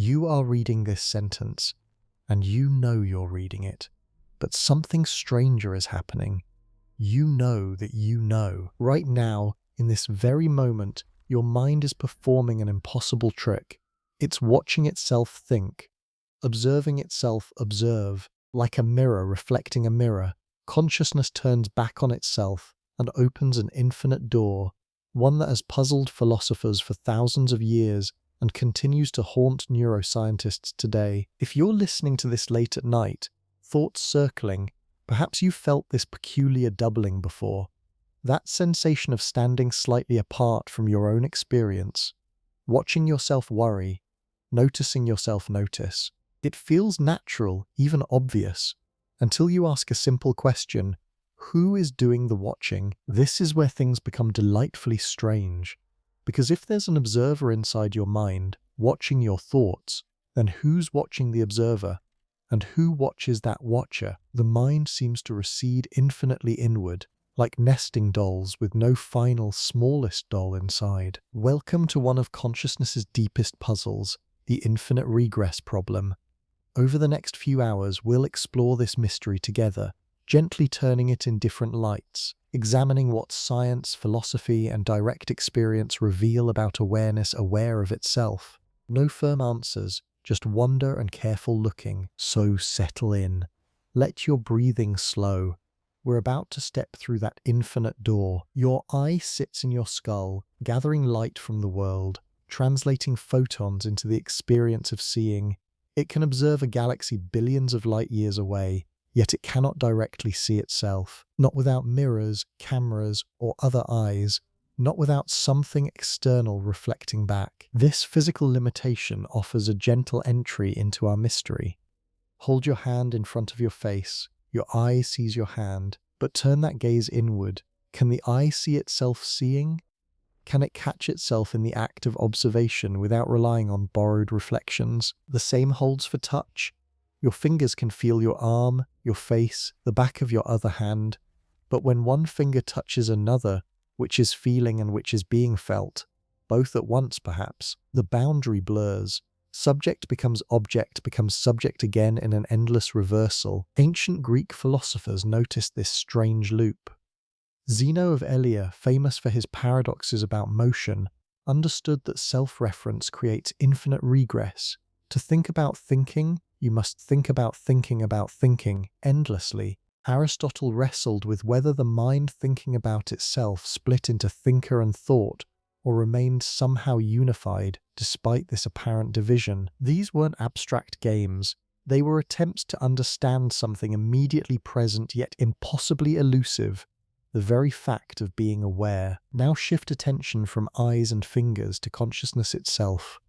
You are reading this sentence, and you know you're reading it, but something stranger is happening. You know that you know. Right now, in this very moment, your mind is performing an impossible trick. It's watching itself think, observing itself observe. Like a mirror reflecting a mirror, consciousness turns back on itself and opens an infinite door, one that has puzzled philosophers for thousands of years and continues to haunt neuroscientists today. If you're listening to this late at night, thoughts circling, perhaps you felt this peculiar doubling before. That sensation of standing slightly apart from your own experience, watching yourself worry, noticing yourself notice. It feels natural, even obvious, until you ask a simple question: who is doing the watching? This is where things become delightfully strange. Because if there's an observer inside your mind, watching your thoughts, then who's watching the observer? And who watches that watcher? The mind seems to recede infinitely inward, like nesting dolls with no final, smallest doll inside. Welcome to one of consciousness's deepest puzzles, the infinite regress problem. Over the next few hours, we'll explore this mystery together, gently turning it in different lights, examining what science, philosophy, and direct experience reveal about awareness aware of itself. No firm answers, just wonder and careful looking. So settle in. Let your breathing slow. We're about to step through that infinite door. Your eye sits in your skull, gathering light from the world, translating photons into the experience of seeing. It can observe a galaxy billions of light years away, yet it cannot directly see itself. Not without mirrors, cameras, or other eyes. Not without something external reflecting back. This physical limitation offers a gentle entry into our mystery. Hold your hand in front of your face. Your eye sees your hand, but turn that gaze inward. Can the eye see itself seeing? Can it catch itself in the act of observation without relying on borrowed reflections? The same holds for touch. Your fingers can feel your arm, your face, the back of your other hand. But when one finger touches another, which is feeling and which is being felt, both at once perhaps, the boundary blurs. Subject becomes subject again in an endless reversal. Ancient Greek philosophers noticed this strange loop. Zeno of Elea, famous for his paradoxes about motion, understood that self-reference creates infinite regress. To think about thinking, you must think about thinking endlessly. Aristotle wrestled with whether the mind thinking about itself split into thinker and thought, or remained somehow unified despite this apparent division. These weren't abstract games. They were attempts to understand something immediately present yet impossibly elusive. The very fact of being aware. Now shift attention from eyes and fingers to consciousness itself.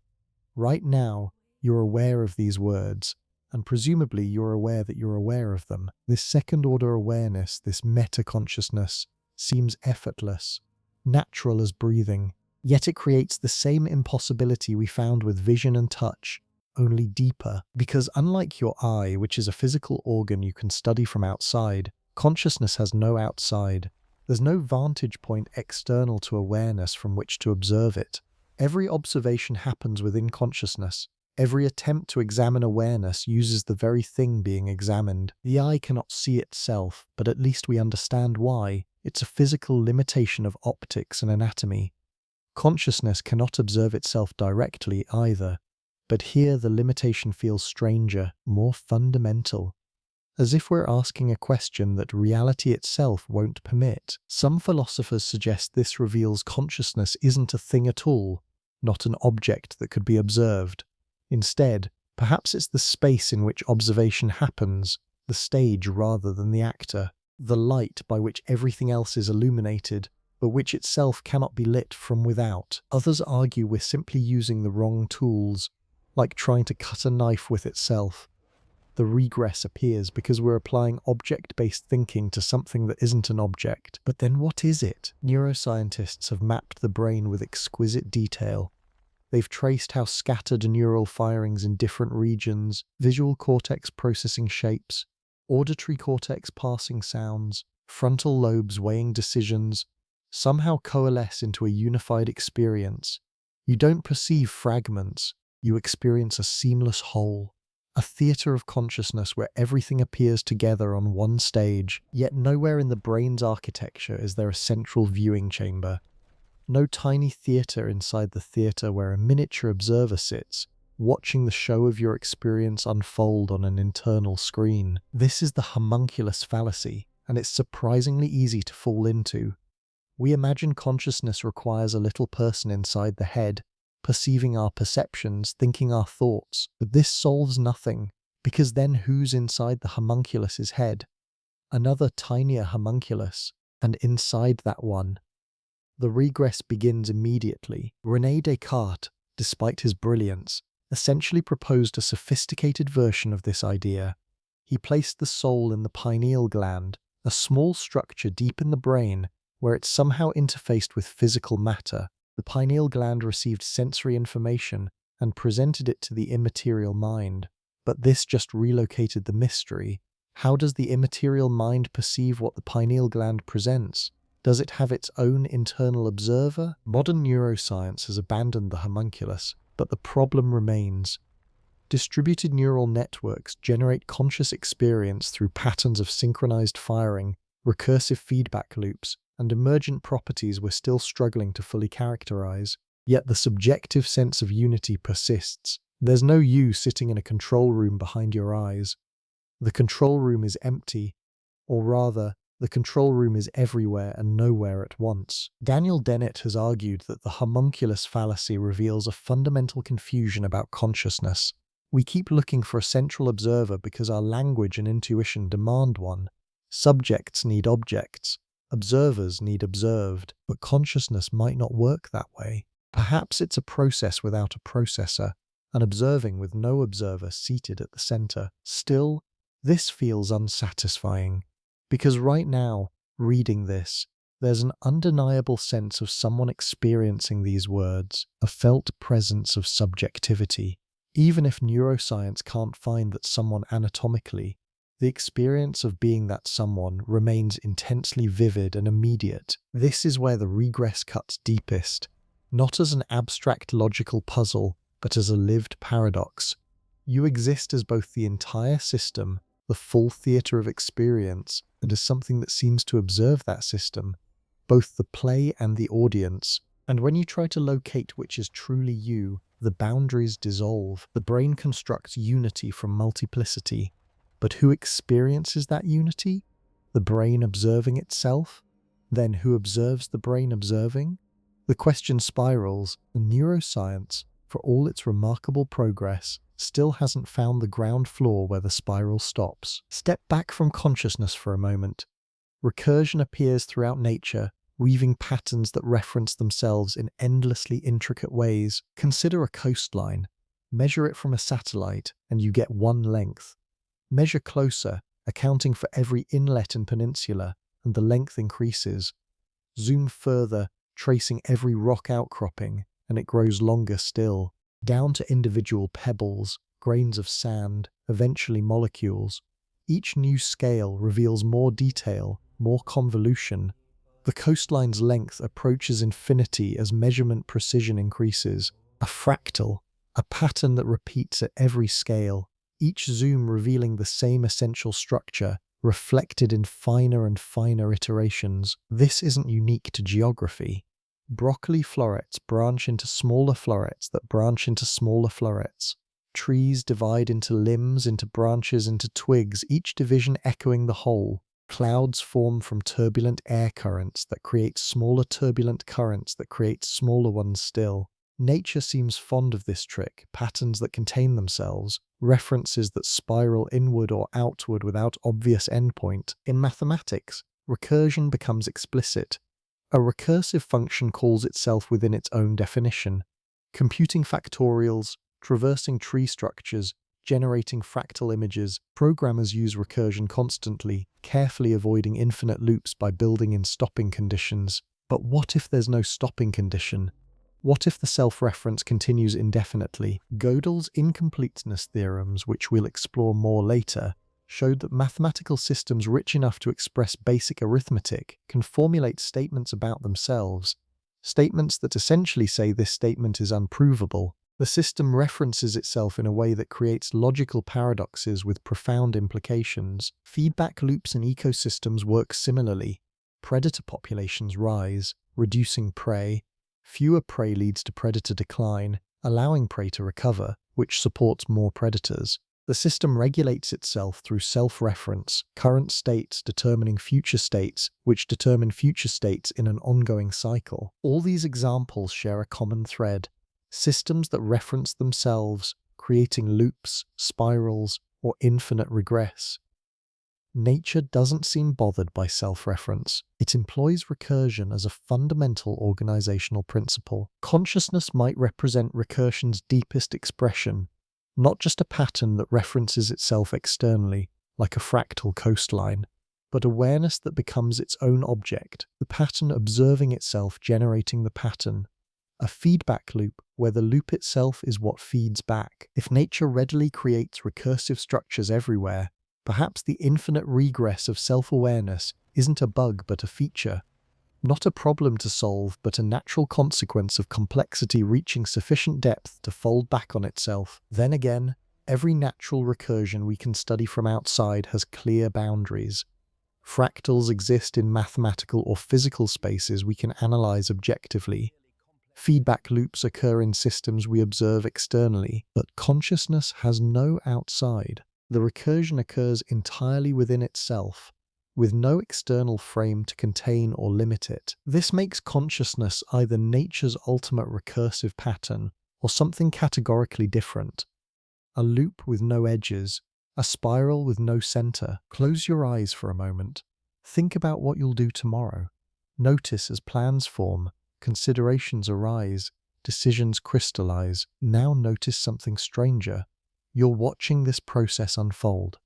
Right now, you're aware of these words, and presumably you're aware that you're aware of them. This second-order awareness, this meta-consciousness, seems effortless, natural as breathing, yet it creates the same impossibility we found with vision and touch, only deeper. Because unlike your eye, which is a physical organ you can study from outside, consciousness has no outside. There's no vantage point external to awareness from which to observe it. Every observation happens within consciousness. Every attempt to examine awareness uses the very thing being examined. The eye cannot see itself, but at least we understand why. It's a physical limitation of optics and anatomy. Consciousness cannot observe itself directly either, but here the limitation feels stranger, more fundamental. As if we're asking a question that reality itself won't permit. Some philosophers suggest this reveals consciousness isn't a thing at all, not an object that could be observed. Instead, perhaps it's the space in which observation happens, the stage rather than the actor, the light by which everything else is illuminated, but which itself cannot be lit from without. Others argue we're simply using the wrong tools, like trying to cut a knife with itself. The regress appears because we're applying object-based thinking to something that isn't an object. But then what is it? Neuroscientists have mapped the brain with exquisite detail. They've traced how scattered neural firings in different regions, visual cortex processing shapes, auditory cortex parsing sounds, frontal lobes weighing decisions, somehow coalesce into a unified experience. You don't perceive fragments, You experience a seamless whole, a theatre of consciousness where everything appears together on one stage, yet nowhere in the brain's architecture is there a central viewing chamber. No tiny theatre inside the theatre where a miniature observer sits, watching the show of your experience unfold on an internal screen. This is the homunculus fallacy, and it's surprisingly easy to fall into. We imagine consciousness requires a little person inside the head, perceiving our perceptions, thinking our thoughts, but this solves nothing, because then who's inside the homunculus's head? Another tinier homunculus, and inside that one, the regress begins immediately. René Descartes, despite his brilliance, essentially proposed a sophisticated version of this idea. He placed the soul in the pineal gland, a small structure deep in the brain where it somehow interfaced with physical matter. The pineal gland received sensory information and presented it to the immaterial mind. But this just relocated the mystery. How does the immaterial mind perceive what the pineal gland presents? Does it have its own internal observer? Modern neuroscience has abandoned the homunculus, but the problem remains. Distributed neural networks generate conscious experience through patterns of synchronized firing, recursive feedback loops, and emergent properties we're still struggling to fully characterize. Yet the subjective sense of unity persists. There's no you sitting in a control room behind your eyes. The control room is empty, or rather, the control room is everywhere and nowhere at once. Daniel Dennett has argued that the homunculus fallacy reveals a fundamental confusion about consciousness. We keep looking for a central observer because our language and intuition demand one. Subjects need objects. Observers need observed, but consciousness might not work that way. Perhaps it's a process without a processor, an observing with no observer seated at the center. Still, this feels unsatisfying, because right now, reading this, there's an undeniable sense of someone experiencing these words, a felt presence of subjectivity. Even if neuroscience can't find that someone anatomically, the experience of being that someone remains intensely vivid and immediate. This is where the regress cuts deepest, not as an abstract logical puzzle, but as a lived paradox. You exist as both the entire system, the full theatre of experience, and as something that seems to observe that system, both the play and the audience. And when you try to locate which is truly you, the boundaries dissolve. The brain constructs unity from multiplicity. But who experiences that unity? The brain observing itself? Then who observes the brain observing? The question spirals, and neuroscience, for all its remarkable progress, still hasn't found the ground floor where the spiral stops. Step back from consciousness for a moment. Recursion appears throughout nature, weaving patterns that reference themselves in endlessly intricate ways. Consider a coastline. Measure it from a satellite, and you get one length. Measure closer, accounting for every inlet and peninsula, and the length increases. Zoom further, tracing every rock outcropping, and it grows longer still, down to individual pebbles, grains of sand, eventually molecules. Each new scale reveals more detail, more convolution. The coastline's length approaches infinity as measurement precision increases. A fractal, a pattern that repeats at every scale, each zoom revealing the same essential structure, reflected in finer and finer iterations. This isn't unique to geography. Broccoli florets branch into smaller florets that branch into smaller florets. Trees divide into limbs, into branches, into twigs, each division echoing the whole. Clouds form from turbulent air currents that create smaller turbulent currents that create smaller ones still. Nature seems fond of this trick, patterns that contain themselves, references that spiral inward or outward without obvious endpoint. In mathematics, recursion becomes explicit. A recursive function calls itself within its own definition. Computing factorials, traversing tree structures, generating fractal images, programmers use recursion constantly, carefully avoiding infinite loops by building in stopping conditions. But what if there's no stopping condition? What if the self-reference continues indefinitely? Gödel's incompleteness theorems, which we'll explore more later, showed that mathematical systems rich enough to express basic arithmetic can formulate statements about themselves, statements that essentially say this statement is unprovable. The system references itself in a way that creates logical paradoxes with profound implications. Feedback loops in ecosystems work similarly. Predator populations rise, reducing prey. Fewer prey leads to predator decline, allowing prey to recover, which supports more predators. The system regulates itself through self-reference, current states determining future states, which determine future states in an ongoing cycle. All these examples share a common thread: systems that reference themselves, creating loops, spirals, or infinite regress. Nature doesn't seem bothered by self-reference. It employs recursion as a fundamental organizational principle. Consciousness might represent recursion's deepest expression, not just a pattern that references itself externally, like a fractal coastline, but awareness that becomes its own object, the pattern observing itself generating the pattern. A feedback loop where the loop itself is what feeds back. If nature readily creates recursive structures everywhere, perhaps the infinite regress of self-awareness isn't a bug but a feature. Not a problem to solve, but a natural consequence of complexity reaching sufficient depth to fold back on itself. Then again, every natural recursion we can study from outside has clear boundaries. Fractals exist in mathematical or physical spaces we can analyze objectively. Feedback loops occur in systems we observe externally, but consciousness has no outside. The recursion occurs entirely within itself, with no external frame to contain or limit it. This makes consciousness either nature's ultimate recursive pattern or something categorically different. A loop with no edges, a spiral with no center. Close your eyes for a moment. Think about what you'll do tomorrow. Notice as plans form, considerations arise, decisions crystallize. Now notice something stranger. You're watching this process unfold.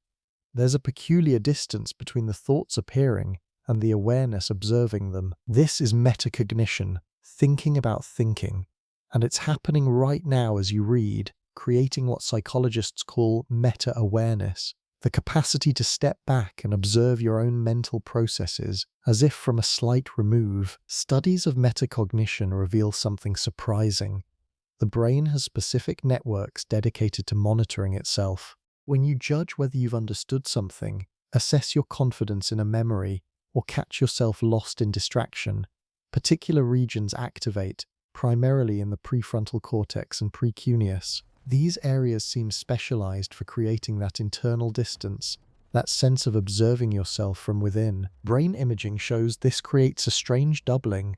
There's a peculiar distance between the thoughts appearing and the awareness observing them. This is metacognition, thinking about thinking. And it's happening right now as you read, creating what psychologists call meta-awareness, the capacity to step back and observe your own mental processes, as if from a slight remove. Studies of metacognition reveal something surprising. The brain has specific networks dedicated to monitoring itself. When you judge whether you've understood something, assess your confidence in a memory, or catch yourself lost in distraction, particular regions activate, primarily in the prefrontal cortex and precuneus. These areas seem specialized for creating that internal distance, that sense of observing yourself from within. Brain imaging shows this creates a strange doubling.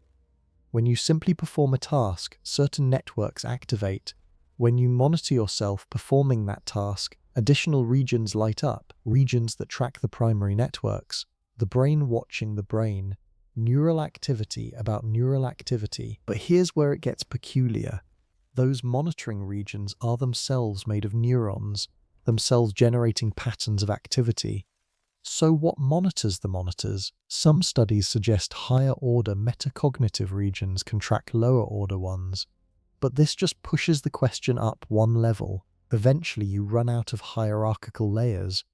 When you simply perform a task, certain networks activate. When you monitor yourself performing that task, additional regions light up, regions that track the primary networks. The brain watching the brain. Neural activity about neural activity. But here's where it gets peculiar. Those monitoring regions are themselves made of neurons, themselves generating patterns of activity. So what monitors the monitors? Some studies suggest higher-order metacognitive regions can track lower-order ones. But this just pushes the question up one level. Eventually you run out of hierarchical layers.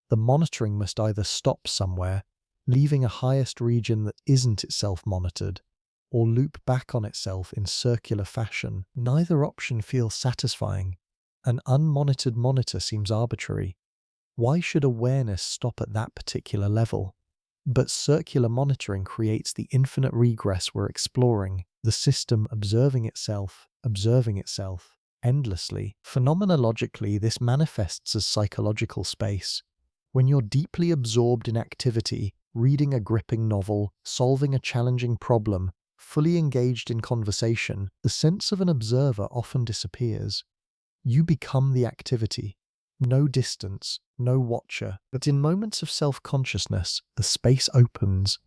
The monitoring must either stop somewhere, leaving a highest region that isn't itself monitored, or loop back on itself in circular fashion. Neither option feels satisfying. An unmonitored monitor seems arbitrary. Why should awareness stop at that particular level? But circular monitoring creates the infinite regress we're exploring, the system observing itself endlessly. Phenomenologically, this manifests as psychological space. When you're deeply absorbed in activity, reading a gripping novel, solving a challenging problem, fully engaged in conversation, the sense of an observer often disappears. You become the activity. No distance, no watcher. But in moments of self-consciousness, the space opens.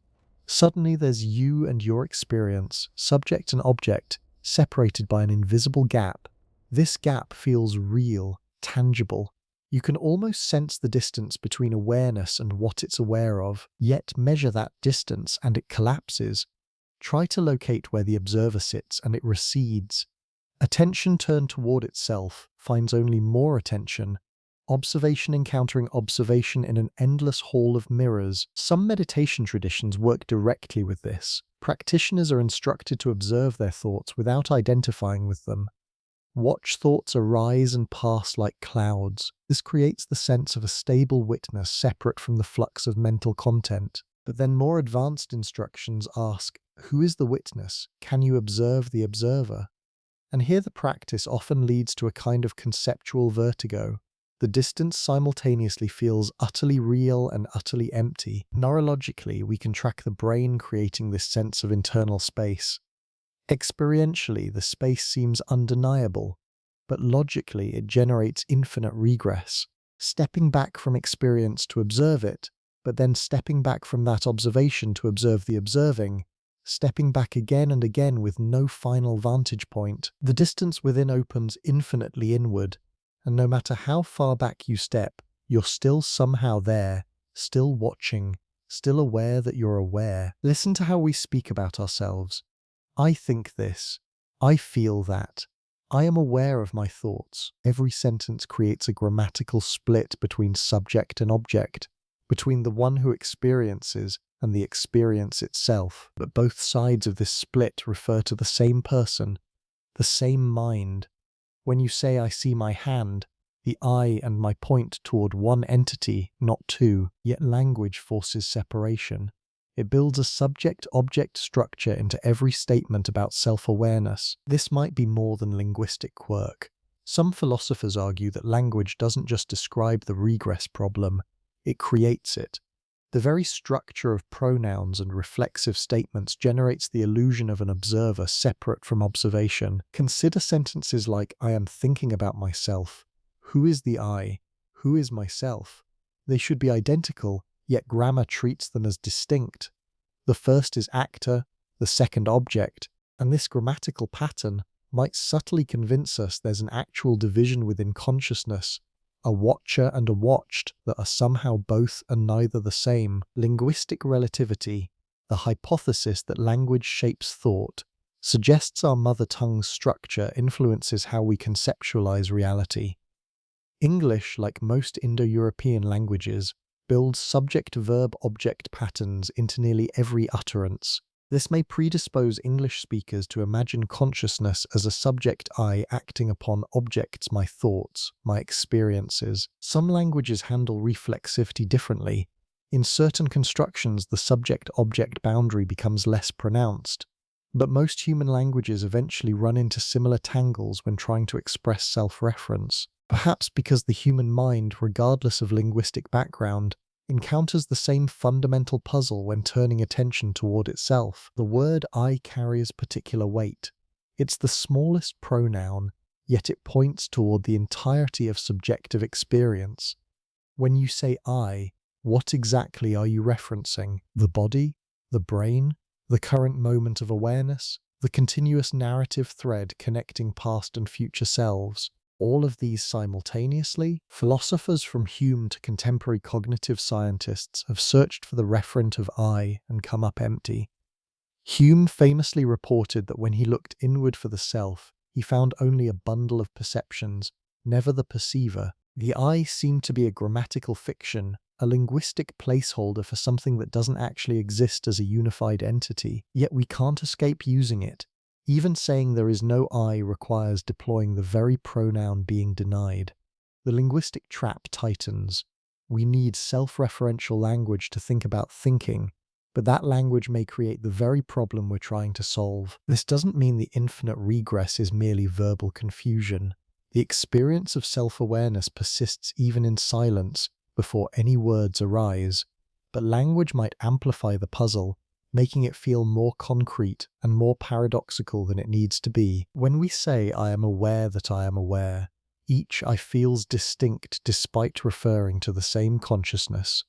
Suddenly there's you and your experience, subject and object, separated by an invisible gap. This gap feels real, tangible. You can almost sense the distance between awareness and what it's aware of, yet measure that distance and it collapses. Try to locate where the observer sits and it recedes. Attention turned toward itself finds only more attention. Observation encountering observation in an endless hall of mirrors. Some meditation traditions work directly with this. Practitioners are instructed to observe their thoughts without identifying with them. Watch thoughts arise and pass like clouds. This creates the sense of a stable witness separate from the flux of mental content. But then more advanced instructions ask, who is the witness? Can you observe the observer? And here the practice often leads to a kind of conceptual vertigo. The distance simultaneously feels utterly real and utterly empty. Neurologically, we can track the brain creating this sense of internal space. Experientially, the space seems undeniable, but logically it generates infinite regress, stepping back from experience to observe it, but then stepping back from that observation to observe the observing, stepping back again and again with no final vantage point. The distance within opens infinitely inward, and no matter how far back you step, you're still somehow there, still watching, still aware that you're aware. Listen to how we speak about ourselves. I think this. I feel that. I am aware of my thoughts. Every sentence creates a grammatical split between subject and object, between the one who experiences and the experience itself. But both sides of this split refer to the same person, the same mind. When you say I see my hand, the I and my point toward one entity, not two, yet language forces separation. It builds a subject-object structure into every statement about self-awareness. This might be more than linguistic quirk. Some philosophers argue that language doesn't just describe the regress problem, it creates it. The very structure of pronouns and reflexive statements generates the illusion of an observer separate from observation. Consider sentences like, I am thinking about myself. Who is the I? Who is myself? They should be identical, yet grammar treats them as distinct. The first is actor, the second object, and this grammatical pattern might subtly convince us there's an actual division within consciousness, a watcher and a watched that are somehow both and neither the same. Linguistic relativity, the hypothesis that language shapes thought, suggests our mother tongue's structure influences how we conceptualize reality. English, like most Indo-European languages, builds subject-verb-object patterns into nearly every utterance. This may predispose English speakers to imagine consciousness as a subject I acting upon objects, my thoughts, my experiences. Some languages handle reflexivity differently. In certain constructions, the subject-object boundary becomes less pronounced. But most human languages eventually run into similar tangles when trying to express self-reference. Perhaps because the human mind, regardless of linguistic background, encounters the same fundamental puzzle when turning attention toward itself. The word I carries particular weight. It's the smallest pronoun, yet it points toward the entirety of subjective experience. When you say I, what exactly are you referencing? The body? The brain? The current moment of awareness? The continuous narrative thread connecting past and future selves? All of these simultaneously? Philosophers from Hume to contemporary cognitive scientists have searched for the referent of I and come up empty. Hume famously reported that when he looked inward for the self, he found only a bundle of perceptions, never the perceiver. The I seemed to be a grammatical fiction, a linguistic placeholder for something that doesn't actually exist as a unified entity, yet we can't escape using it. Even saying there is no I requires deploying the very pronoun being denied. The linguistic trap tightens. We need self-referential language to think about thinking, but that language may create the very problem we're trying to solve. This doesn't mean the infinite regress is merely verbal confusion. The experience of self-awareness persists even in silence before any words arise, but language might amplify the puzzle, making it feel more concrete and more paradoxical than it needs to be. When we say I am aware that I am aware, each I feels distinct despite referring to the same consciousness.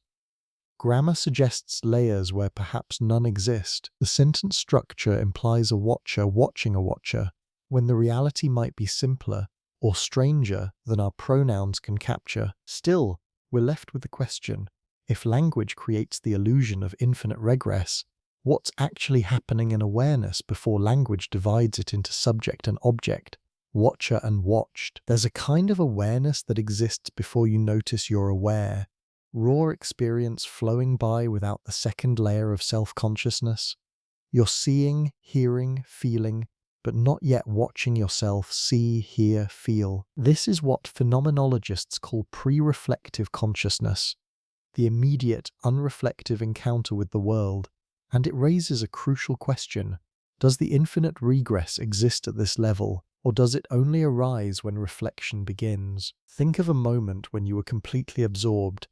Grammar suggests layers where perhaps none exist. The sentence structure implies a watcher watching a watcher, when the reality might be simpler or stranger than our pronouns can capture. Still, we're left with the question, if language creates the illusion of infinite regress, what's actually happening in awareness before language divides it into subject and object, watcher and watched? There's a kind of awareness that exists before you notice you're aware, raw experience flowing by without the second layer of self-consciousness. You're seeing, hearing, feeling, but not yet watching yourself see, hear, feel. This is what phenomenologists call pre-reflective consciousness, the immediate, unreflective encounter with the world. And it raises a crucial question. Does the infinite regress exist at this level, or does it only arise when reflection begins? Think of a moment when you were completely absorbed.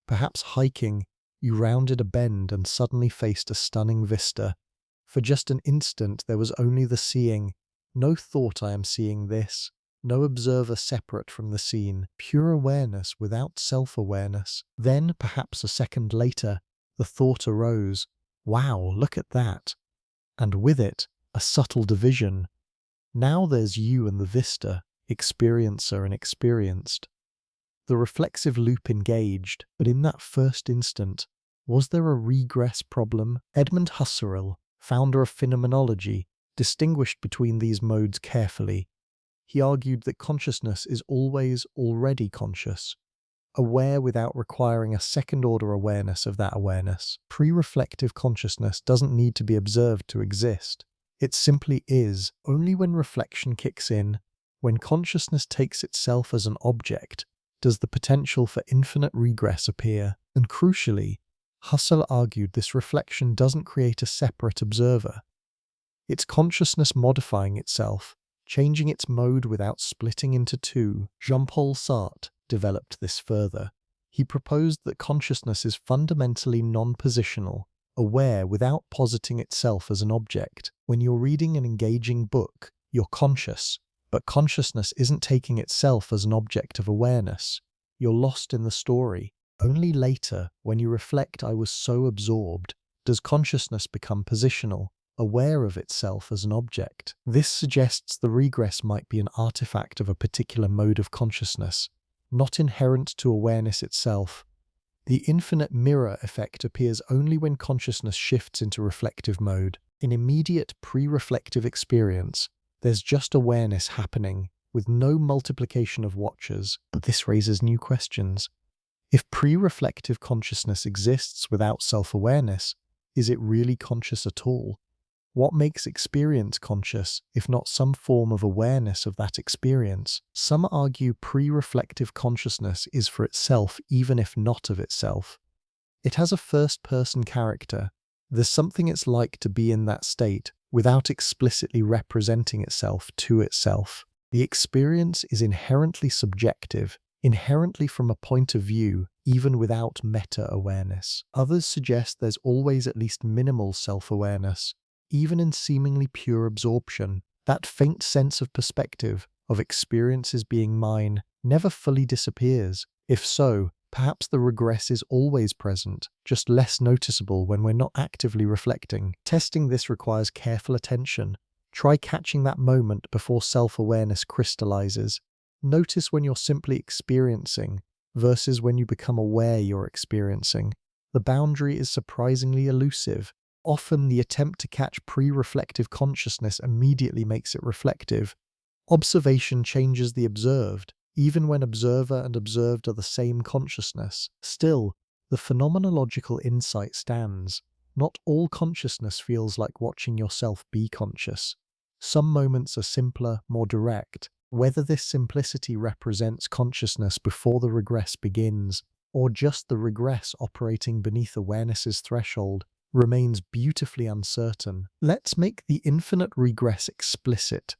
Perhaps hiking, you rounded a bend and suddenly faced a stunning vista. For just an instant there was only the seeing. No thought I am seeing this. No observer separate from the scene. Pure awareness without self-awareness. Then, perhaps a second later, the thought arose. Wow, look at that. And with it, a subtle division. Now there's you and the vista, experiencer and experienced. The reflexive loop engaged, but in that first instant, was there a regress problem? Edmund Husserl, founder of phenomenology, distinguished between these modes carefully. He argued that consciousness is always already conscious, aware without requiring a second-order awareness of that awareness. Pre-reflective consciousness doesn't need to be observed to exist. It simply is. Only when reflection kicks in, when consciousness takes itself as an object, does the potential for infinite regress appear. And crucially, Husserl argued this reflection doesn't create a separate observer. It's consciousness modifying itself, changing its mode without splitting into two. Jean-Paul Sartre developed this further. He proposed that consciousness is fundamentally non-positional, aware without positing itself as an object. When you're reading an engaging book, you're conscious, but consciousness isn't taking itself as an object of awareness. You're lost in the story. Only later, when you reflect, I was so absorbed, does consciousness become positional, aware of itself as an object. This suggests the regress might be an artifact of a particular mode of consciousness, not inherent to awareness itself. The infinite mirror effect appears only when consciousness shifts into reflective mode. In immediate pre-reflective experience, there's just awareness happening, with no multiplication of watchers. But this raises new questions. If pre-reflective consciousness exists without self-awareness, is it really conscious at all? What makes experience conscious, if not some form of awareness of that experience? Some argue pre-reflective consciousness is for itself even if not of itself. It has a first-person character. There's something it's like to be in that state without explicitly representing itself to itself. The experience is inherently subjective, inherently from a point of view, even without meta-awareness. Others suggest there's always at least minimal self-awareness, even in seemingly pure absorption. That faint sense of perspective, of experiences being mine, never fully disappears. If so, perhaps the regress is always present, just less noticeable when we're not actively reflecting. Testing this requires careful attention. Try catching that moment before self-awareness crystallizes. Notice when you're simply experiencing versus when you become aware you're experiencing. The boundary is surprisingly elusive. Often the attempt to catch pre-reflective consciousness immediately makes it reflective. Observation changes the observed, even when observer and observed are the same consciousness. Still, the phenomenological insight stands. Not all consciousness feels like watching yourself be conscious. Some moments are simpler, more direct. Whether this simplicity represents consciousness before the regress begins, or just the regress operating beneath awareness's threshold, remains beautifully uncertain. Let's make the infinite regress explicit.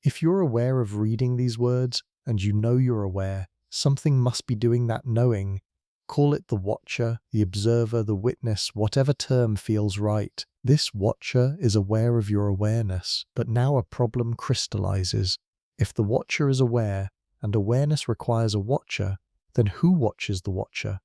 If you're aware of reading these words, and you know you're aware, something must be doing that knowing. Call it the watcher, the observer, the witness, whatever term feels right. This watcher is aware of your awareness, but now a problem crystallizes. If the watcher is aware, and awareness requires a watcher, then who watches the watcher?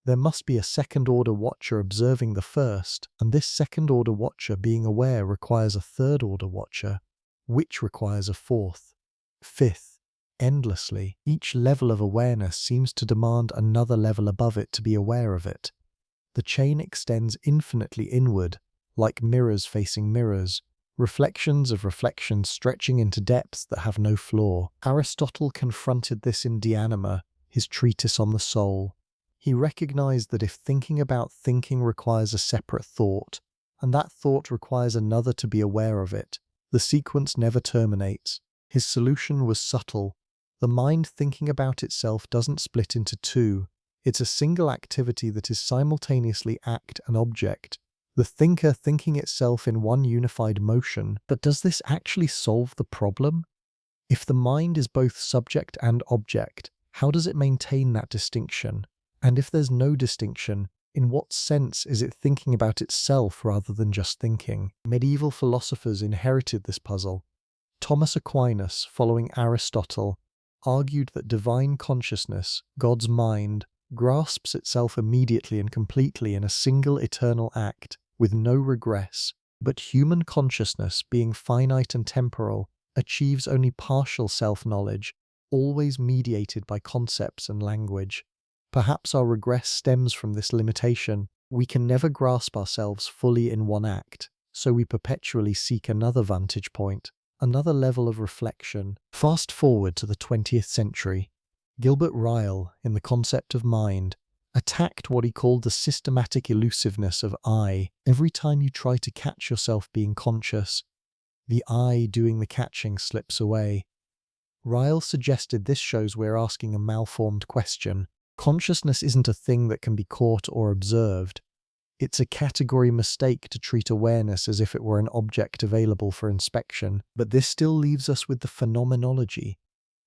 There must be a second-order watcher observing the first, and this second-order watcher being aware requires a third-order watcher, which requires a fourth, fifth, endlessly. Each level of awareness seems to demand another level above it to be aware of it. The chain extends infinitely inward, like mirrors facing mirrors, reflections of reflections stretching into depths that have no floor. Aristotle confronted this in De Anima, his treatise on the soul. He recognized that if thinking about thinking requires a separate thought, and that thought requires another to be aware of it, The sequence never terminates. His solution was subtle. The mind thinking about itself doesn't split into two. It's a single activity that is simultaneously act and object. The thinker thinking itself in one unified motion. But does this actually solve the problem? If the mind is both subject and object, how does it maintain that distinction? And if there's no distinction, in what sense is it thinking about itself rather than just thinking? Medieval philosophers inherited this puzzle. Thomas Aquinas, following Aristotle, argued that divine consciousness, God's mind, grasps itself immediately and completely in a single eternal act, with no regress, but human consciousness, being finite and temporal, achieves only partial self-knowledge, always mediated by concepts and language. Perhaps our regress stems from this limitation. We can never grasp ourselves fully in one act, so we perpetually seek another vantage point, another level of reflection. Fast forward to the 20th century. Gilbert Ryle, in The Concept of Mind, attacked what he called the systematic elusiveness of I. Every time you try to catch yourself being conscious, the I doing the catching slips away. Ryle suggested this shows we're asking a malformed question. Consciousness isn't a thing that can be caught or observed. It's a category mistake to treat awareness as if it were an object available for inspection. But this still leaves us with the phenomenology.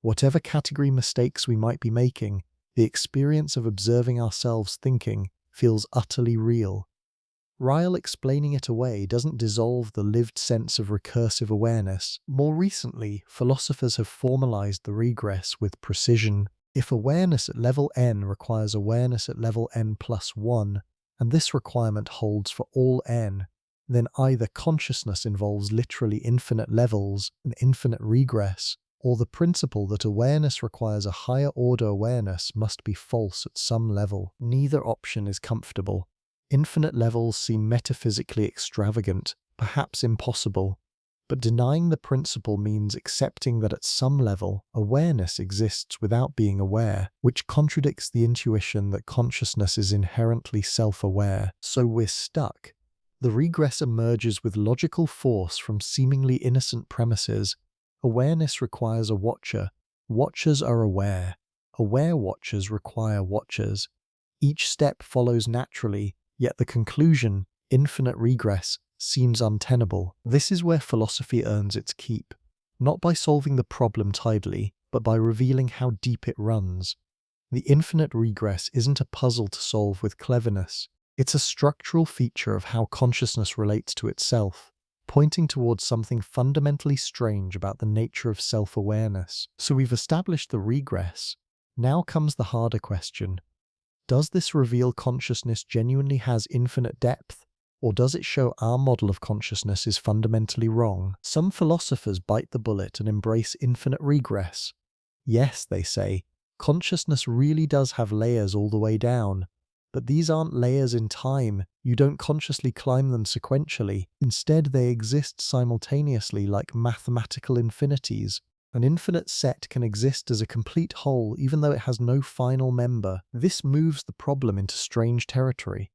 Whatever category mistakes we might be making, the experience of observing ourselves thinking feels utterly real. Ryle explaining it away doesn't dissolve the lived sense of recursive awareness. More recently, philosophers have formalized the regress with precision. If awareness at level n requires awareness at level n plus 1, and this requirement holds for all n, then either consciousness involves literally infinite levels, an infinite regress, or the principle that awareness requires a higher order awareness must be false at some level. Neither option is comfortable. Infinite levels seem metaphysically extravagant, perhaps impossible, but denying the principle means accepting that at some level, awareness exists without being aware, which contradicts the intuition that consciousness is inherently self-aware. So we're stuck. The regress emerges with logical force from seemingly innocent premises. Awareness requires a watcher. Watchers are aware. Aware watchers require watchers. Each step follows naturally, yet the conclusion, infinite regress, seems untenable. This is where philosophy earns its keep, not by solving the problem tidily, but by revealing how deep it runs. The infinite regress isn't a puzzle to solve with cleverness. It's a structural feature of how consciousness relates to itself, pointing towards something fundamentally strange about the nature of self-awareness. So we've established the regress. Now comes the harder question. Does this reveal consciousness genuinely has infinite depth, or does it show our model of consciousness is fundamentally wrong? Some philosophers bite the bullet and embrace infinite regress. Yes, they say, consciousness really does have layers all the way down, but these aren't layers in time. You don't consciously climb them sequentially. Instead, they exist simultaneously like mathematical infinities. An infinite set can exist as a complete whole even though it has no final member. This moves the problem into strange territory.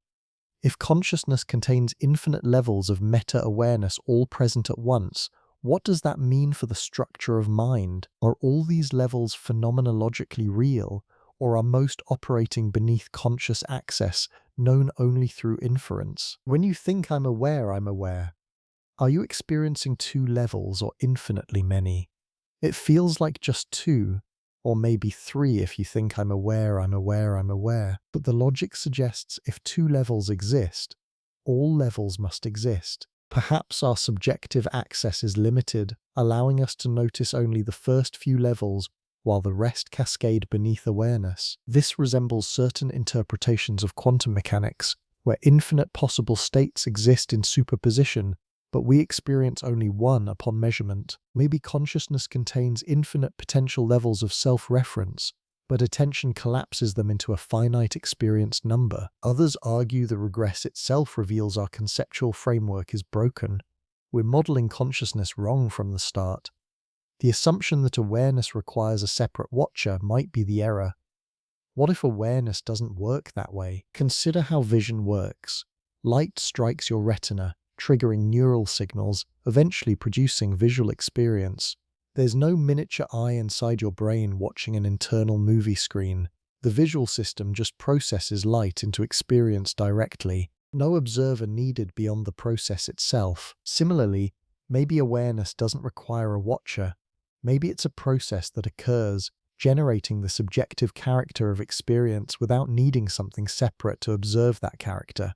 If consciousness contains infinite levels of meta-awareness all present at once, what does that mean for the structure of mind? Are all these levels phenomenologically real, or are most operating beneath conscious access, known only through inference? When you think I'm aware, are you experiencing two levels or infinitely many? It feels like just two, or maybe three if you think I'm aware. But the logic suggests if two levels exist, all levels must exist. Perhaps our subjective access is limited, allowing us to notice only the first few levels while the rest cascade beneath awareness. This resembles certain interpretations of quantum mechanics, where infinite possible states exist in superposition, but we experience only one upon measurement. Maybe consciousness contains infinite potential levels of self-reference, but attention collapses them into a finite experienced number. Others argue the regress itself reveals our conceptual framework is broken. We're modeling consciousness wrong from the start. The assumption that awareness requires a separate watcher might be the error. What if awareness doesn't work that way? Consider how vision works. Light strikes your retina, triggering neural signals, eventually producing visual experience. There's no miniature eye inside your brain watching an internal movie screen. The visual system just processes light into experience directly. No observer needed beyond the process itself. Similarly, maybe awareness doesn't require a watcher. Maybe it's a process that occurs, generating the subjective character of experience without needing something separate to observe that character.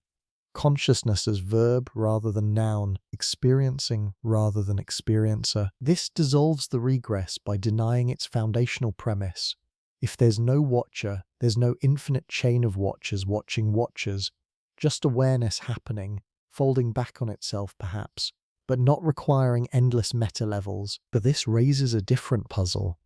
Consciousness as verb rather than noun, experiencing rather than experiencer. This dissolves the regress by denying its foundational premise. If there's no watcher, there's no infinite chain of watchers watching watchers, just awareness happening, folding back on itself perhaps, but not requiring endless meta levels. But this raises a different puzzle.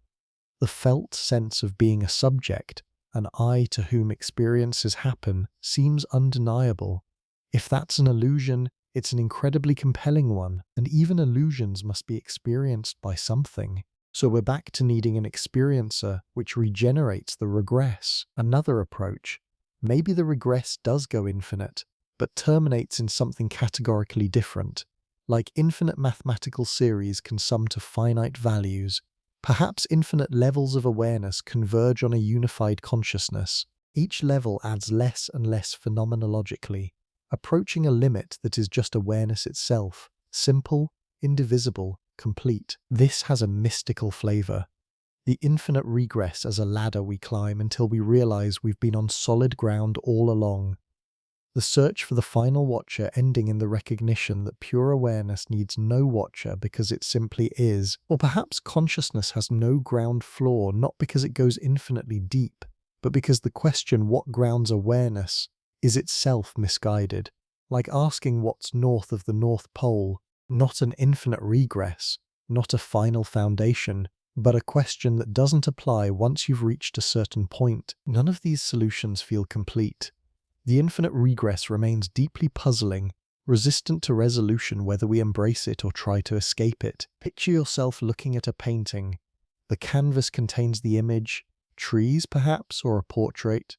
The felt sense of being a subject, an I to whom experiences happen, seems undeniable. If that's an illusion, it's an incredibly compelling one, and even illusions must be experienced by something. So we're back to needing an experiencer, which regenerates the regress. Another approach. Maybe the regress does go infinite, but terminates in something categorically different. Like infinite mathematical series can sum to finite values. Perhaps infinite levels of awareness converge on a unified consciousness. Each level adds less and less phenomenologically, approaching a limit that is just awareness itself, simple, indivisible, complete. This has a mystical flavor. The infinite regress as a ladder we climb until we realize we've been on solid ground all along. The search for the final watcher ending in the recognition that pure awareness needs no watcher because it simply is. Or perhaps consciousness has no ground floor, not because it goes infinitely deep, but because the question what grounds awareness is itself misguided. Like asking what's north of the North Pole, not an infinite regress, not a final foundation, but a question that doesn't apply once you've reached a certain point. None of these solutions feel complete. The infinite regress remains deeply puzzling, resistant to resolution whether we embrace it or try to escape it. Picture yourself looking at a painting. The canvas contains the image, trees perhaps, or a portrait.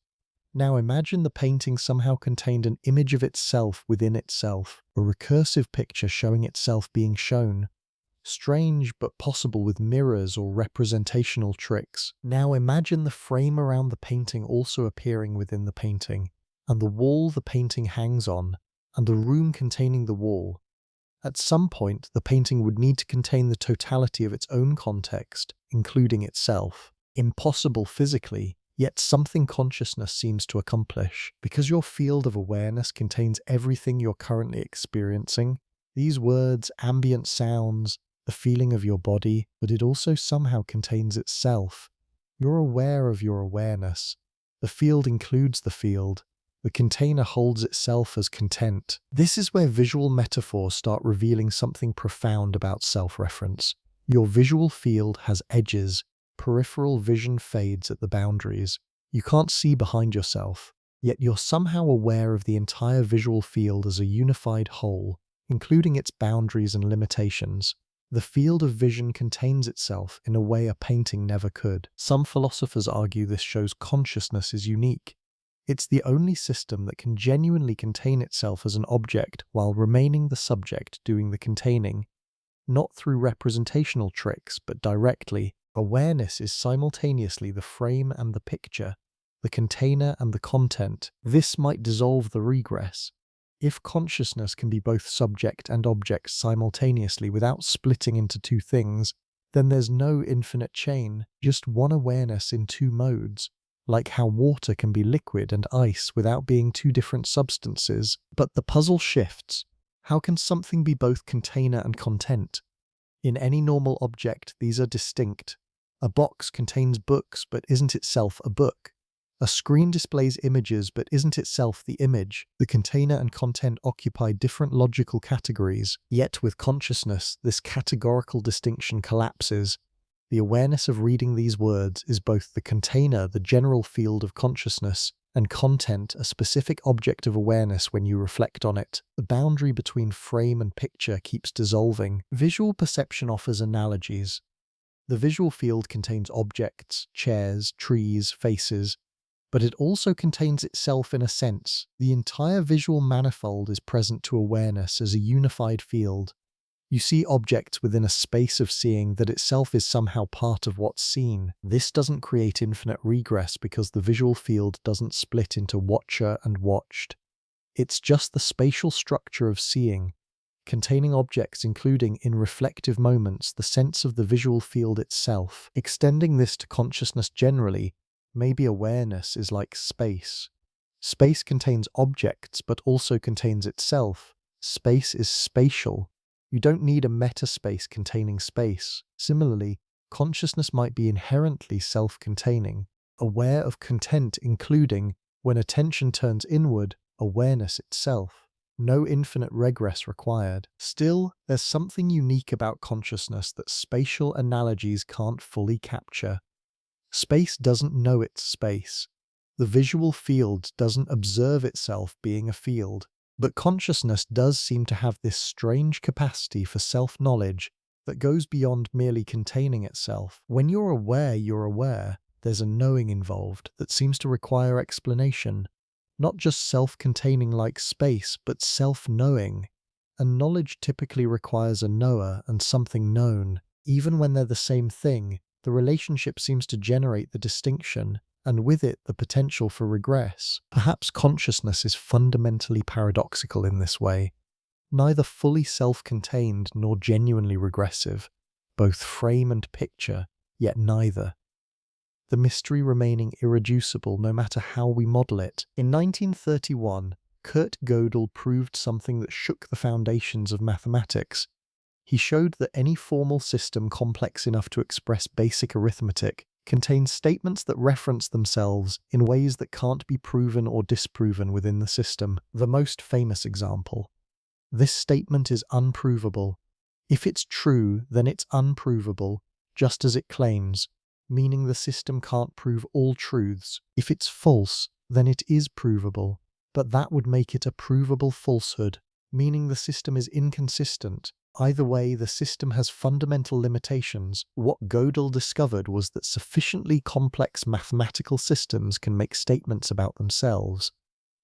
Now imagine the painting somehow contained an image of itself within itself, a recursive picture showing itself being shown. Strange but possible with mirrors or representational tricks. Now imagine the frame around the painting also appearing within the painting, and the wall the painting hangs on, and the room containing the wall. At some point, the painting would need to contain the totality of its own context, including itself. Impossible physically, yet something consciousness seems to accomplish. Because your field of awareness contains everything you're currently experiencing, these words, ambient sounds, the feeling of your body, but it also somehow contains itself. You're aware of your awareness. The field includes the field. The container holds itself as content. This is where visual metaphors start revealing something profound about self-reference. Your visual field has edges. Peripheral vision fades at the boundaries. You can't see behind yourself, yet you're somehow aware of the entire visual field as a unified whole, including its boundaries and limitations. The field of vision contains itself in a way a painting never could. Some philosophers argue this shows consciousness is unique. It's the only system that can genuinely contain itself as an object while remaining the subject doing the containing, not through representational tricks, but directly. Awareness is simultaneously the frame and the picture, the container and the content. This might dissolve the regress. If consciousness can be both subject and object simultaneously without splitting into two things, then there's no infinite chain, just one awareness in two modes, like how water can be liquid and ice without being two different substances. But the puzzle shifts. How can something be both container and content? In any normal object, these are distinct. A box contains books but isn't itself a book. A screen displays images but isn't itself the image. The container and content occupy different logical categories. Yet with consciousness, this categorical distinction collapses. The awareness of reading these words is both the container, the general field of consciousness, and content, a specific object of awareness when you reflect on it. The boundary between frame and picture keeps dissolving. Visual perception offers analogies. The visual field contains objects, chairs, trees, faces, but it also contains itself in a sense. The entire visual manifold is present to awareness as a unified field. You see objects within a space of seeing that itself is somehow part of what's seen. This doesn't create infinite regress because the visual field doesn't split into watcher and watched. It's just the spatial structure of seeing, containing objects including, in reflective moments, the sense of the visual field itself. Extending this to consciousness generally, maybe awareness is like space. Space contains objects but also contains itself. Space is spatial. You don't need a metaspace containing space. Similarly, consciousness might be inherently self-containing, aware of content including, when attention turns inward, awareness itself. No infinite regress required. Still, there's something unique about consciousness that spatial analogies can't fully capture. Space doesn't know it's space. The visual field doesn't observe itself being a field. But consciousness does seem to have this strange capacity for self-knowledge that goes beyond merely containing itself. When you're aware, there's a knowing involved that seems to require explanation. Not just self-containing like space, but self-knowing. And knowledge typically requires a knower and something known. Even when they're the same thing, the relationship seems to generate the distinction, and with it the potential for regress. Perhaps consciousness is fundamentally paradoxical in this way. Neither fully self-contained nor genuinely regressive, both frame and picture, yet neither. The mystery remaining irreducible no matter how we model it. In 1931, Kurt Gödel proved something that shook the foundations of mathematics. He showed that any formal system complex enough to express basic arithmetic contains statements that reference themselves in ways that can't be proven or disproven within the system. The most famous example. This statement is unprovable. If it's true, then it's unprovable, just as it claims, meaning the system can't prove all truths. If it's false, then it is provable, but that would make it a provable falsehood, meaning the system is inconsistent. Either way, the system has fundamental limitations. What Gödel discovered was that sufficiently complex mathematical systems can make statements about themselves.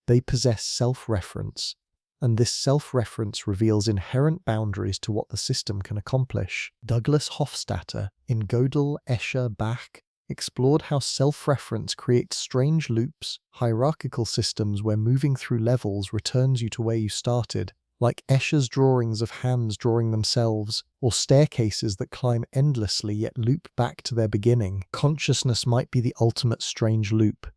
They possess self-reference, and this self-reference reveals inherent boundaries to what the system can accomplish. Douglas Hofstadter, in Gödel, Escher, Bach, explored how self-reference creates strange loops, hierarchical systems where moving through levels returns you to where you started, like Escher's drawings of hands drawing themselves, or staircases that climb endlessly yet loop back to their beginning. Consciousness might be the ultimate strange loop.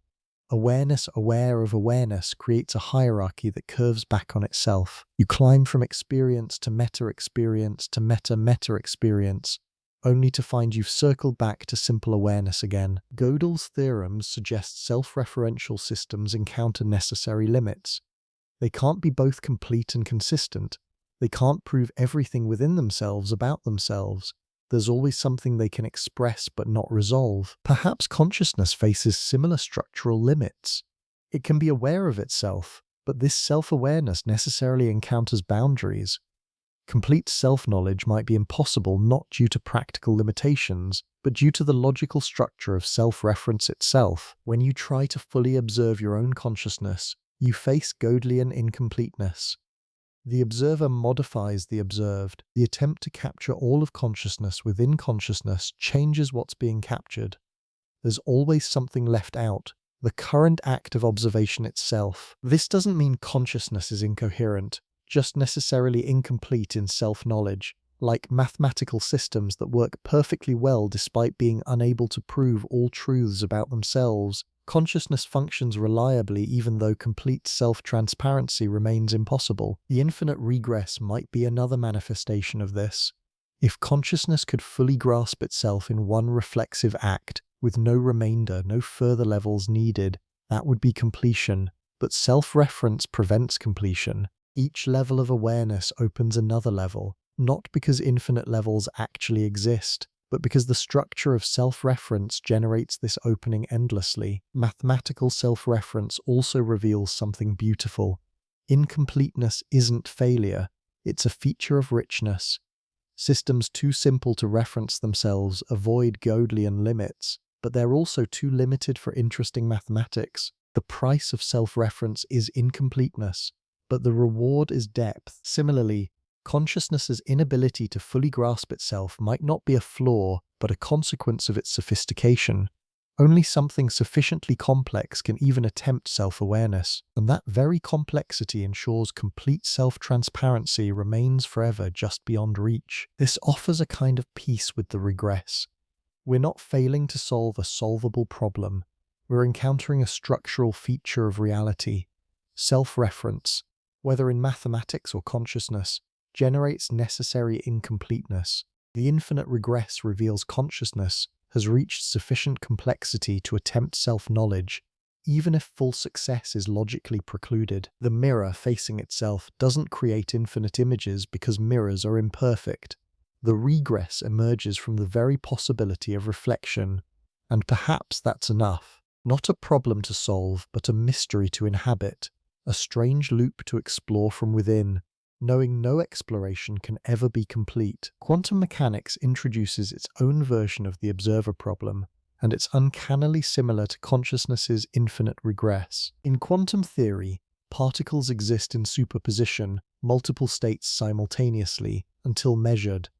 Awareness aware of awareness creates a hierarchy that curves back on itself. You climb from experience to meta-experience to meta-meta-experience, only to find you've circled back to simple awareness again. Gödel's theorems suggest self-referential systems encounter necessary limits. They can't be both complete and consistent. They can't prove everything within themselves about themselves. There's always something they can express but not resolve. Perhaps consciousness faces similar structural limits. It can be aware of itself, but this self-awareness necessarily encounters boundaries. Complete self-knowledge might be impossible not due to practical limitations, but due to the logical structure of self-reference itself. When you try to fully observe your own consciousness, you face Gödelian incompleteness. The observer modifies the observed. The attempt to capture all of consciousness within consciousness changes what's being captured. There's always something left out, the current act of observation itself. This doesn't mean consciousness is incoherent, just necessarily incomplete in self-knowledge, like mathematical systems that work perfectly well despite being unable to prove all truths about themselves. Consciousness functions reliably even though complete self-transparency remains impossible. The infinite regress might be another manifestation of this. If consciousness could fully grasp itself in one reflexive act, with no remainder, no further levels needed, that would be completion. But self-reference prevents completion. Each level of awareness opens another level, not because infinite levels actually exist, but because the structure of self-reference generates this opening endlessly. Mathematical self-reference also reveals something beautiful. Incompleteness isn't failure, it's a feature of richness. Systems too simple to reference themselves avoid Gödelian limits. but they're also too limited for interesting mathematics. The price of self-reference is incompleteness, but the reward is depth. Similarly, consciousness's inability to fully grasp itself might not be a flaw, but a consequence of its sophistication. Only something sufficiently complex can even attempt self-awareness, and that very complexity ensures complete self-transparency remains forever just beyond reach. This offers a kind of peace with the regress. We're not failing to solve a solvable problem. We're encountering a structural feature of reality. Self-reference, whether in mathematics or consciousness, generates necessary incompleteness. The infinite regress reveals consciousness has reached sufficient complexity to attempt self-knowledge, even if full success is logically precluded. The mirror facing itself doesn't create infinite images because mirrors are imperfect. The regress emerges from the very possibility of reflection, and perhaps that's enough. Not a problem to solve, but a mystery to inhabit, a strange loop to explore from within, knowing no exploration can ever be complete. Quantum mechanics introduces its own version of the observer problem, and it's uncannily similar to consciousness's infinite regress. In quantum theory, particles exist in superposition, multiple states simultaneously, until measured.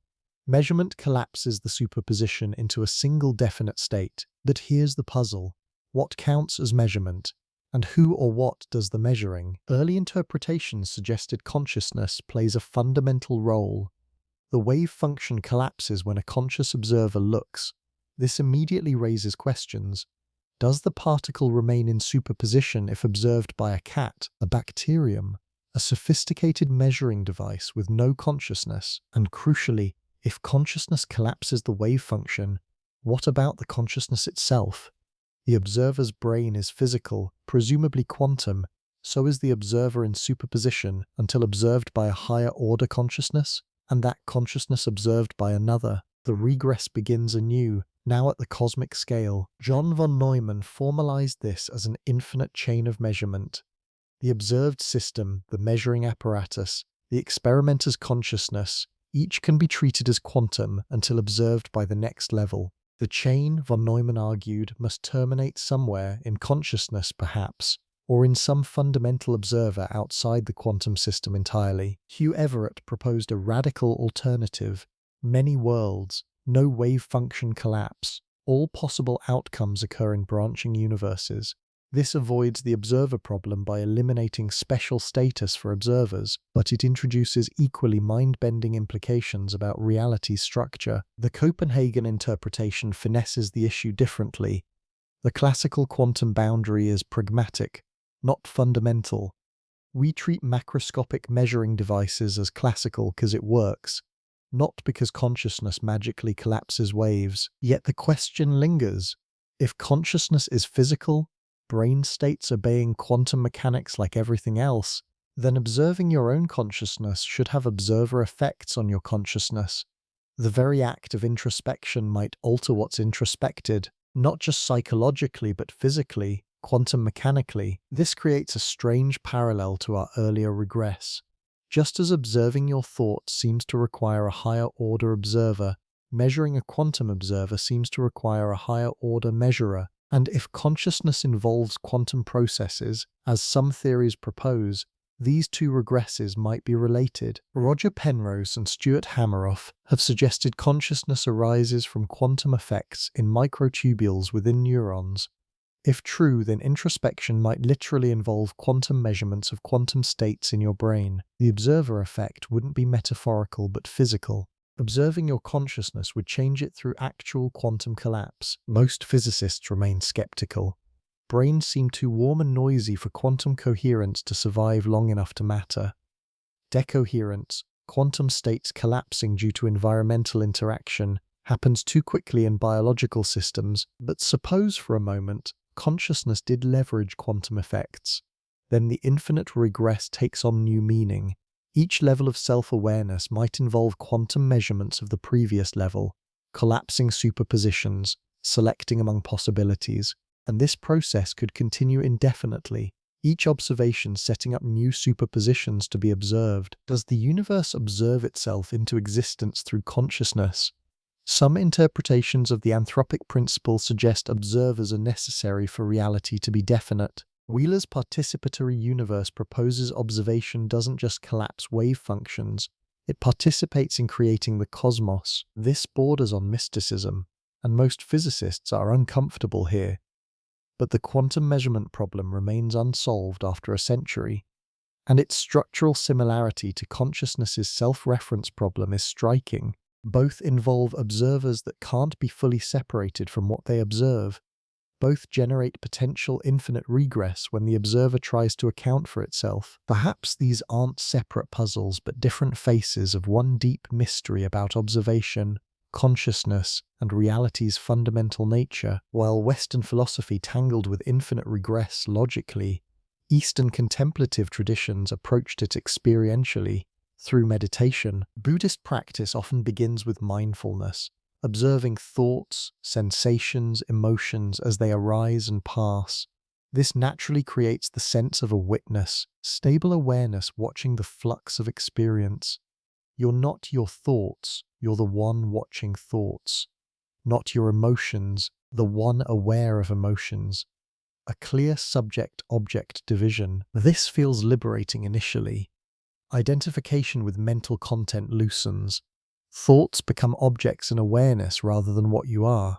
Measurement collapses the superposition into a single definite state. But here's the puzzle. What counts as measurement? And who or what does the measuring? Early interpretations suggested consciousness plays a fundamental role. The wave function collapses when a conscious observer looks. This immediately raises questions. Does the particle remain in superposition if observed by a cat, a bacterium, a sophisticated measuring device with no consciousness? And crucially, if consciousness collapses the wave function, what about the consciousness itself? The observer's brain is physical, presumably quantum, so is the observer in superposition until observed by a higher-order consciousness, and that consciousness observed by another. The regress begins anew, now at the cosmic scale. John von Neumann formalized this as an infinite chain of measurement. The observed system, the measuring apparatus, the experimenter's consciousness, each can be treated as quantum until observed by the next level. The chain, von Neumann argued, must terminate somewhere in consciousness perhaps, or in some fundamental observer outside the quantum system entirely. Hugh Everett proposed a radical alternative: many worlds, no wave function collapse. All possible outcomes occur in branching universes. This avoids the observer problem by eliminating special status for observers, but it introduces equally mind-bending implications about reality's structure. The Copenhagen interpretation finesses the issue differently. The classical quantum boundary is pragmatic, not fundamental. We treat macroscopic measuring devices as classical because it works, not because consciousness magically collapses waves. Yet the question lingers. If consciousness is physical, brain states obeying quantum mechanics like everything else, then observing your own consciousness should have observer effects on your consciousness. The very act of introspection might alter what's introspected, not just psychologically but physically, quantum mechanically. This creates a strange parallel to our earlier regress. Just as observing your thoughts seems to require a higher-order observer, measuring a quantum observer seems to require a higher-order measurer. And if consciousness involves quantum processes, as some theories propose, these two regresses might be related. Roger Penrose and Stuart Hameroff have suggested consciousness arises from quantum effects in microtubules within neurons. If true, then introspection might literally involve quantum measurements of quantum states in your brain. The observer effect wouldn't be metaphorical but physical. Observing your consciousness would change it through actual quantum collapse. Most physicists remain skeptical. Brains seem too warm and noisy for quantum coherence to survive long enough to matter. Decoherence, quantum states collapsing due to environmental interaction, happens too quickly in biological systems. But suppose for a moment consciousness did leverage quantum effects. Then the infinite regress takes on new meaning. Each level of self-awareness might involve quantum measurements of the previous level, collapsing superpositions, selecting among possibilities, and this process could continue indefinitely, each observation setting up new superpositions to be observed. Does the universe observe itself into existence through consciousness? Some interpretations of the anthropic principle suggest observers are necessary for reality to be definite. Wheeler's participatory universe proposes observation doesn't just collapse wave functions, it participates in creating the cosmos. This borders on mysticism, and most physicists are uncomfortable here. But the quantum measurement problem remains unsolved after a century, and its structural similarity to consciousness's self-reference problem is striking. Both involve observers that can't be fully separated from what they observe. Both generate potential infinite regress when the observer tries to account for itself. Perhaps these aren't separate puzzles, but different faces of one deep mystery about observation, consciousness, and reality's fundamental nature. While Western philosophy tangled with infinite regress logically, Eastern contemplative traditions approached it experientially. Through meditation, Buddhist practice often begins with mindfulness, observing thoughts, sensations, emotions as they arise and pass. This naturally creates the sense of a witness, stable awareness watching the flux of experience. You're not your thoughts, you're the one watching thoughts. Not your emotions, the one aware of emotions. A clear subject-object division. This feels liberating initially. Identification with mental content loosens. Thoughts become objects in awareness rather than what you are.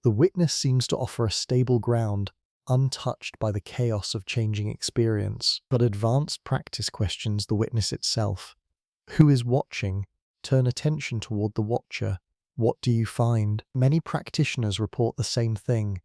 The witness seems to offer a stable ground, untouched by the chaos of changing experience. But advanced practice questions the witness itself. Who is watching? Turn attention toward the watcher. What do you find? Many practitioners report the same thing.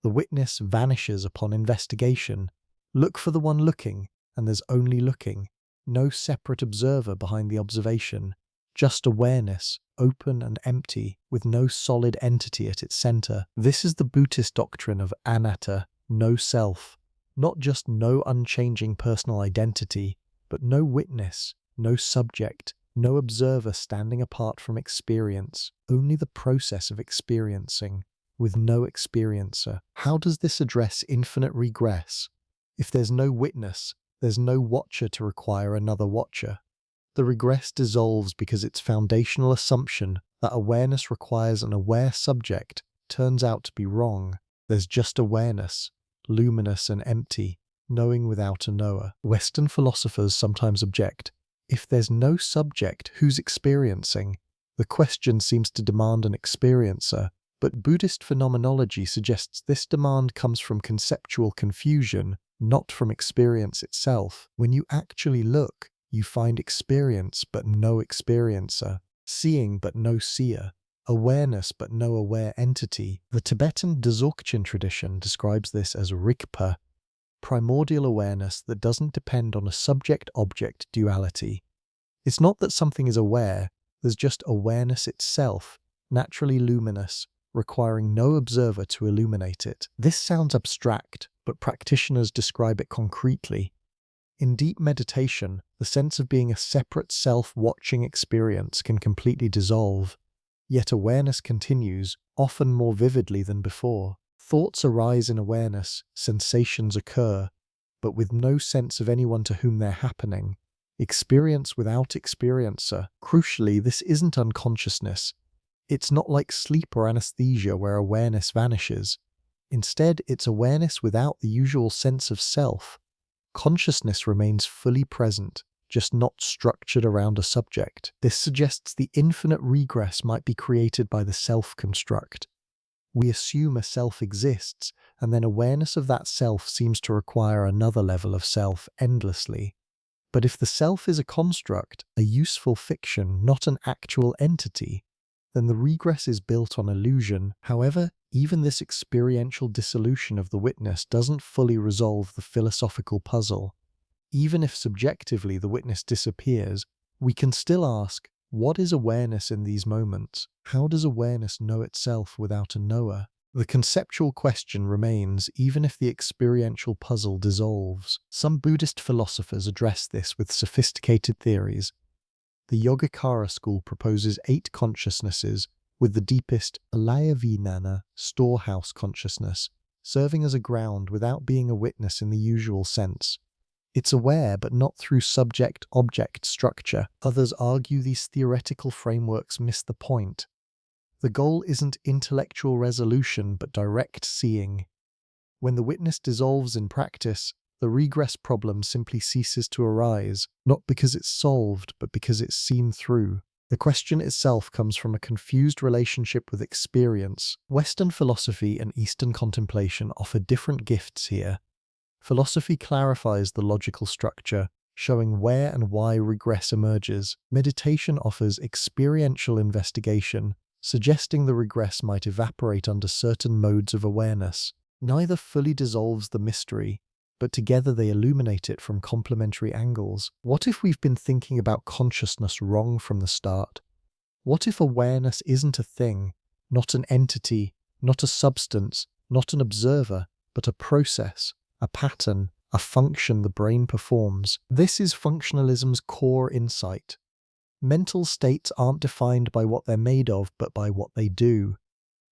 The witness vanishes upon investigation. Look for the one looking, and there's only looking. No separate observer behind the observation. Just awareness, open and empty, with no solid entity at its center. This is the Buddhist doctrine of anatta, no self. Not just no unchanging personal identity, but no witness, no subject, no observer standing apart from experience. Only the process of experiencing, with no experiencer. How does this address infinite regress? If there's no witness, there's no watcher to require another watcher. The regress dissolves because its foundational assumption that awareness requires an aware subject turns out to be wrong. There's just awareness, luminous and empty, knowing without a knower. Western philosophers sometimes object. If there's no subject, who's experiencing? The question seems to demand an experiencer. But Buddhist phenomenology suggests this demand comes from conceptual confusion, not from experience itself. When you actually look, you find experience but no experiencer, seeing but no seer, awareness but no aware entity. The Tibetan Dzogchen tradition describes this as Rigpa, primordial awareness that doesn't depend on a subject-object duality. It's not that something is aware, there's just awareness itself, naturally luminous, requiring no observer to illuminate it. This sounds abstract, but practitioners describe it concretely. In deep meditation, the sense of being a separate self-watching experience can completely dissolve, yet awareness continues, often more vividly than before. Thoughts arise in awareness, sensations occur, but with no sense of anyone to whom they're happening. Experience without experiencer. Crucially, this isn't unconsciousness. It's not like sleep or anesthesia where awareness vanishes. Instead, it's awareness without the usual sense of self. Consciousness remains fully present, just not structured around a subject. This suggests the infinite regress might be created by the self-construct. We assume a self exists, and then awareness of that self seems to require another level of self endlessly. But if the self is a construct, a useful fiction, not an actual entity, then the regress is built on illusion. However, even this experiential dissolution of the witness doesn't fully resolve the philosophical puzzle. Even if subjectively the witness disappears, we can still ask, what is awareness in these moments? How does awareness know itself without a knower? The conceptual question remains even if the experiential puzzle dissolves. Some Buddhist philosophers address this with sophisticated theories. The Yogacara school proposes 8 consciousnesses, with the deepest alaya storehouse consciousness, serving as a ground without being a witness in the usual sense. It's aware, but not through subject-object structure. Others argue these theoretical frameworks miss the point. The goal isn't intellectual resolution but direct seeing. When the witness dissolves in practice, the regress problem simply ceases to arise, not because it's solved, but because it's seen through. The question itself comes from a confused relationship with experience. Western philosophy and Eastern contemplation offer different gifts here. Philosophy clarifies the logical structure, showing where and why regress emerges. Meditation offers experiential investigation, suggesting the regress might evaporate under certain modes of awareness. Neither fully dissolves the mystery, but together they illuminate it from complementary angles. What if we've been thinking about consciousness wrong from the start? What if awareness isn't a thing, not an entity, not a substance, not an observer, but a process, a pattern, a function the brain performs? This is functionalism's core insight. Mental states aren't defined by what they're made of, but by what they do.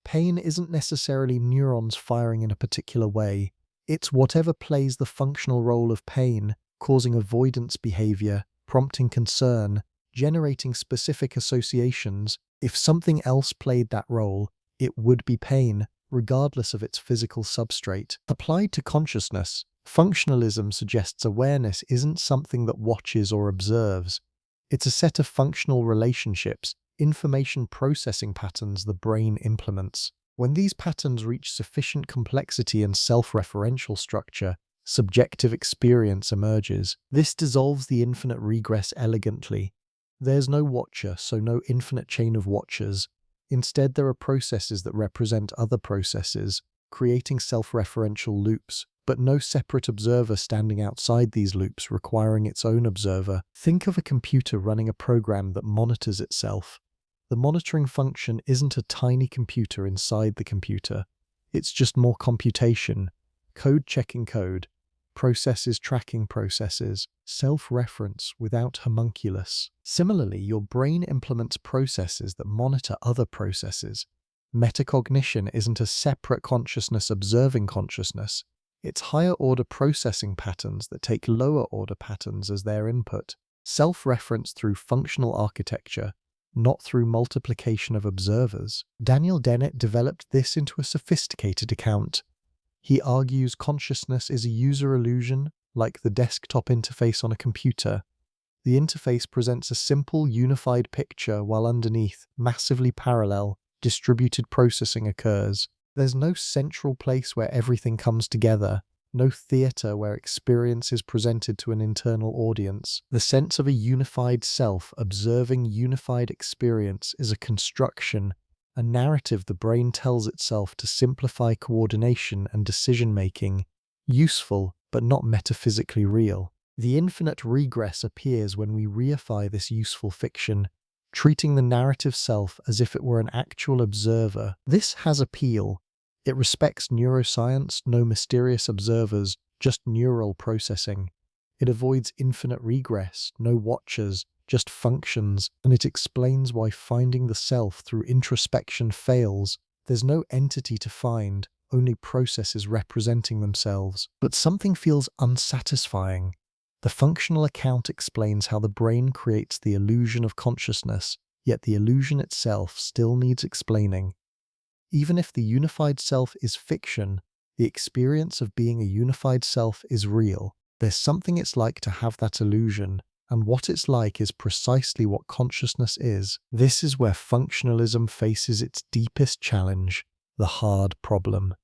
Pain isn't necessarily neurons firing in a particular way. It's whatever plays the functional role of pain, causing avoidance behavior, prompting concern, generating specific associations. If something else played that role, it would be pain, regardless of its physical substrate. Applied to consciousness, functionalism suggests awareness isn't something that watches or observes. It's a set of functional relationships, information processing patterns the brain implements. When these patterns reach sufficient complexity and self-referential structure, subjective experience emerges. This dissolves the infinite regress elegantly. There's no watcher, so no infinite chain of watchers. Instead, there are processes that represent other processes, creating self-referential loops, but no separate observer standing outside these loops requiring its own observer. Think of a computer running a program that monitors itself. The monitoring function isn't a tiny computer inside the computer. It's just more computation, code checking code, processes tracking processes, self-reference without homunculus. Similarly, your brain implements processes that monitor other processes. Metacognition isn't a separate consciousness observing consciousness. It's higher-order processing patterns that take lower-order patterns as their input. Self-reference through functional architecture, not through multiplication of observers. Daniel Dennett developed this into a sophisticated account. He argues consciousness is a user illusion, like the desktop interface on a computer. The interface presents a simple, unified picture while underneath, massively parallel, distributed processing occurs. There's no central place where everything comes together, no theatre where experience is presented to an internal audience. The sense of a unified self observing unified experience is a construction, a narrative the brain tells itself to simplify coordination and decision-making, useful but not metaphysically real. The infinite regress appears when we reify this useful fiction, treating the narrative self as if it were an actual observer. This has appeal. It respects neuroscience, no mysterious observers, just neural processing. It avoids infinite regress, no watchers, just functions, and it explains why finding the self through introspection fails. There's no entity to find, only processes representing themselves. But something feels unsatisfying. The functional account explains how the brain creates the illusion of consciousness, yet the illusion itself still needs explaining. Even if the unified self is fiction, the experience of being a unified self is real. There's something it's like to have that illusion, and what it's like is precisely what consciousness is. This is where functionalism faces its deepest challenge, the hard problem.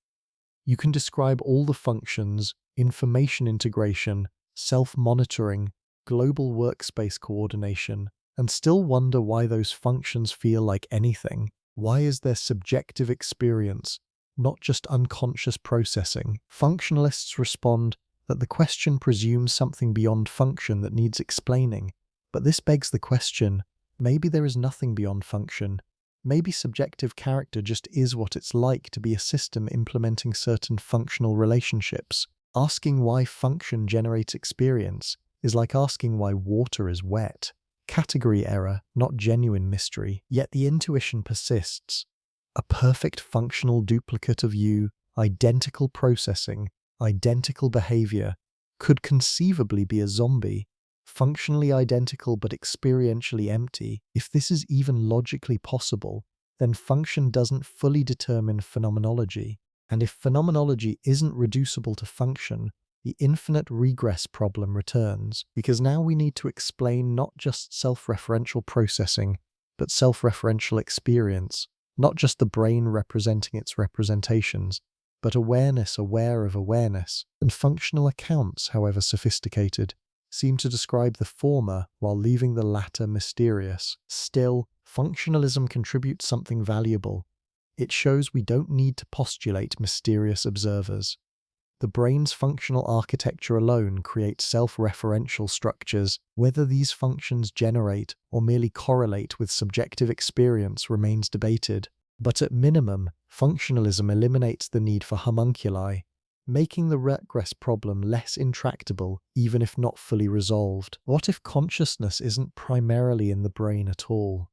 You can describe all the functions, information integration, self-monitoring, global workspace coordination, and still wonder why those functions feel like anything. Why is there subjective experience, not just unconscious processing? Functionalists respond that the question presumes something beyond function that needs explaining. But this begs the question, maybe there is nothing beyond function. Maybe subjective character just is what it's like to be a system implementing certain functional relationships. Asking why function generates experience is like asking why water is wet. Category error, not genuine mystery, yet the intuition persists. A perfect functional duplicate of you, identical processing, identical behavior, could conceivably be a zombie, functionally identical but experientially empty. If this is even logically possible, then function doesn't fully determine phenomenology. And if phenomenology isn't reducible to function, the infinite regress problem returns, because now we need to explain not just self-referential processing, but self-referential experience, not just the brain representing its representations, but awareness aware of awareness. And functional accounts, however sophisticated, seem to describe the former while leaving the latter mysterious. Still, functionalism contributes something valuable. It shows we don't need to postulate mysterious observers. The brain's functional architecture alone creates self-referential structures. Whether these functions generate or merely correlate with subjective experience remains debated. But at minimum, functionalism eliminates the need for homunculi, making the regress problem less intractable, even if not fully resolved. What if consciousness isn't primarily in the brain at all?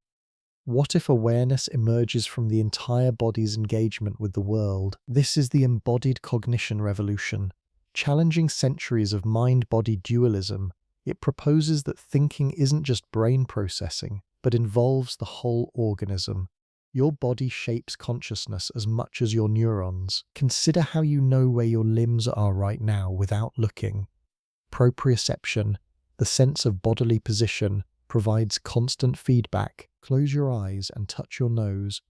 What if awareness emerges from the entire body's engagement with the world? This is the embodied cognition revolution. Challenging centuries of mind-body dualism, it proposes that thinking isn't just brain processing, but involves the whole organism. Your body shapes consciousness as much as your neurons. Consider how you know where your limbs are right now without looking. Proprioception, the sense of bodily position, provides constant feedback. Close your eyes and touch your nose.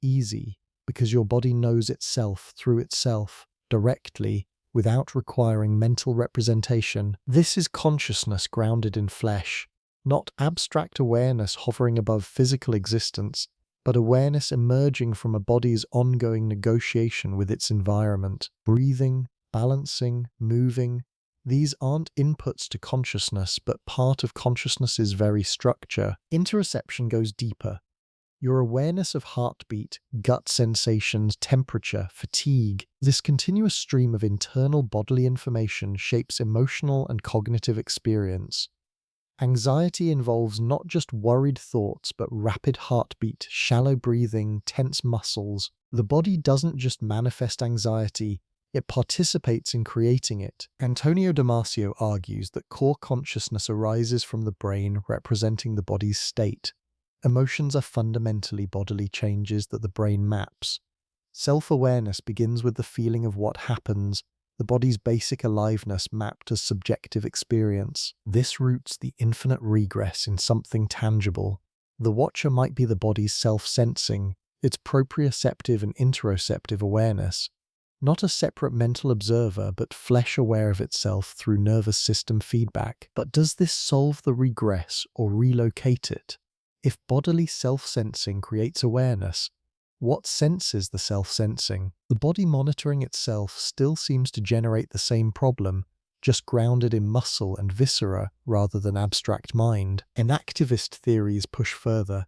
Easy, because your body knows itself through itself, directly, without requiring mental representation. This is consciousness grounded in flesh, not abstract awareness hovering above physical existence, but awareness emerging from a body's ongoing negotiation with its environment. Breathing, balancing, moving. These aren't inputs to consciousness, but part of consciousness's very structure. Interoception goes deeper. Your awareness of heartbeat, gut sensations, temperature, fatigue, this continuous stream of internal bodily information shapes emotional and cognitive experience. Anxiety involves not just worried thoughts, but rapid heartbeat, shallow breathing, tense muscles. The body doesn't just manifest anxiety, it participates in creating it. Antonio Damasio argues that core consciousness arises from the brain representing the body's state. Emotions are fundamentally bodily changes that the brain maps. Self-awareness begins with the feeling of what happens, the body's basic aliveness mapped as subjective experience. This roots the infinite regress in something tangible. The watcher might be the body's self-sensing, its proprioceptive and interoceptive awareness. Not a separate mental observer, but flesh aware of itself through nervous system feedback. But does this solve the regress or relocate it? If bodily self-sensing creates awareness, what senses the self-sensing? The body monitoring itself still seems to generate the same problem, just grounded in muscle and viscera rather than abstract mind. Enactivist theories push further.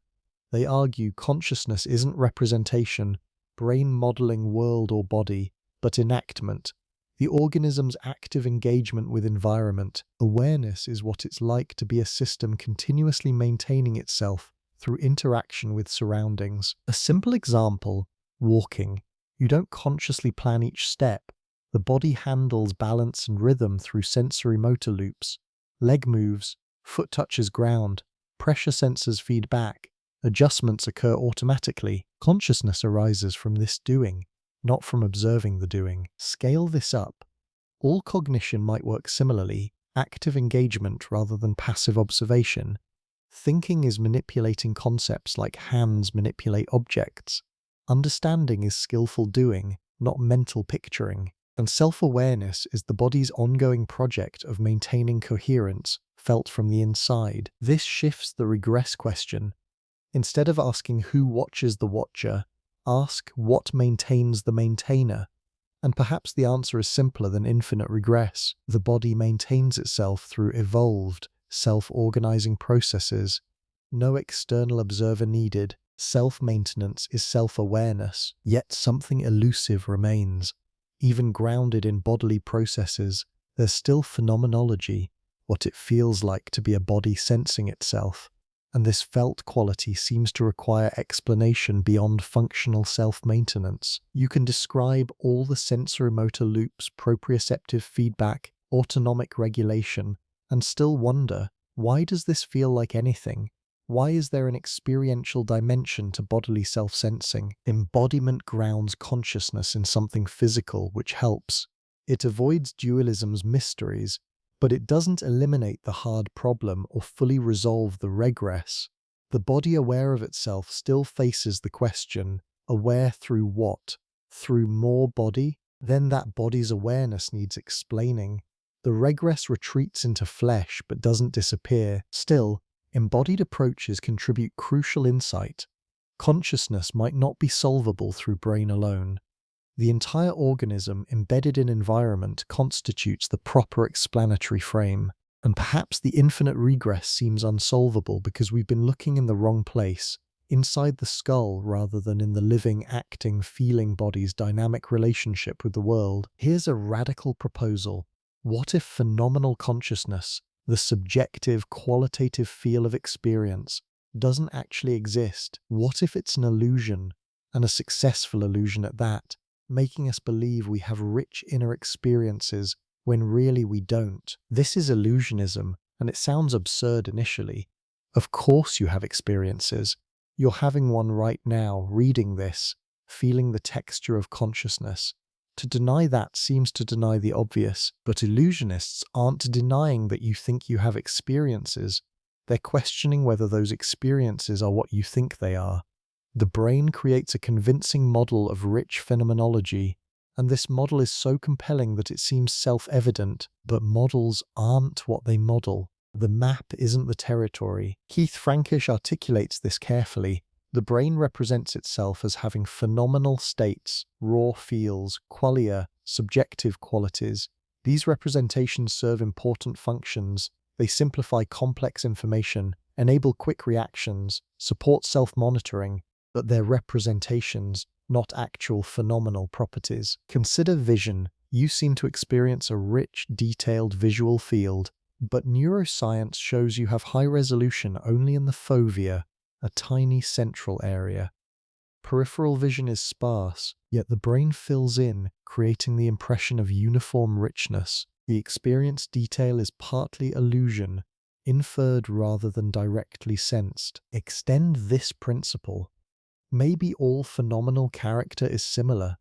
They argue consciousness isn't representation, brain modeling world or body, but enactment, the organism's active engagement with environment. Awareness is what it's like to be a system continuously maintaining itself through interaction with surroundings. A simple example, walking. You don't consciously plan each step. The body handles balance and rhythm through sensory motor loops. Leg moves, foot touches ground, pressure sensors feed back, adjustments occur automatically. Consciousness arises from this doing, not from observing the doing. Scale this up. All cognition might work similarly, active engagement rather than passive observation. Thinking is manipulating concepts like hands manipulate objects. Understanding is skillful doing, not mental picturing. And self-awareness is the body's ongoing project of maintaining coherence, felt from the inside. This shifts the regress question. Instead of asking who watches the watcher, ask what maintains the maintainer. And perhaps the answer is simpler than infinite regress. The body maintains itself through evolved, self-organizing processes. No external observer needed. Self-maintenance is self-awareness, yet something elusive remains. Even grounded in bodily processes, there's still phenomenology, what it feels like to be a body sensing itself. And this felt quality seems to require explanation beyond functional self-maintenance. You can describe all the sensorimotor loops, proprioceptive feedback, autonomic regulation, and still wonder, why does this feel like anything? Why is there an experiential dimension to bodily self-sensing? Embodiment grounds consciousness in something physical, which helps. It avoids dualism's mysteries, but it doesn't eliminate the hard problem or fully resolve the regress. The body aware of itself still faces the question, aware through what? Through more body? Then that body's awareness needs explaining. The regress retreats into flesh but doesn't disappear. Still, embodied approaches contribute crucial insight. Consciousness might not be solvable through brain alone. The entire organism embedded in environment constitutes the proper explanatory frame. And perhaps the infinite regress seems unsolvable because we've been looking in the wrong place, inside the skull rather than in the living, acting, feeling body's dynamic relationship with the world. Here's a radical proposal. What if phenomenal consciousness, the subjective, qualitative feel of experience, doesn't actually exist? What if it's an illusion, and a successful illusion at that, making us believe we have rich inner experiences when really we don't? This is illusionism, and it sounds absurd initially. Of course you have experiences. You're having one right now, reading this, feeling the texture of consciousness. To deny that seems to deny the obvious, but illusionists aren't denying that you think you have experiences. They're questioning whether those experiences are what you think they are. The brain creates a convincing model of rich phenomenology, and this model is so compelling that it seems self-evident, but models aren't what they model. The map isn't the territory. Keith Frankish articulates this carefully. The brain represents itself as having phenomenal states, raw feels, qualia, subjective qualities. These representations serve important functions. They simplify complex information, enable quick reactions, support self-monitoring, but they're representations, not actual phenomenal properties. Consider vision. You seem to experience a rich, detailed visual field, but neuroscience shows you have high resolution only in the fovea, a tiny central area. Peripheral vision is sparse, yet the brain fills in, creating the impression of uniform richness. The experienced detail is partly illusion, inferred rather than directly sensed. Extend this principle. Maybe all phenomenal character is similar.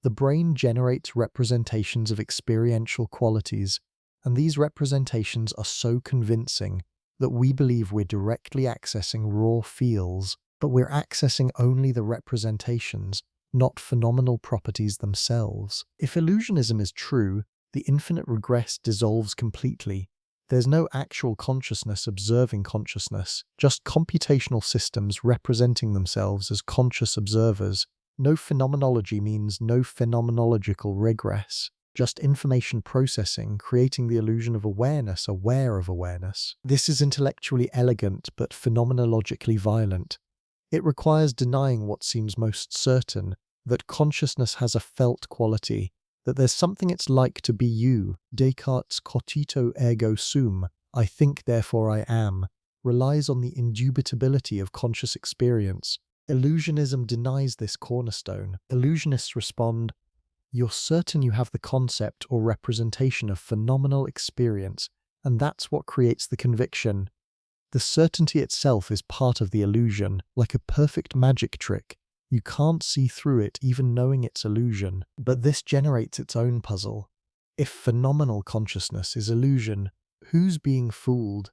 The brain generates representations of experiential qualities, and these representations are so convincing that we believe we're directly accessing raw feels, but we're accessing only the representations, not phenomenal properties themselves. If illusionism is true, the infinite regress dissolves completely. There's no actual consciousness observing consciousness, just computational systems representing themselves as conscious observers. No phenomenology means no phenomenological regress. Just information processing, creating the illusion of awareness, aware of awareness. This is intellectually elegant but phenomenologically violent. It requires denying what seems most certain, that consciousness has a felt quality, that there's something it's like to be you. Descartes' cogito ergo sum, I think therefore I am, relies on the indubitability of conscious experience. Illusionism denies this cornerstone. Illusionists respond, you're certain you have the concept or representation of phenomenal experience, and that's what creates the conviction. The certainty itself is part of the illusion, like a perfect magic trick. You can't see through it even knowing it's illusion, but this generates its own puzzle. If phenomenal consciousness is illusion, who's being fooled?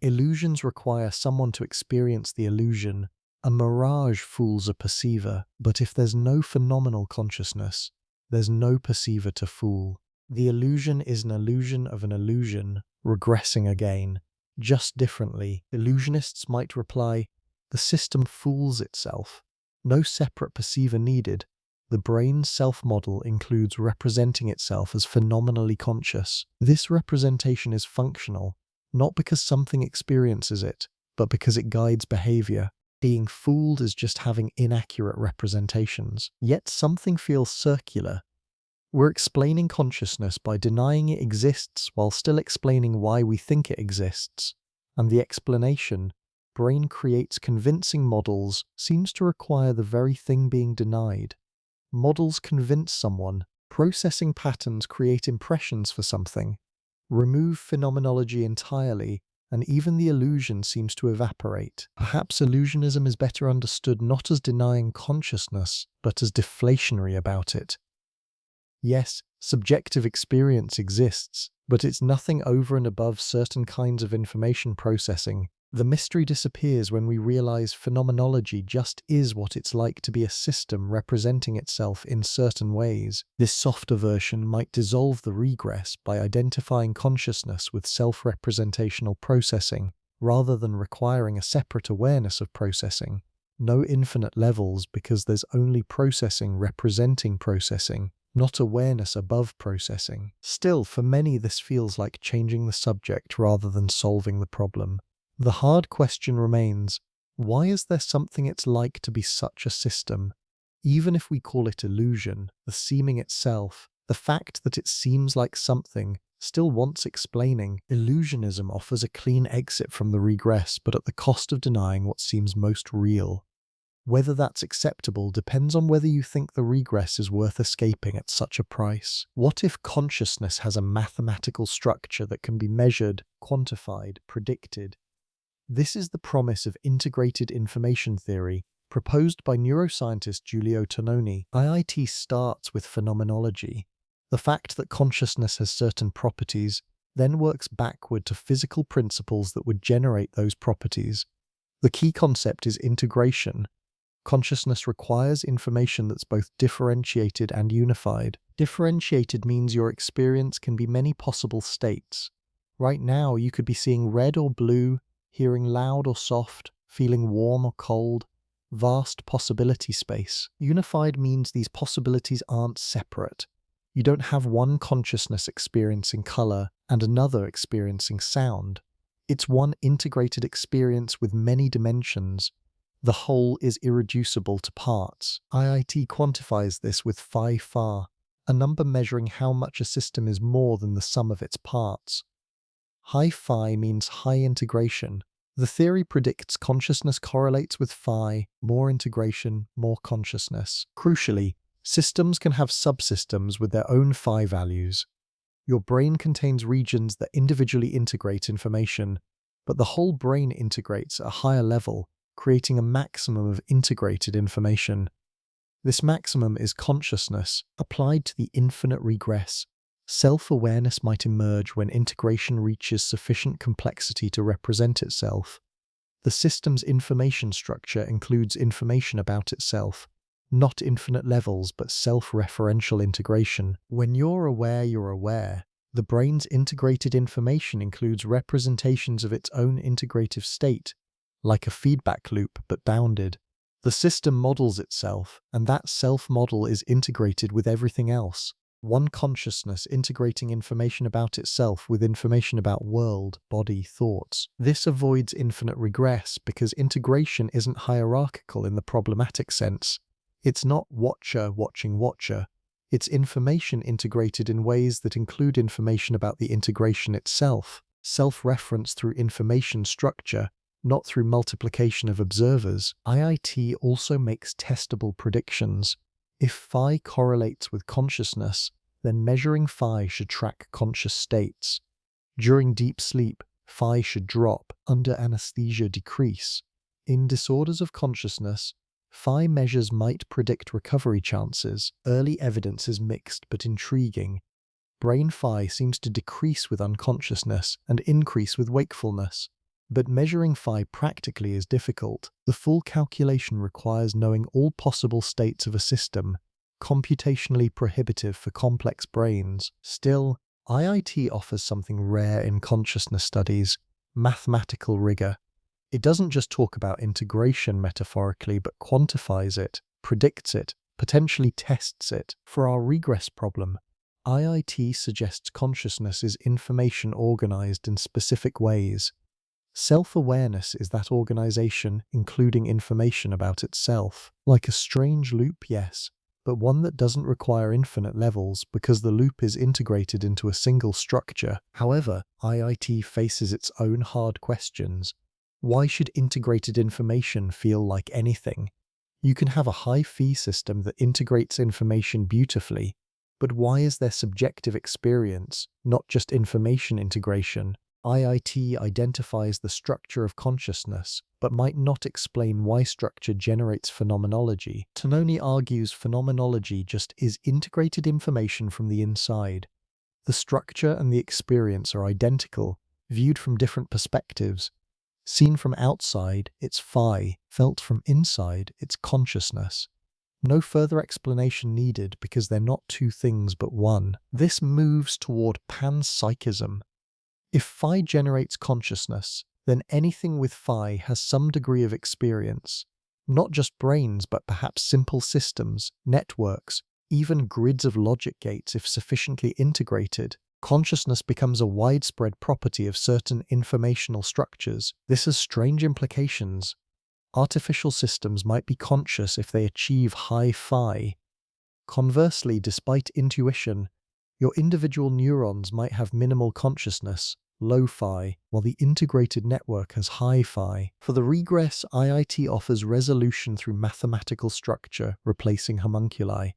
Illusions require someone to experience the illusion. A mirage fools a perceiver, but if there's no phenomenal consciousness, there's no perceiver to fool. The illusion is an illusion of an illusion, regressing again. Just differently, illusionists might reply, the system fools itself. No separate perceiver needed. The brain's self-model includes representing itself as phenomenally conscious. This representation is functional, not because something experiences it, but because it guides behavior. Being fooled is just having inaccurate representations. Yet something feels circular. We're explaining consciousness by denying it exists while still explaining why we think it exists. And the explanation, brain creates convincing models, seems to require the very thing being denied. Models convince someone. Processing patterns create impressions for something. Remove phenomenology entirely, and even the illusion seems to evaporate. Perhaps illusionism is better understood not as denying consciousness, but as deflationary about it. Yes, subjective experience exists, but it's nothing over and above certain kinds of information processing. The mystery disappears when we realize phenomenology just is what it's like to be a system representing itself in certain ways. This softer version might dissolve the regress by identifying consciousness with self-representational processing, rather than requiring a separate awareness of processing. No infinite levels because there's only processing representing processing, not awareness above processing. Still, for many this feels like changing the subject rather than solving the problem. The hard question remains, why is there something it's like to be such a system? Even if we call it illusion, the seeming itself, the fact that it seems like something, still wants explaining. Illusionism offers a clean exit from the regress, but at the cost of denying what seems most real. Whether that's acceptable depends on whether you think the regress is worth escaping at such a price. What if consciousness has a mathematical structure that can be measured, quantified, predicted? This is the promise of integrated information theory, proposed by neuroscientist Giulio Tononi. IIT starts with phenomenology, the fact that consciousness has certain properties, then works backward to physical principles that would generate those properties. The key concept is integration. Consciousness requires information that's both differentiated and unified. Differentiated means your experience can be many possible states. Right now, you could be seeing red or blue, hearing loud or soft, feeling warm or cold. Vast possibility space. Unified means these possibilities aren't separate. You don't have one consciousness experiencing color and another experiencing sound. It's one integrated experience with many dimensions. The whole is irreducible to parts. IIT quantifies this with phi far, a number measuring how much a system is more than the sum of its parts. High phi means high integration. The theory predicts consciousness correlates with phi, more integration, more consciousness. Crucially, systems can have subsystems with their own phi values. Your brain contains regions that individually integrate information, but the whole brain integrates at a higher level, creating a maximum of integrated information. This maximum is consciousness, applied to the infinite regress. Self-awareness might emerge when integration reaches sufficient complexity to represent itself. The system's information structure includes information about itself, not infinite levels but self-referential integration. When you're aware, the brain's integrated information includes representations of its own integrative state, like a feedback loop but bounded. The system models itself, and that self-model is integrated with everything else. One consciousness integrating information about itself with information about world, body, thoughts. This avoids infinite regress because integration isn't hierarchical in the problematic sense. It's not watcher watching watcher. It's information integrated in ways that include information about the integration itself. Self-reference through information structure, not through multiplication of observers. IIT also makes testable predictions. If phi correlates with consciousness, then measuring phi should track conscious states. During deep sleep, phi should drop, under anesthesia decrease. In disorders of consciousness, phi measures might predict recovery chances. Early evidence is mixed but intriguing. Brain phi seems to decrease with unconsciousness and increase with wakefulness. But measuring phi practically is difficult. The full calculation requires knowing all possible states of a system, computationally prohibitive for complex brains. Still, IIT offers something rare in consciousness studies: mathematical rigor. It doesn't just talk about integration metaphorically, but quantifies it, predicts it, potentially tests it. For our regress problem, IIT suggests consciousness is information organized in specific ways. Self-awareness is that organization, including information about itself. Like a strange loop, yes, but one that doesn't require infinite levels because the loop is integrated into a single structure. However, IIT faces its own hard questions. Why should integrated information feel like anything? You can have a high-fee system that integrates information beautifully, but why is there subjective experience, not just information integration? IIT identifies the structure of consciousness, but might not explain why structure generates phenomenology. Tononi argues phenomenology just is integrated information from the inside. The structure and the experience are identical, viewed from different perspectives. Seen from outside, it's phi; felt from inside, it's consciousness. No further explanation needed because they're not two things but one. This moves toward panpsychism. If phi generates consciousness, then anything with phi has some degree of experience. Not just brains, but perhaps simple systems, networks, even grids of logic gates if sufficiently integrated. Consciousness becomes a widespread property of certain informational structures. This has strange implications. Artificial systems might be conscious if they achieve high phi. Conversely, despite intuition, your individual neurons might have minimal consciousness, low phi, while the integrated network has high phi. For the regress, IIT offers resolution through mathematical structure, replacing homunculi.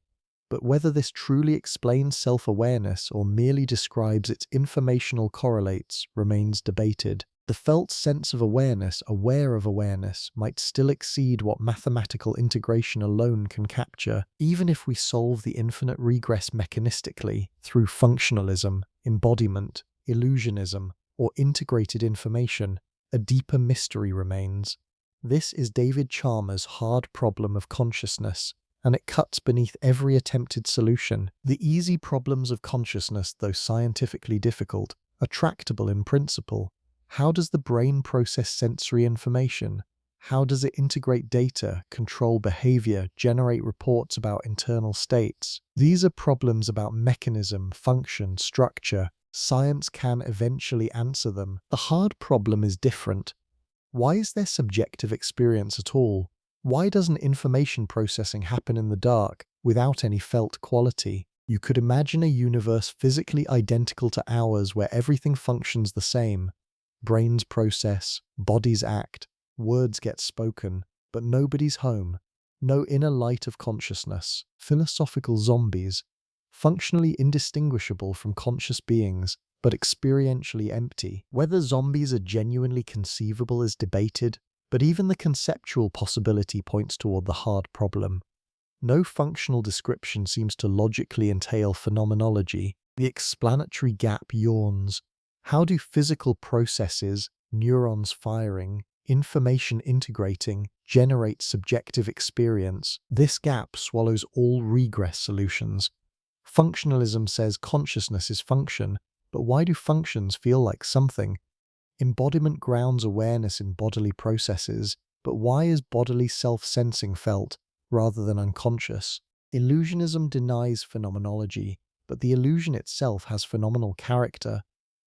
But whether this truly explains self-awareness or merely describes its informational correlates remains debated. The felt sense of awareness, aware of awareness, might still exceed what mathematical integration alone can capture, even if we solve the infinite regress mechanistically through functionalism, embodiment, illusionism, or integrated information. A deeper mystery remains. This is David Chalmers' hard problem of consciousness, and it cuts beneath every attempted solution. The easy problems of consciousness, though scientifically difficult, are tractable in principle. How does the brain process sensory information? How does it integrate data, control behavior, generate reports about internal states? These are problems about mechanism, function, structure. Science can eventually answer them. The hard problem is different. Why is there subjective experience at all? Why doesn't information processing happen in the dark, without any felt quality? You could imagine a universe physically identical to ours where everything functions the same. Brains process, bodies act, words get spoken, but nobody's home. No inner light of consciousness. Philosophical zombies. Functionally indistinguishable from conscious beings, but experientially empty. Whether zombies are genuinely conceivable is debated, but even the conceptual possibility points toward the hard problem. No functional description seems to logically entail phenomenology. The explanatory gap yawns. How do physical processes, neurons firing, information integrating, generate subjective experience? This gap swallows all regress solutions. Functionalism says consciousness is function, but why do functions feel like something? Embodiment grounds awareness in bodily processes, but why is bodily self-sensing felt, rather than unconscious? Illusionism denies phenomenology, but the illusion itself has phenomenal character.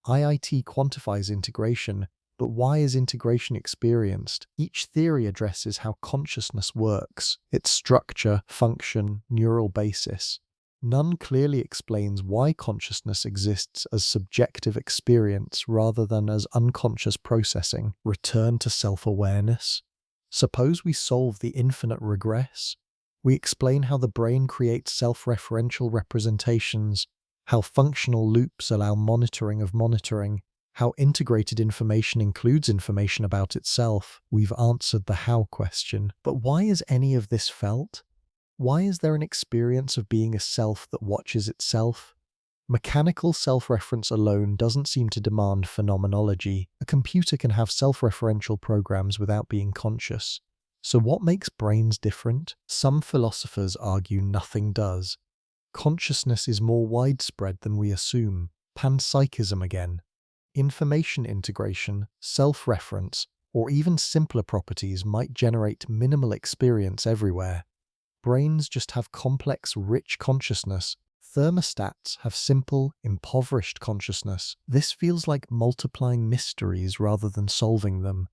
IIT quantifies integration, but why is integration experienced? Each theory addresses how consciousness works, its structure, function, neural basis. None clearly explains why consciousness exists as subjective experience rather than as unconscious processing. Return to self-awareness. Suppose we solve the infinite regress. We explain how the brain creates self-referential representations, how functional loops allow monitoring of monitoring, how integrated information includes information about itself. We've answered the how question. But why is any of this felt? Why is there an experience of being a self that watches itself? Mechanical self-reference alone doesn't seem to demand phenomenology. A computer can have self-referential programs without being conscious. So what makes brains different? Some philosophers argue nothing does. Consciousness is more widespread than we assume. Panpsychism again. Information integration, self-reference, or even simpler properties might generate minimal experience everywhere. Brains just have complex, rich consciousness. Thermostats have simple, impoverished consciousness. This feels like multiplying mysteries rather than solving them.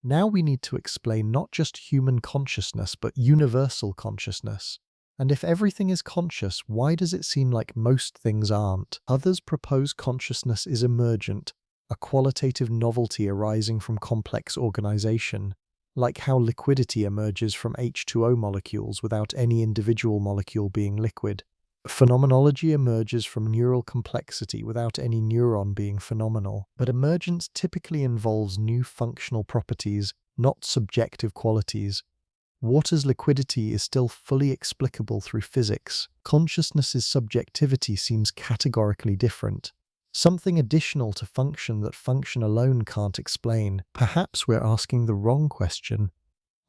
Now we need to explain not just human consciousness, but universal consciousness. And if everything is conscious, why does it seem like most things aren't? Others propose consciousness is emergent, a qualitative novelty arising from complex organization, like how liquidity emerges from H2O molecules without any individual molecule being liquid. Phenomenology emerges from neural complexity without any neuron being phenomenal, but emergence typically involves new functional properties, not subjective qualities. Water's liquidity is still fully explicable through physics. Consciousness's subjectivity seems categorically different. Something additional to function that function alone can't explain. Perhaps we're asking the wrong question.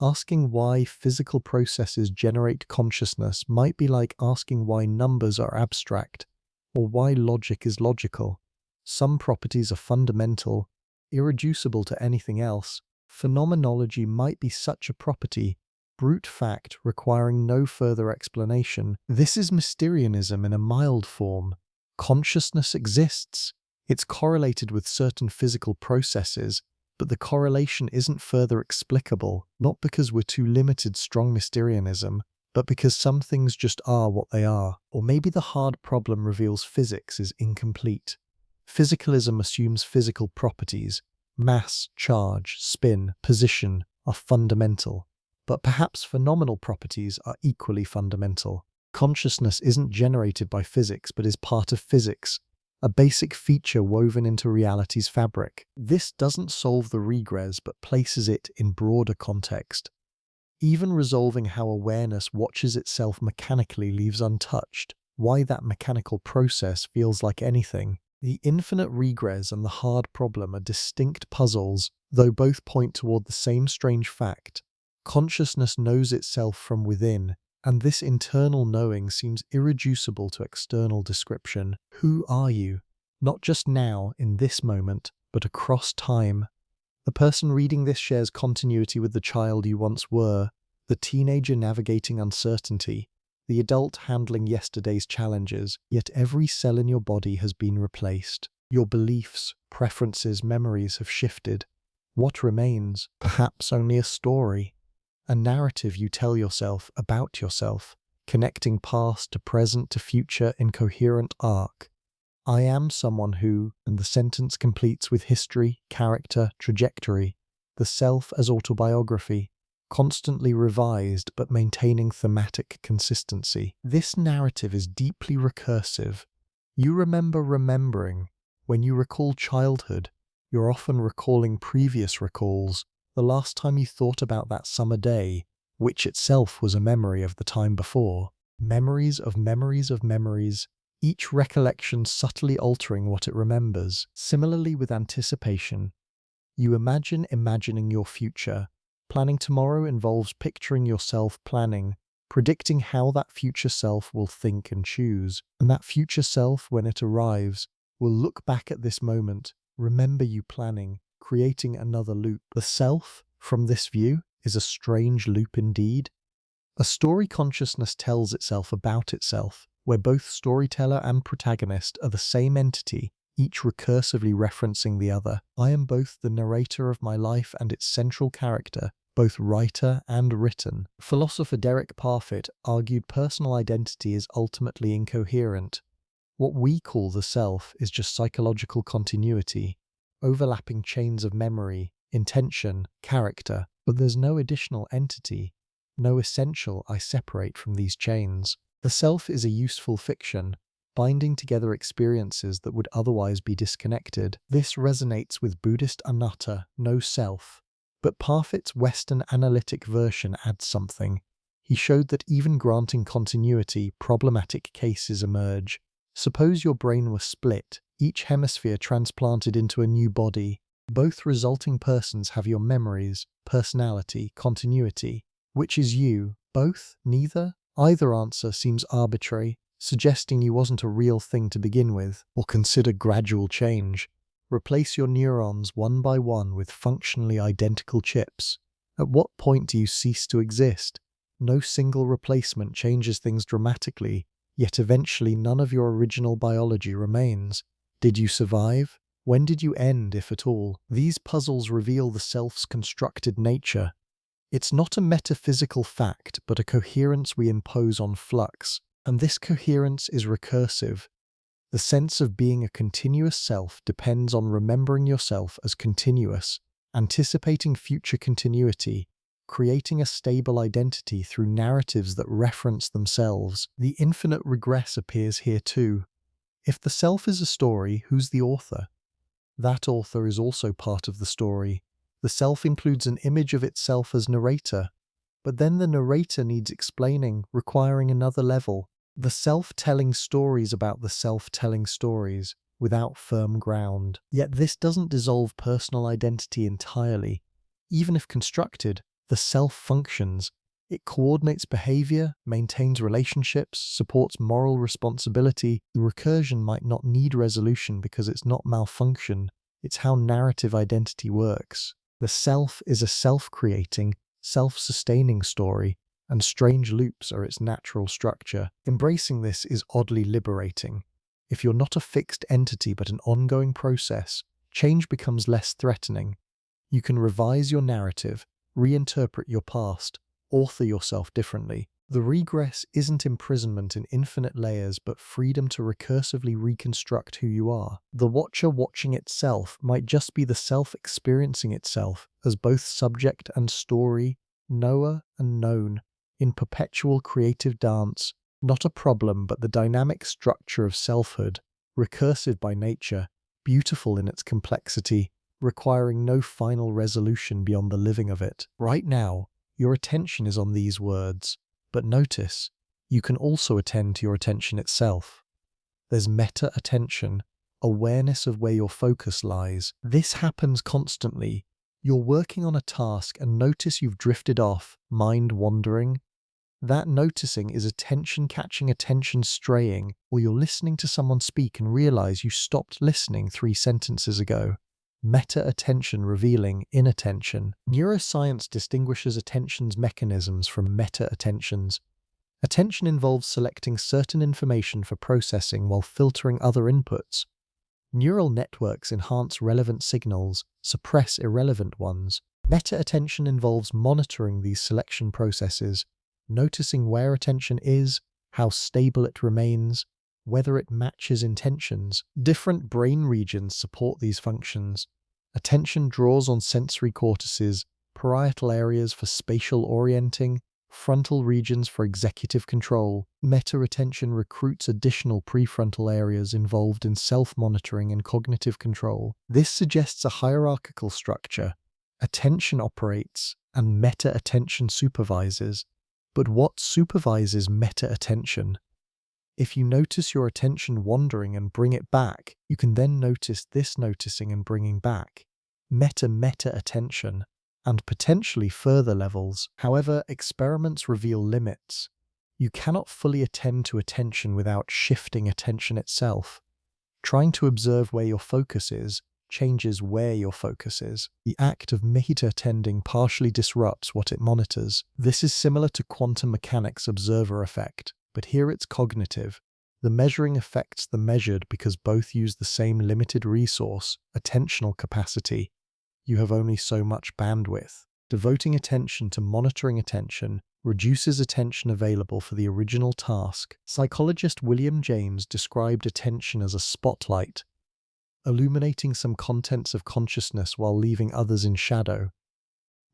Asking why physical processes generate consciousness might be like asking why numbers are abstract, or why logic is logical. Some properties are fundamental, irreducible to anything else. Phenomenology might be such a property, brute fact requiring no further explanation. This is Mysterianism in a mild form. Consciousness exists. It's correlated with certain physical processes, but the correlation isn't further explicable, not because we're too limited strong Mysterianism, but because some things just are what they are. Or maybe the hard problem reveals physics is incomplete. Physicalism assumes physical properties, mass, charge, spin, position, are fundamental. But perhaps phenomenal properties are equally fundamental. Consciousness isn't generated by physics but is part of physics, a basic feature woven into reality's fabric. This doesn't solve the regress but places it in broader context. Even resolving how awareness watches itself mechanically leaves untouched why that mechanical process feels like anything. The infinite regress and the hard problem are distinct puzzles, though both point toward the same strange fact. Consciousness knows itself from within, and this internal knowing seems irreducible to external description. Who are you? Not just now, in this moment, but across time. The person reading this shares continuity with the child you once were, the teenager navigating uncertainty, the adult handling yesterday's challenges, yet every cell in your body has been replaced. Your beliefs, preferences, memories have shifted. What remains? Perhaps only a story. A narrative you tell yourself about yourself, connecting past to present to future in coherent arc. I am someone who, and the sentence completes with history, character, trajectory, the self as autobiography, constantly revised but maintaining thematic consistency. This narrative is deeply recursive. You remember remembering. When you recall childhood, you're often recalling previous recalls, the last time you thought about that summer day, which itself was a memory of the time before. Memories of memories of memories, each recollection subtly altering what it remembers. Similarly with anticipation, you imagine imagining your future. Planning tomorrow involves picturing yourself planning, predicting how that future self will think and choose. And that future self, when it arrives, will look back at this moment, remember you planning, creating another loop. The self, from this view, is a strange loop indeed. A story consciousness tells itself about itself, where both storyteller and protagonist are the same entity, each recursively referencing the other. I am both the narrator of my life and its central character, both writer and written. Philosopher Derek Parfit argued personal identity is ultimately incoherent. What we call the self is just psychological continuity, overlapping chains of memory, intention, character, but there's no additional entity, no essential I separate from these chains. The self is a useful fiction, binding together experiences that would otherwise be disconnected. This resonates with Buddhist anatta, no self. But Parfit's Western analytic version adds something. He showed that even granting continuity, problematic cases emerge. Suppose your brain were split, each hemisphere transplanted into a new body. Both resulting persons have your memories, personality, continuity. Which is you? Both? Neither? Either answer seems arbitrary, suggesting you wasn't a real thing to begin with. Or consider gradual change. Replace your neurons one by one with functionally identical chips. At what point do you cease to exist? No single replacement changes things dramatically, yet eventually none of your original biology remains. Did you survive? When did you end, if at all? These puzzles reveal the self's constructed nature. It's not a metaphysical fact, but a coherence we impose on flux, and this coherence is recursive. The sense of being a continuous self depends on remembering yourself as continuous, anticipating future continuity, creating a stable identity through narratives that reference themselves. The infinite regress appears here too. If the self is a story, who's the author? That author is also part of the story. The self includes an image of itself as narrator, but then the narrator needs explaining, requiring another level. The self telling stories about the self telling stories, without firm ground. Yet this doesn't dissolve personal identity entirely. Even if constructed, the self functions. It coordinates behavior, maintains relationships, supports moral responsibility. The recursion might not need resolution because it's not malfunction, it's how narrative identity works. The self is a self-creating, self-sustaining story, and strange loops are its natural structure. Embracing this is oddly liberating. If you're not a fixed entity but an ongoing process, change becomes less threatening. You can revise your narrative, reinterpret your past, author yourself differently. The regress isn't imprisonment in infinite layers but freedom to recursively reconstruct who you are. The watcher watching itself might just be the self experiencing itself as both subject and story, knower and known, in perpetual creative dance, not a problem but the dynamic structure of selfhood, recursive by nature, beautiful in its complexity, requiring no final resolution beyond the living of it. Right now, your attention is on these words, but notice, you can also attend to your attention itself. There's meta-attention, awareness of where your focus lies. This happens constantly. You're working on a task and notice you've drifted off, mind wandering. That noticing is attention catching attention straying, or you're listening to someone speak and realize you stopped listening 3 sentences ago. Meta-attention revealing inattention. Neuroscience distinguishes attention's mechanisms from meta-attentions. Attention involves selecting certain information for processing while filtering other inputs. Neural networks enhance relevant signals, suppress irrelevant ones. Meta-attention involves monitoring these selection processes, noticing where attention is, how stable it remains, whether it matches intentions. Different brain regions support these functions. Attention draws on sensory cortices, parietal areas for spatial orienting, frontal regions for executive control. Meta-attention recruits additional prefrontal areas involved in self-monitoring and cognitive control. This suggests a hierarchical structure. Attention operates, and meta-attention supervises. But what supervises meta-attention? If you notice your attention wandering and bring it back, you can then notice this noticing and bringing back. Meta-attention, and potentially further levels. However, experiments reveal limits. You cannot fully attend to attention without shifting attention itself. Trying to observe where your focus is changes where your focus is. The act of meta-attending partially disrupts what it monitors. This is similar to quantum mechanics' observer effect, but here it's cognitive. The measuring affects the measured because both use the same limited resource, attentional capacity. You have only so much bandwidth. Devoting attention to monitoring attention reduces attention available for the original task. Psychologist William James described attention as a spotlight, illuminating some contents of consciousness while leaving others in shadow.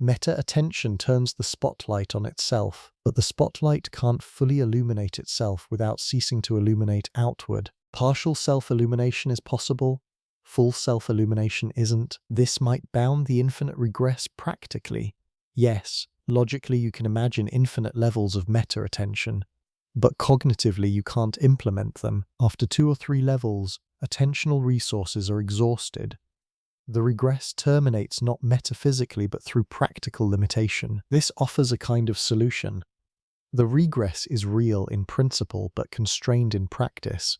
Meta-attention turns the spotlight on itself, but the spotlight can't fully illuminate itself without ceasing to illuminate outward. Partial self-illumination is possible, full self-illumination isn't. This might bound the infinite regress practically. Yes, logically you can imagine infinite levels of meta-attention, but cognitively you can't implement them. After 2 or 3 levels, attentional resources are exhausted. The regress terminates not metaphysically but through practical limitation. This offers a kind of solution. The regress is real in principle but constrained in practice.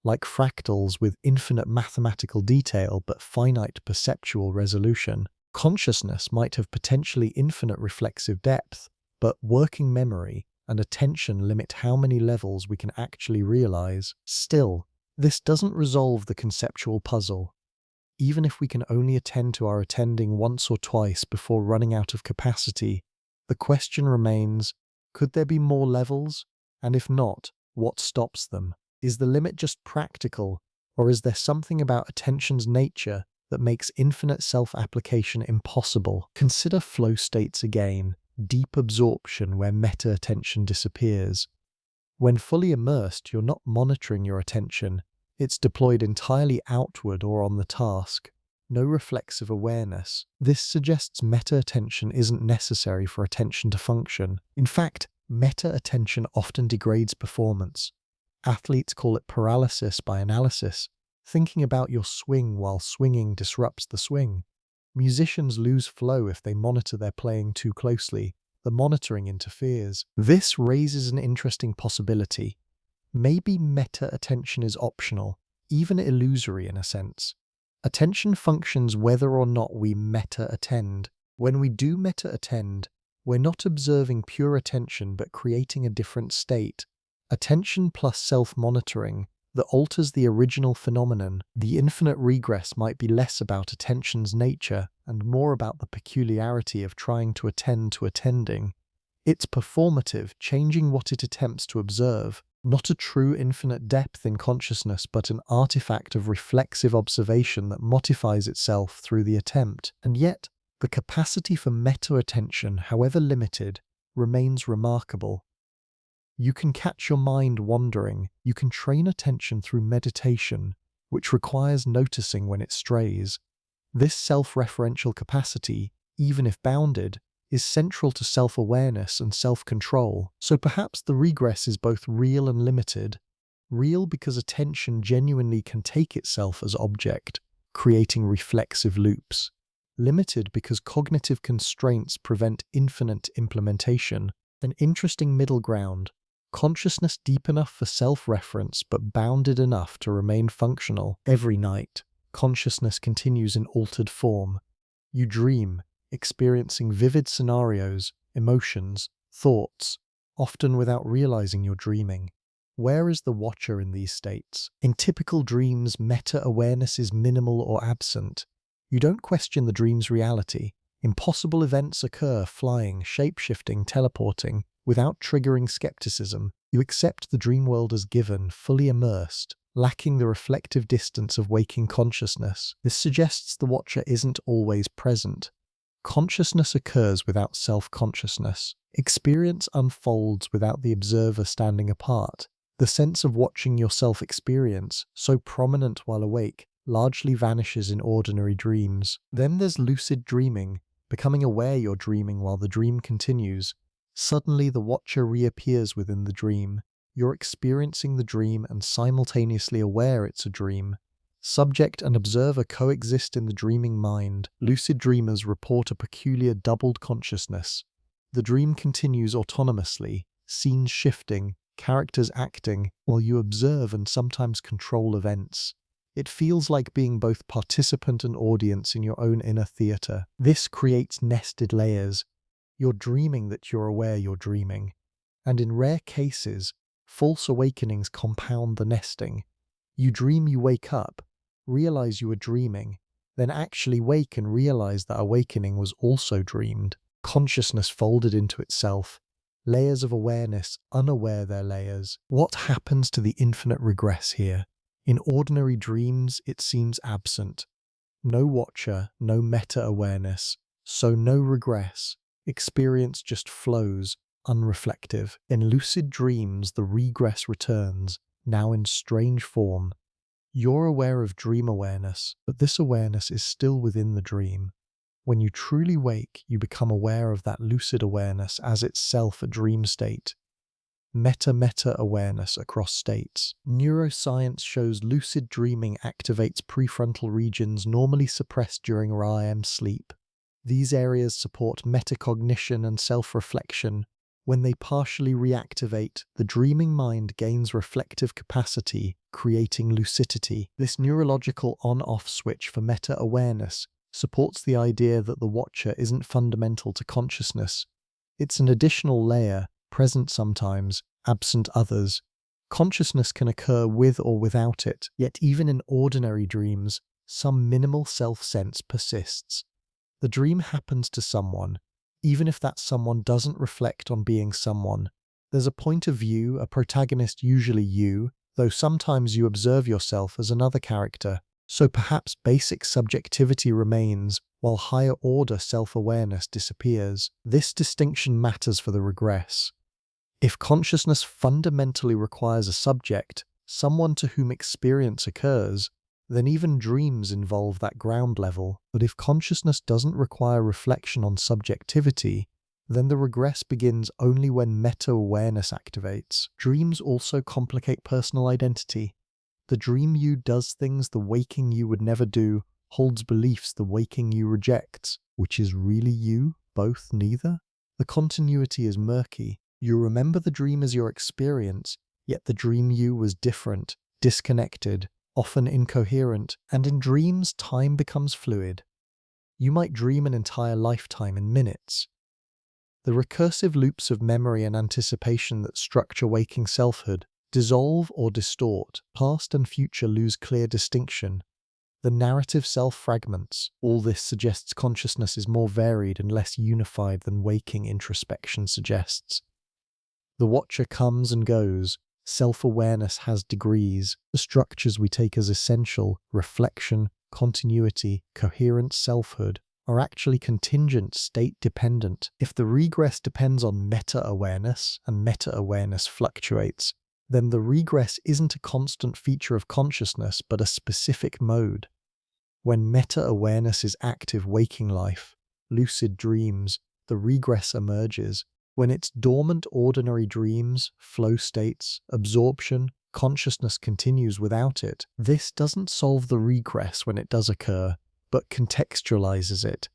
Like fractals with infinite mathematical detail but finite perceptual resolution, consciousness might have potentially infinite reflexive depth, but working memory and attention limit how many levels we can actually realize. Still, this doesn't resolve the conceptual puzzle. Even if we can only attend to our attending once or twice before running out of capacity, the question remains, could there be more levels? And if not, what stops them? Is the limit just practical, or is there something about attention's nature that makes infinite self-application impossible? Consider flow states again. deep absorption where meta-attention disappears. When fully immersed, you're not monitoring your attention. It's deployed entirely outward or on the task. No reflexive awareness. This suggests meta-attention isn't necessary for attention to function. In fact, meta-attention often degrades performance. Athletes call it paralysis by analysis. Thinking about your swing while swinging disrupts the swing. Musicians lose flow if they monitor their playing too closely. The monitoring interferes. This raises an interesting possibility. Maybe meta-attention is optional, even illusory in a sense. Attention functions whether or not we meta-attend. When we do meta-attend, we're not observing pure attention but creating a different state. Attention plus self-monitoring that alters the original phenomenon. The infinite regress might be less about attention's nature and more about the peculiarity of trying to attend to attending. It's performative, changing what it attempts to observe. Not a true infinite depth in consciousness, but an artifact of reflexive observation that modifies itself through the attempt. And yet, the capacity for meta-attention, however limited, remains remarkable. You can catch your mind wandering. You can train attention through meditation, which requires noticing when it strays. This self-referential capacity, even if bounded, is central to self-awareness and self-control. So perhaps the regress is both real and limited. Real because attention genuinely can take itself as object, creating reflexive loops. Limited because cognitive constraints prevent infinite implementation. An interesting middle ground. Consciousness deep enough for self-reference but bounded enough to remain functional. Every night, consciousness continues in altered form. You dream, experiencing vivid scenarios, emotions, thoughts, often without realizing you're dreaming. Where is the watcher in these states? In typical dreams, meta-awareness is minimal or absent. You don't question the dream's reality. Impossible events occur, flying, shape-shifting, teleporting. Without triggering skepticism, you accept the dream world as given, fully immersed, lacking the reflective distance of waking consciousness. This suggests the watcher isn't always present. Consciousness occurs without self-consciousness. Experience unfolds without the observer standing apart. The sense of watching yourself experience, so prominent while awake, largely vanishes in ordinary dreams. Then there's lucid dreaming, becoming aware you're dreaming while the dream continues. Suddenly, the watcher reappears within the dream. You're experiencing the dream and simultaneously aware it's a dream. Subject and observer coexist in the dreaming mind. Lucid dreamers report a peculiar doubled consciousness. The dream continues autonomously, scenes shifting, characters acting, while you observe and sometimes control events. It feels like being both participant and audience in your own inner theater. This creates nested layers. You're dreaming that you're aware you're dreaming. And in rare cases, false awakenings compound the nesting. You dream you wake up, realize you were dreaming, then actually wake and realize that awakening was also dreamed. Consciousness folded into itself. Layers of awareness, unaware they're layers. What happens to the infinite regress here? In ordinary dreams, it seems absent. No watcher, no meta-awareness, so no regress. Experience just flows, unreflective. In lucid dreams, the regress returns, now in strange form. You're aware of dream awareness, but this awareness is still within the dream. When you truly wake, you become aware of that lucid awareness as itself a dream state. Meta awareness across states. Neuroscience shows lucid dreaming activates prefrontal regions normally suppressed during REM sleep. These areas support metacognition and self-reflection. When they partially reactivate, the dreaming mind gains reflective capacity, creating lucidity. This neurological on-off switch for meta-awareness supports the idea that the watcher isn't fundamental to consciousness. It's an additional layer, present sometimes, absent others. Consciousness can occur with or without it, yet even in ordinary dreams, some minimal self-sense persists. The dream happens to someone, even if that someone doesn't reflect on being someone. There's a point of view, a protagonist, usually you, though sometimes you observe yourself as another character. So perhaps basic subjectivity remains, while higher order self-awareness disappears. This distinction matters for the regress. If consciousness fundamentally requires a subject, someone to whom experience occurs, then even dreams involve that ground level. But if consciousness doesn't require reflection on subjectivity, then the regress begins only when meta-awareness activates. Dreams also complicate personal identity. The dream you does things the waking you would never do, holds beliefs the waking you rejects. Which is really you? Both? Neither? The continuity is murky. You remember the dream as your experience, yet the dream you was different, disconnected, often incoherent, and in dreams time becomes fluid. You might dream an entire lifetime in minutes. The recursive loops of memory and anticipation that structure waking selfhood dissolve or distort. Past and future lose clear distinction. The narrative self fragments. All this suggests consciousness is more varied and less unified than waking introspection suggests. The watcher comes and goes. Self-awareness has degrees. The structures we take as essential, reflection, continuity, coherent selfhood, are actually contingent, state-dependent. If the regress depends on meta-awareness, and meta-awareness fluctuates, then the regress isn't a constant feature of consciousness, but a specific mode. When meta-awareness is active waking life, lucid dreams, the regress emerges. When it's dormant ordinary dreams, flow states, absorption, consciousness continues without it. This doesn't solve the regress when it does occur, but contextualizes it.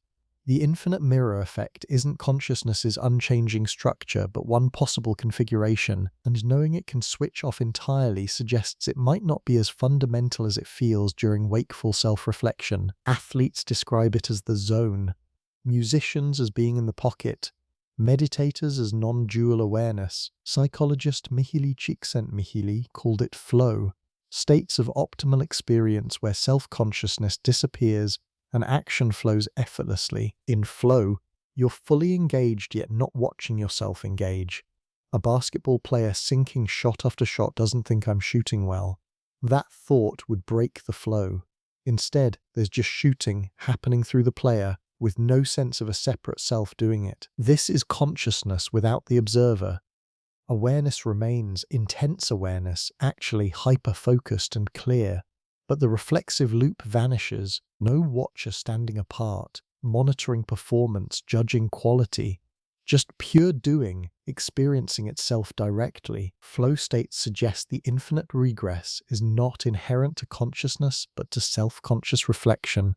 The infinite mirror effect isn't consciousness's unchanging structure, but one possible configuration, and knowing it can switch off entirely suggests it might not be as fundamental as it feels during wakeful self-reflection. Athletes describe it as the zone, musicians as being in the pocket, meditators as non-dual awareness. Psychologist Mihaly Csikszentmihalyi called it flow, states of optimal experience where self-consciousness disappears and action flows effortlessly. In flow, you're fully engaged yet not watching yourself engage. A basketball player sinking shot after shot doesn't think I'm shooting well. That thought would break the flow. Instead, there's just shooting happening through the player, with no sense of a separate self doing it. This is consciousness without the observer. Awareness remains, intense awareness, actually hyper-focused and clear. But the reflexive loop vanishes, no watcher standing apart, monitoring performance, judging quality. Just pure doing, experiencing itself directly. Flow states suggest the infinite regress is not inherent to consciousness, but to self-conscious reflection.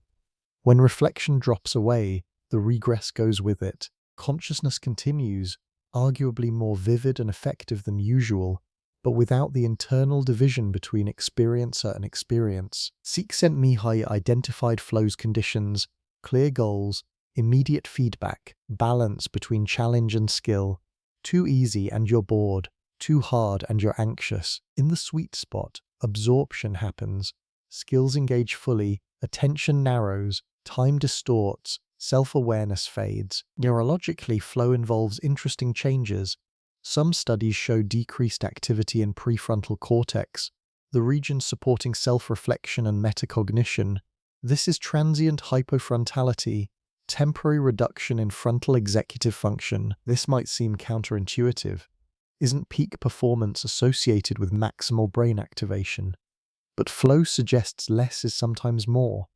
When reflection drops away, the regress goes with it. Consciousness continues, arguably more vivid and effective than usual, but without the internal division between experiencer and experience. Csikszentmihalyi identified flow's conditions: clear goals, immediate feedback, balance between challenge and skill. Too easy and you're bored, too hard and you're anxious. In the sweet spot, absorption happens, skills engage fully, attention narrows, time distorts, self-awareness fades. Neurologically, flow involves interesting changes. Some studies show decreased activity in prefrontal cortex, the region supporting self-reflection and metacognition. This is transient hypofrontality, temporary reduction in frontal executive function. This might seem counterintuitive. Isn't peak performance associated with maximal brain activation? But flow suggests less is sometimes more.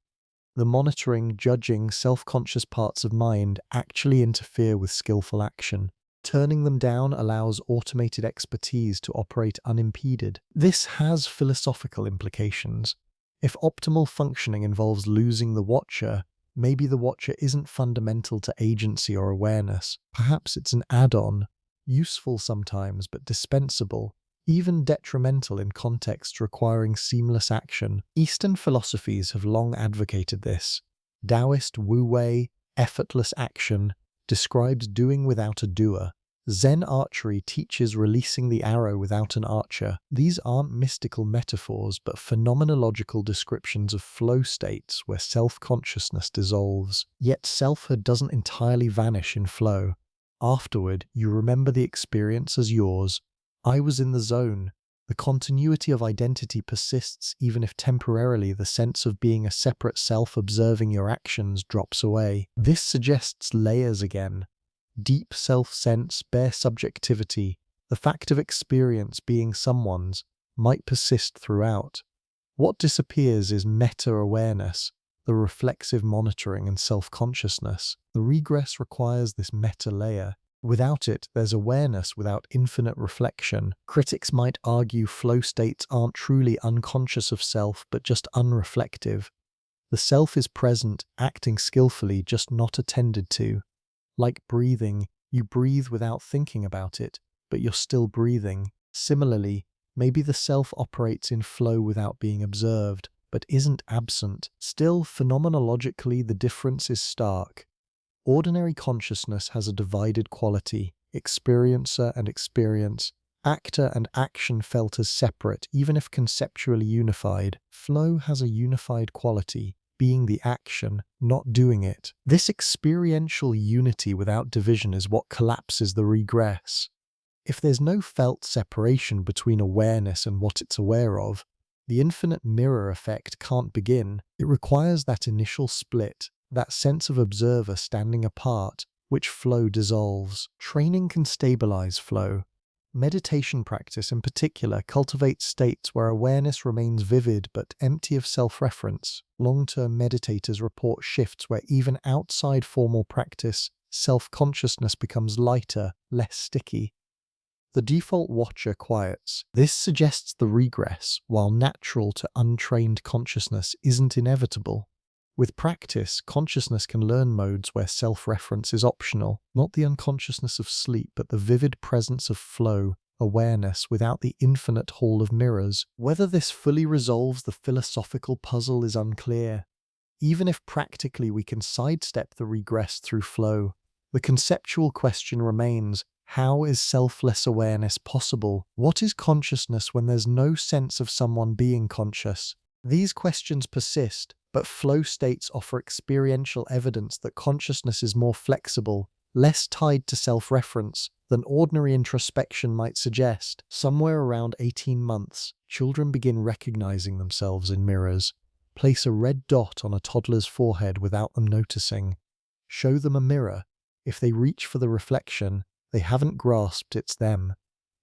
The monitoring, judging, self-conscious parts of mind actually interfere with skillful action. Turning them down allows automated expertise to operate unimpeded. This has philosophical implications. If optimal functioning involves losing the watcher, maybe the watcher isn't fundamental to agency or awareness. Perhaps it's an add-on, useful sometimes but dispensable, even detrimental in contexts requiring seamless action. Eastern philosophies have long advocated this. Taoist Wu-Wei, effortless action, describes doing without a doer. Zen archery teaches releasing the arrow without an archer. These aren't mystical metaphors, but phenomenological descriptions of flow states where self-consciousness dissolves. Yet selfhood doesn't entirely vanish in flow. Afterward, you remember the experience as yours. I was in the zone. The continuity of identity persists even if temporarily the sense of being a separate self observing your actions drops away. This suggests layers again. Deep self-sense, bare subjectivity, the fact of experience being someone's, might persist throughout. What disappears is meta-awareness, the reflexive monitoring and self-consciousness. The regress requires this meta-layer. Without it, there's awareness without infinite reflection. Critics might argue flow states aren't truly unconscious of self, but just unreflective. The self is present, acting skillfully, just not attended to. Like breathing, you breathe without thinking about it, but you're still breathing. Similarly, maybe the self operates in flow without being observed, but isn't absent. Still, phenomenologically, the difference is stark. Ordinary consciousness has a divided quality, experiencer and experience, actor and action felt as separate, even if conceptually unified. Flow has a unified quality, being the action, not doing it. This experiential unity without division is what collapses the regress. If there's no felt separation between awareness and what it's aware of, the infinite mirror effect can't begin. It requires that initial split, that sense of observer standing apart, which flow dissolves. Training can stabilize flow. Meditation practice in particular cultivates states where awareness remains vivid but empty of self-reference. Long-term meditators report shifts where even outside formal practice, self-consciousness becomes lighter, less sticky. The default watcher quiets. This suggests the regress, while natural to untrained consciousness, isn't inevitable. With practice, consciousness can learn modes where self-reference is optional, not the unconsciousness of sleep, but the vivid presence of flow, awareness without the infinite hall of mirrors. Whether this fully resolves the philosophical puzzle is unclear. Even if practically we can sidestep the regress through flow, the conceptual question remains: how is selfless awareness possible? What is consciousness when there's no sense of someone being conscious? These questions persist, but flow states offer experiential evidence that consciousness is more flexible, less tied to self-reference than ordinary introspection might suggest. Somewhere around 18 months, children begin recognizing themselves in mirrors. Place a red dot on a toddler's forehead without them noticing. Show them a mirror. If they reach for the reflection, they haven't grasped it's them.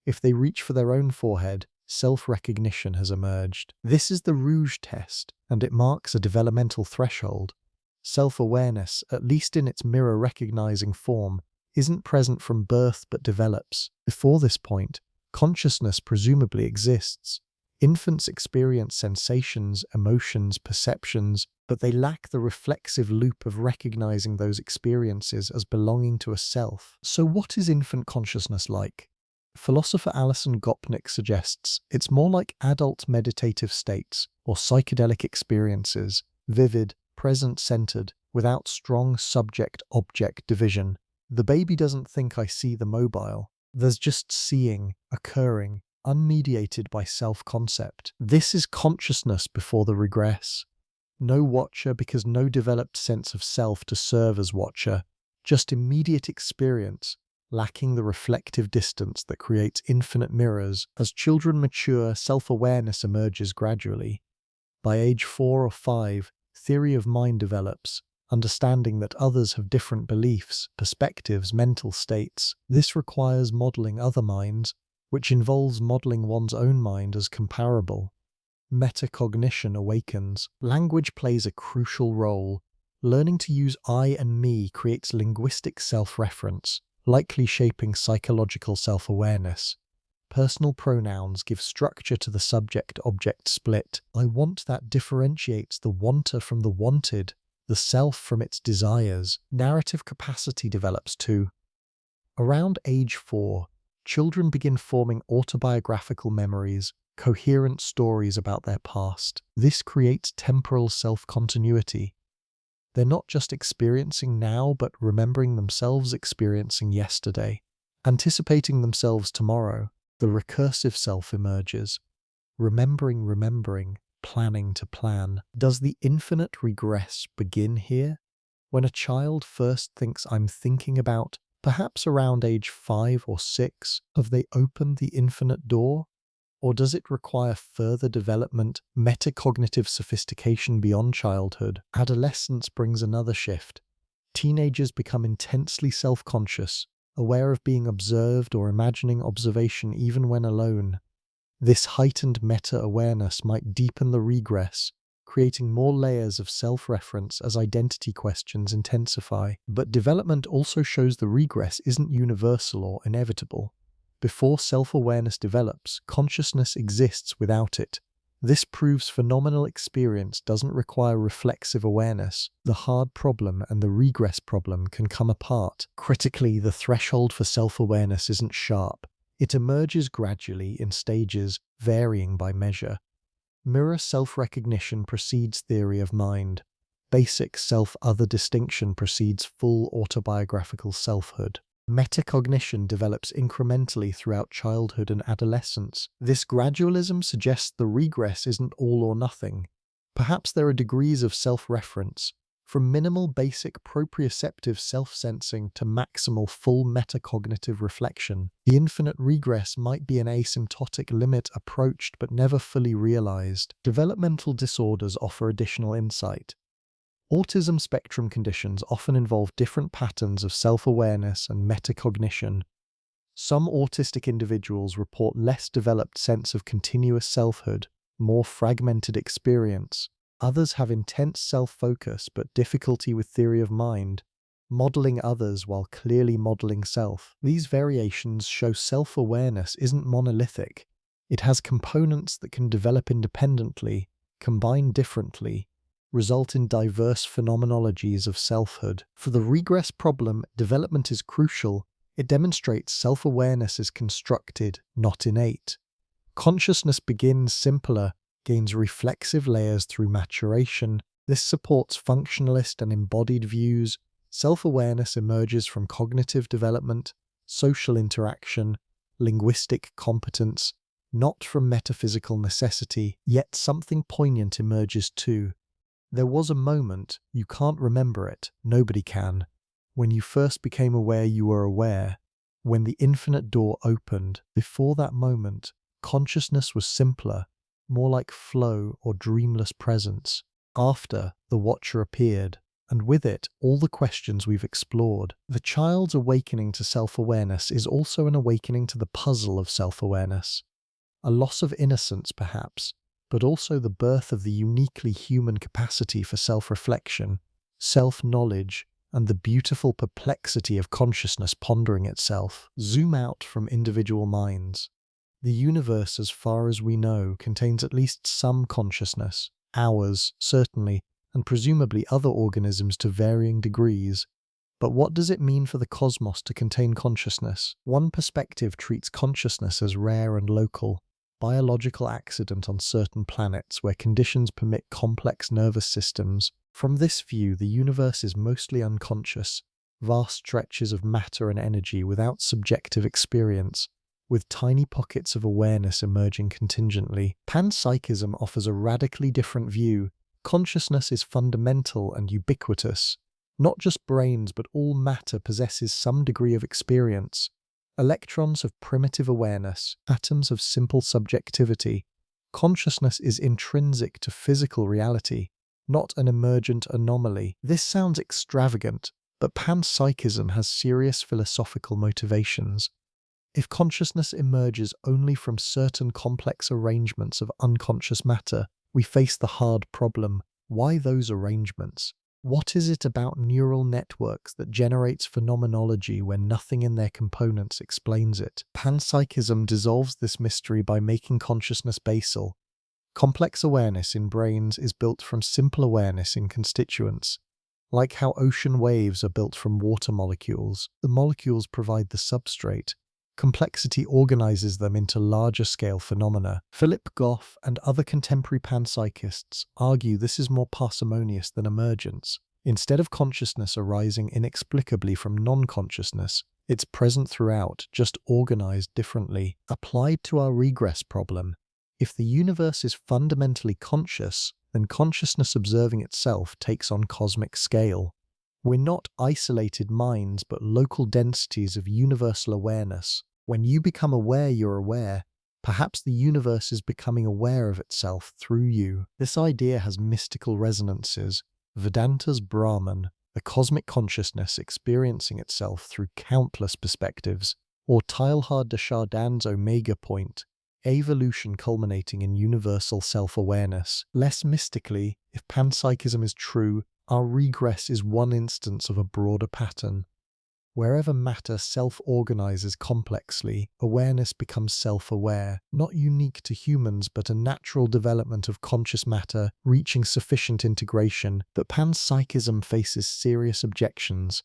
If they reach for their own forehead, self-recognition has emerged. This is the Rouge test, and it marks a developmental threshold. Self-awareness, at least in its mirror-recognizing form, isn't present from birth but develops. Before this point, consciousness presumably exists. Infants experience sensations, emotions, perceptions, but they lack the reflexive loop of recognizing those experiences as belonging to a self. So what is infant consciousness like? Philosopher Alison Gopnik suggests it's more like adult meditative states or psychedelic experiences, vivid, present-centered, without strong subject-object division. The baby doesn't think I see the mobile. There's just seeing, occurring, unmediated by self-concept. This is consciousness before the regress. No watcher because no developed sense of self to serve as watcher, just immediate experience, lacking the reflective distance that creates infinite mirrors. As children mature, self-awareness emerges gradually. By age 4 or 5, theory of mind develops, understanding that others have different beliefs, perspectives, mental states. This requires modeling other minds, which involves modeling one's own mind as comparable. Metacognition awakens. Language plays a crucial role. Learning to use I and me creates linguistic self-reference, likely shaping psychological self-awareness. Personal pronouns give structure to the subject-object split. I want that differentiates the wanter from the wanted, the self from its desires. Narrative capacity develops too. Around age 4, children begin forming autobiographical memories, coherent stories about their past. This creates temporal self-continuity. They're not just experiencing now, but remembering themselves experiencing yesterday, anticipating themselves tomorrow. The recursive self emerges, remembering, planning to plan. Does the infinite regress begin here? When a child first thinks I'm thinking about, perhaps around age 5 or 6, have they opened the infinite door? Or does it require further development, metacognitive sophistication beyond childhood? Adolescence brings another shift. Teenagers become intensely self-conscious, aware of being observed or imagining observation even when alone. This heightened meta-awareness might deepen the regress, creating more layers of self-reference as identity questions intensify. But development also shows the regress isn't universal or inevitable. Before self-awareness develops, consciousness exists without it. This proves phenomenal experience doesn't require reflexive awareness. The hard problem and the regress problem can come apart. Critically, the threshold for self-awareness isn't sharp. It emerges gradually in stages, varying by measure. Mirror self-recognition precedes theory of mind. Basic self-other distinction precedes full autobiographical selfhood. Metacognition develops incrementally throughout childhood and adolescence. This gradualism suggests the regress isn't all or nothing. Perhaps there are degrees of self-reference, from minimal basic proprioceptive self-sensing to maximal full metacognitive reflection. The infinite regress might be an asymptotic limit approached but never fully realized. Developmental disorders offer additional insight. Autism spectrum conditions often involve different patterns of self-awareness and metacognition. Some autistic individuals report less developed sense of continuous selfhood, more fragmented experience. Others have intense self-focus but difficulty with theory of mind, modeling others while clearly modeling self. These variations show self-awareness isn't monolithic. It has components that can develop independently, combine differently, result in diverse phenomenologies of selfhood. For the regress problem, development is crucial. It demonstrates self-awareness is constructed, not innate. Consciousness begins simpler, gains reflexive layers through maturation. This supports functionalist and embodied views. Self-awareness emerges from cognitive development, social interaction, linguistic competence, not from metaphysical necessity. Yet something poignant emerges too. There was a moment, you can't remember it, nobody can, when you first became aware you were aware, when the infinite door opened. Before that moment, consciousness was simpler, more like flow or dreamless presence. After, the watcher appeared, and with it, all the questions we've explored. The child's awakening to self-awareness is also an awakening to the puzzle of self-awareness. A loss of innocence, perhaps, but also the birth of the uniquely human capacity for self-reflection, self-knowledge, and the beautiful perplexity of consciousness pondering itself. Zoom out from individual minds. The universe, as far as we know, contains at least some consciousness, ours, certainly, and presumably other organisms to varying degrees. But what does it mean for the cosmos to contain consciousness? One perspective treats consciousness as rare and local, biological accident on certain planets where conditions permit complex nervous systems. From this view, the universe is mostly unconscious, vast stretches of matter and energy without subjective experience, with tiny pockets of awareness emerging contingently. Panpsychism offers a radically different view. Consciousness is fundamental and ubiquitous. Not just brains, but all matter possesses some degree of experience. Electrons have primitive awareness, atoms have simple subjectivity. Consciousness is intrinsic to physical reality, not an emergent anomaly. This sounds extravagant, but panpsychism has serious philosophical motivations. If consciousness emerges only from certain complex arrangements of unconscious matter, we face the hard problem. Why those arrangements? What is it about neural networks that generates phenomenology when nothing in their components explains it? Panpsychism dissolves this mystery by making consciousness basal. Complex awareness in brains is built from simple awareness in constituents. Like how ocean waves are built from water molecules, the molecules provide the substrate. Complexity organizes them into larger-scale phenomena. Philip Goff and other contemporary panpsychists argue this is more parsimonious than emergence. Instead of consciousness arising inexplicably from non-consciousness, it's present throughout, just organized differently. Applied to our regress problem, if the universe is fundamentally conscious, then consciousness observing itself takes on cosmic scale. We're not isolated minds, but local densities of universal awareness. When you become aware you're aware, Perhaps the universe is becoming aware of itself through you. This idea has mystical resonances. Vedanta's Brahman, the cosmic consciousness experiencing itself through countless perspectives, or Teilhard de Chardin's Omega point, evolution culminating in universal self-awareness. Less mystically, if panpsychism is true, our regress is one instance of a broader pattern. Wherever matter self-organizes complexly, awareness becomes self-aware, not unique to humans but a natural development of conscious matter reaching sufficient integration. But panpsychism faces serious objections.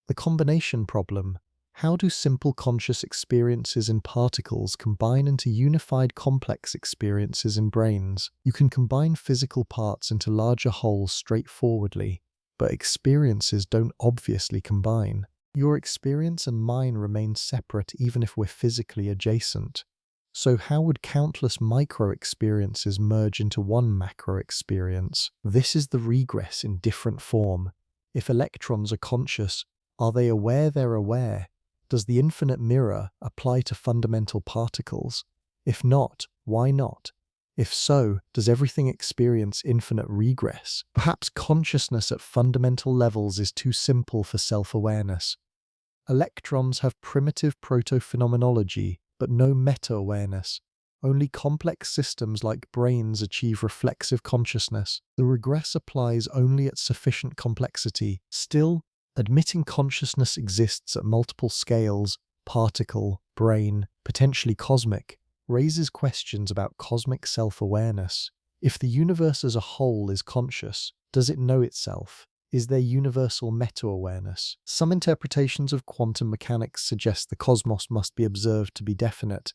The combination problem. How do simple conscious experiences in particles combine into unified complex experiences in brains? You can combine physical parts into larger wholes straightforwardly, but experiences don't obviously combine. Your experience and mine remain separate even if we're physically adjacent. So how would countless micro-experiences merge into one macro-experience? This is the regress in different form. If electrons are conscious, are they aware they're aware? Does the infinite mirror apply to fundamental particles? If not, why not? If so, does everything experience infinite regress? Perhaps consciousness at fundamental levels is too simple for self-awareness. Electrons have primitive proto-phenomenology, but no meta-awareness. Only complex systems like brains achieve reflexive consciousness. The regress applies only at sufficient complexity. Still, admitting consciousness exists at multiple scales, particle, brain, potentially cosmic, raises questions about cosmic self-awareness. If the universe as a whole is conscious, does it know itself? Is there universal meta-awareness? Some interpretations of quantum mechanics suggest the cosmos must be observed to be definite.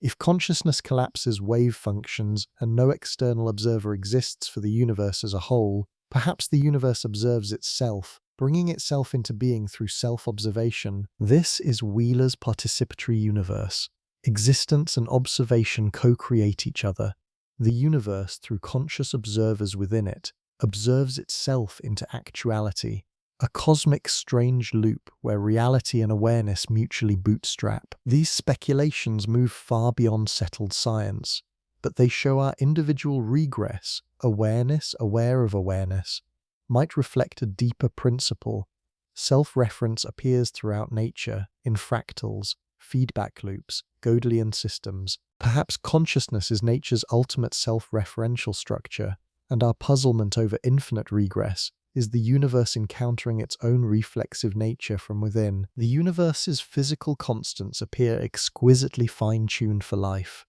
If consciousness collapses wave functions and no external observer exists for the universe as a whole, perhaps the universe observes itself, bringing itself into being through self-observation. This is Wheeler's participatory universe. Existence and observation co-create each other. The universe, through conscious observers within it, observes itself into actuality, a cosmic strange loop where reality and awareness mutually bootstrap. These speculations move far beyond settled science, but they show our individual regress, awareness aware of awareness, might reflect a deeper principle. Self-reference appears throughout nature, in fractals, feedback loops, Gödelian systems. Perhaps consciousness is nature's ultimate self-referential structure, and our puzzlement over infinite regress is the universe encountering its own reflexive nature from within. The universe's physical constants appear exquisitely fine-tuned for life.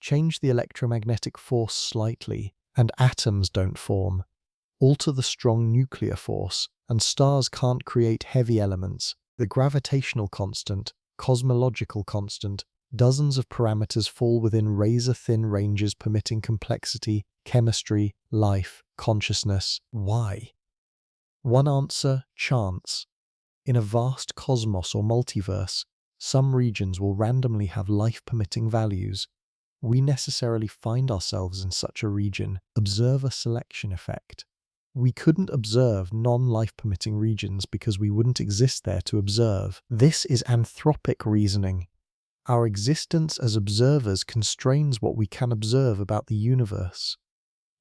Change the electromagnetic force slightly, and atoms don't form. Alter the strong nuclear force, and stars can't create heavy elements. The gravitational constant, cosmological constant, dozens of parameters fall within razor-thin ranges permitting complexity, chemistry, life, consciousness. Why? One answer: chance. In a vast cosmos or multiverse, some regions will randomly have life-permitting values. We necessarily find ourselves in such a region. Observer selection effect. We couldn't observe non-life-permitting regions because we wouldn't exist there to observe. This is anthropic reasoning. Our existence as observers constrains what we can observe about the universe.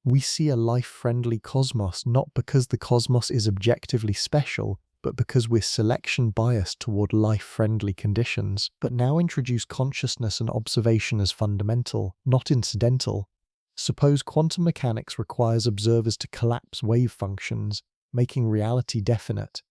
We see a life-friendly cosmos not because the cosmos is objectively special, but because we're selection-biased toward life-friendly conditions. But now introduce consciousness and observation as fundamental, not incidental. Suppose quantum mechanics requires observers to collapse wave functions, making reality definite.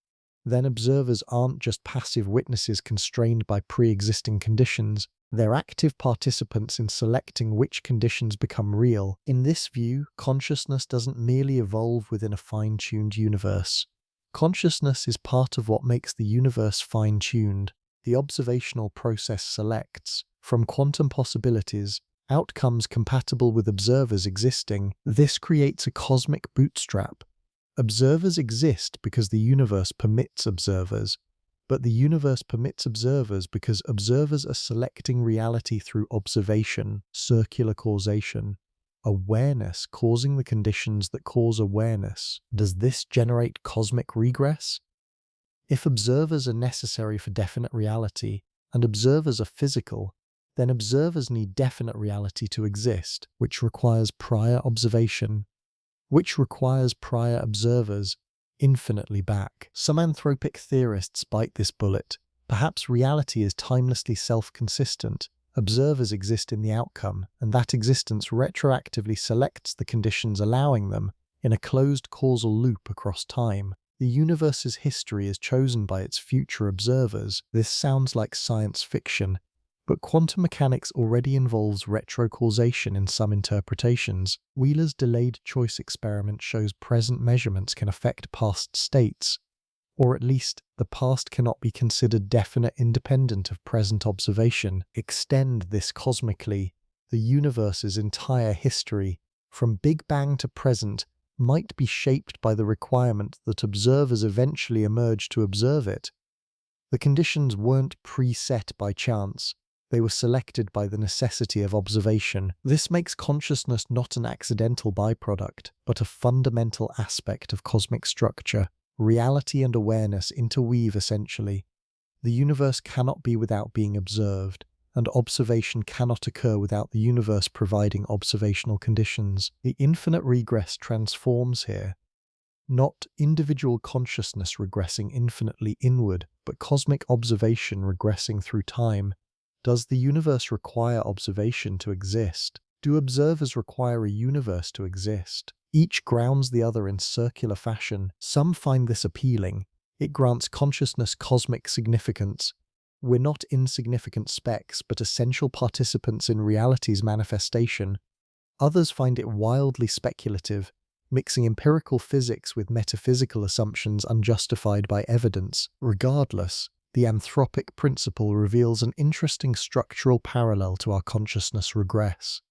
Then observers aren't just passive witnesses constrained by pre-existing conditions, they're active participants in selecting which conditions become real. In this view, consciousness doesn't merely evolve within a fine-tuned universe. Consciousness is part of what makes the universe fine-tuned. The observational process selects, from quantum possibilities, outcomes compatible with observers existing. This creates a cosmic bootstrap. Observers exist because the universe permits observers, but the universe permits observers because observers are selecting reality through observation, circular causation. Awareness causing the conditions that cause awareness. Does this generate cosmic regress? If observers are necessary for definite reality, and observers are physical, then observers need definite reality to exist, which requires prior observation, which requires prior observers infinitely back. Some anthropic theorists bite this bullet. Perhaps reality is timelessly self-consistent. Observers exist in the outcome, and that existence retroactively selects the conditions allowing them in a closed causal loop across time. The universe's history is chosen by its future observers. This sounds like science fiction, but quantum mechanics already involves retrocausation in some interpretations. Wheeler's delayed choice experiment shows present measurements can affect past states, or at least the past cannot be considered definite independent of present observation. Extend this cosmically. The universe's entire history, from Big Bang to present, might be shaped by the requirement that observers eventually emerge to observe it. The conditions weren't preset by chance. They were selected by the necessity of observation. This makes consciousness not an accidental byproduct, but a fundamental aspect of cosmic structure. Reality and awareness interweave essentially. The universe cannot be without being observed, and observation cannot occur without the universe providing observational conditions. The infinite regress transforms here. Not individual consciousness regressing infinitely inward, but cosmic observation regressing through time. Does the universe require observation to exist? Do observers require a universe to exist? Each grounds the other in circular fashion. Some find this appealing. It grants consciousness cosmic significance. We're not insignificant specks, but essential participants in reality's manifestation. Others find it wildly speculative, mixing empirical physics with metaphysical assumptions unjustified by evidence. Regardless, the anthropic principle reveals an interesting structural parallel to our consciousness regress.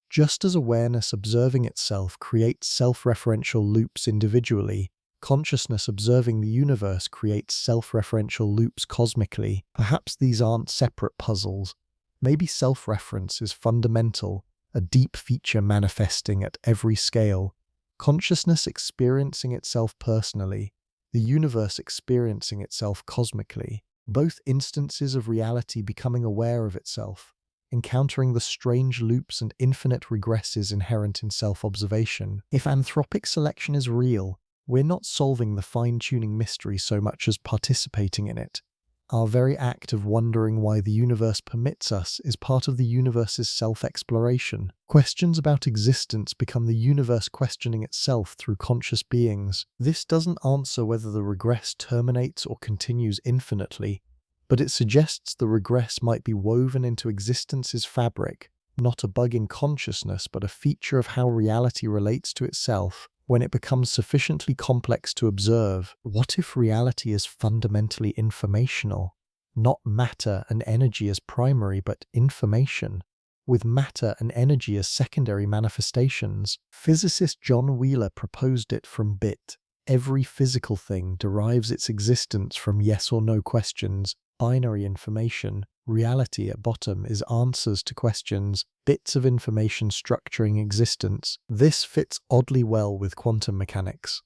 Just as awareness observing itself creates self-referential loops individually, consciousness observing the universe creates self-referential loops cosmically. Perhaps these aren't separate puzzles. Maybe self-reference is fundamental, a deep feature manifesting at every scale. Consciousness experiencing itself personally, the universe experiencing itself cosmically. Both instances of reality becoming aware of itself, encountering the strange loops and infinite regresses inherent in self-observation. If anthropic selection is real, we're not solving the fine-tuning mystery so much as participating in it. Our very act of wondering why the universe permits us is part of the universe's self-exploration. Questions about existence become the universe questioning itself through conscious beings. This doesn't answer whether the regress terminates or continues infinitely, but it suggests the regress might be woven into existence's fabric, not a bug in consciousness, but a feature of how reality relates to itself. When it becomes sufficiently complex to observe, what if reality is fundamentally informational? Not matter and energy as primary, but information, with matter and energy as secondary manifestations. Physicist John Wheeler proposed it from bit. Every physical thing derives its existence from yes or no questions, binary information. Reality at bottom is answers to questions, bits of information structuring existence. This fits oddly well with quantum mechanics.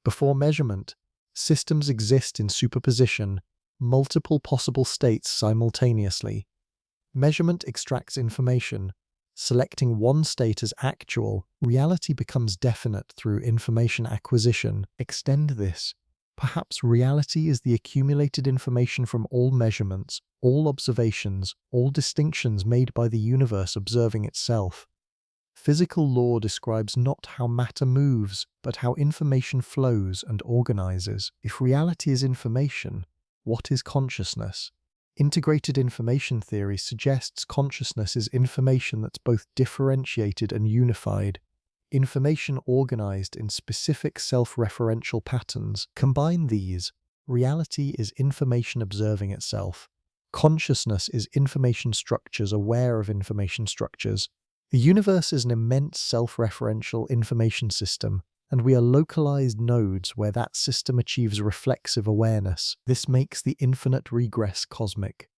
Before measurement, systems exist in superposition, multiple possible states simultaneously. Measurement extracts information. Selecting one state as actual, reality becomes definite through information acquisition. Extend this. Perhaps reality is the accumulated information from all measurements, all observations, all distinctions made by the universe observing itself. Physical law describes not how matter moves, but how information flows and organizes. If reality is information, what is consciousness? Integrated information theory suggests consciousness is information that's both differentiated and unified. Information organized in specific self-referential patterns. Combine these. Reality is information observing itself. Consciousness is information structures aware of information structures. The universe is an immense self-referential information system, and we are localized nodes where that system achieves reflexive awareness. This makes the infinite regress cosmic.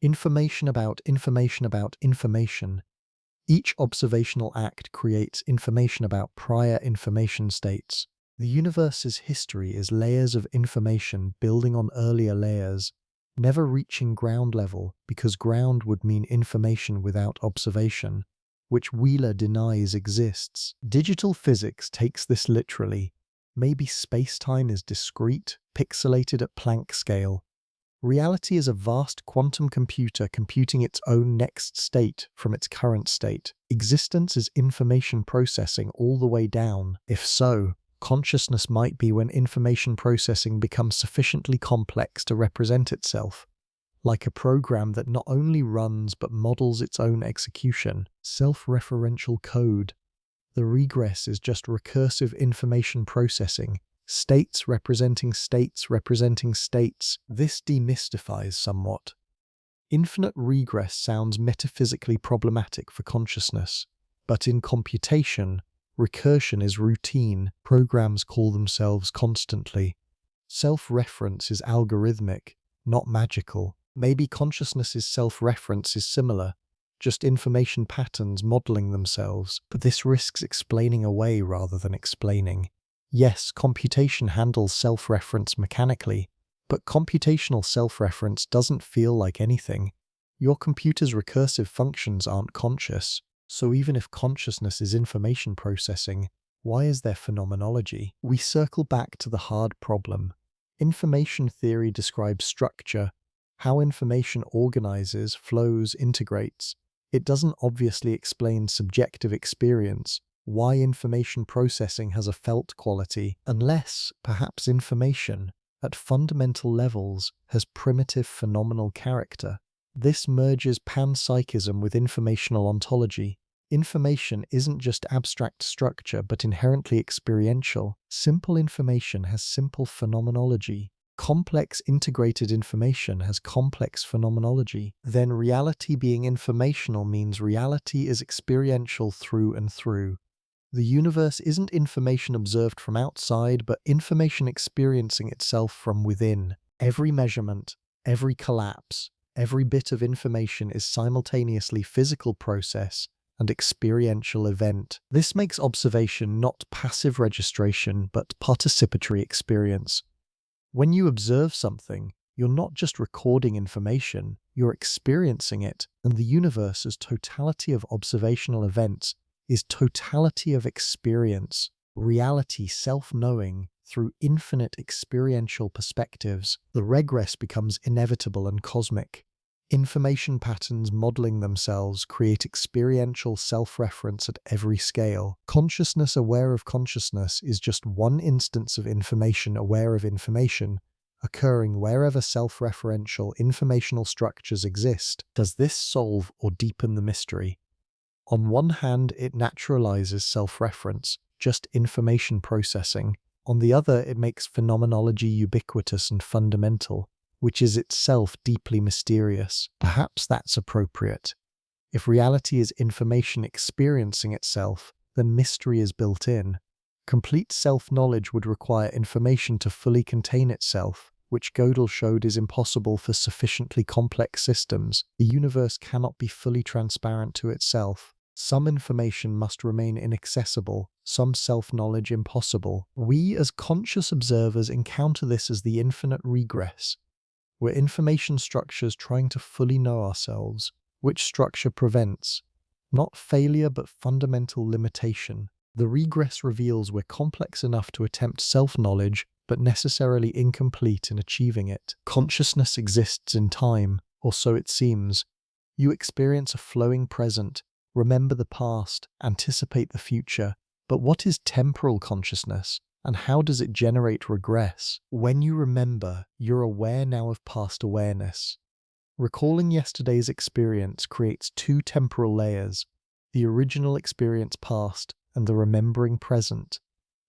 Information about information about information. Each observational act creates information about prior information states. The universe's history is layers of information building on earlier layers. never reaching ground level because ground would mean information without observation, which Wheeler denies exists. Digital physics takes this literally. Maybe space-time is discrete, pixelated at Planck scale. Reality is a vast quantum computer computing its own next state from its current state. Existence is information processing all the way down. If so, consciousness might be when information processing becomes sufficiently complex to represent itself, like a program that not only runs but models its own execution. Self-referential code. The regress is just recursive information processing, states representing states representing states. This demystifies somewhat. Infinite regress sounds metaphysically problematic for consciousness, but in computation, recursion is routine. Programs call themselves constantly. Self-reference is algorithmic, not magical. Maybe consciousness's self-reference is similar, just information patterns modeling themselves, but this risks explaining away rather than explaining. Yes, computation handles self-reference mechanically, but computational self-reference doesn't feel like anything. Your computer's recursive functions aren't conscious, so even if consciousness is information processing, why is there phenomenology? We circle back to the hard problem. Information theory describes structure, how information organizes, flows, integrates. It doesn't obviously explain subjective experience, why information processing has a felt quality, unless, perhaps, information, at fundamental levels, has primitive phenomenal character. This merges panpsychism with informational ontology. Information isn't just abstract structure but inherently experiential. Simple information has simple phenomenology. Complex integrated information has complex phenomenology. Then reality being informational means reality is experiential through and through. The universe isn't information observed from outside, but information experiencing itself from within. Every measurement, every collapse, every bit of information is simultaneously physical process and experiential event. This makes observation not passive registration, but participatory experience. When you observe something, you're not just recording information, you're experiencing it, and the universe's totality of observational events is totality of experience, reality self-knowing through infinite experiential perspectives. The regress becomes inevitable and cosmic. Information patterns modeling themselves create experiential self-reference at every scale. Consciousness aware of consciousness is just one instance of information aware of information, occurring wherever self-referential informational structures exist. Does this solve or deepen the mystery? On one hand, it naturalizes self-reference, just information processing. On the other, it makes phenomenology ubiquitous and fundamental, which is itself deeply mysterious. Perhaps that's appropriate. If reality is information experiencing itself, then mystery is built in. Complete self-knowledge would require information to fully contain itself, which Gödel showed is impossible for sufficiently complex systems. The universe cannot be fully transparent to itself. Some information must remain inaccessible, some self-knowledge impossible. We as conscious observers encounter this as the infinite regress. We're information structures trying to fully know ourselves, which structure prevents, not failure but fundamental limitation. The regress reveals we're complex enough to attempt self-knowledge, but necessarily incomplete in achieving it. Consciousness exists in time, or so it seems. You experience a flowing present, remember the past, anticipate the future. But what is temporal consciousness? And how does it generate regress? When you remember, you're aware now of past awareness. Recalling yesterday's experience creates two temporal layers, the original experience past and the remembering present.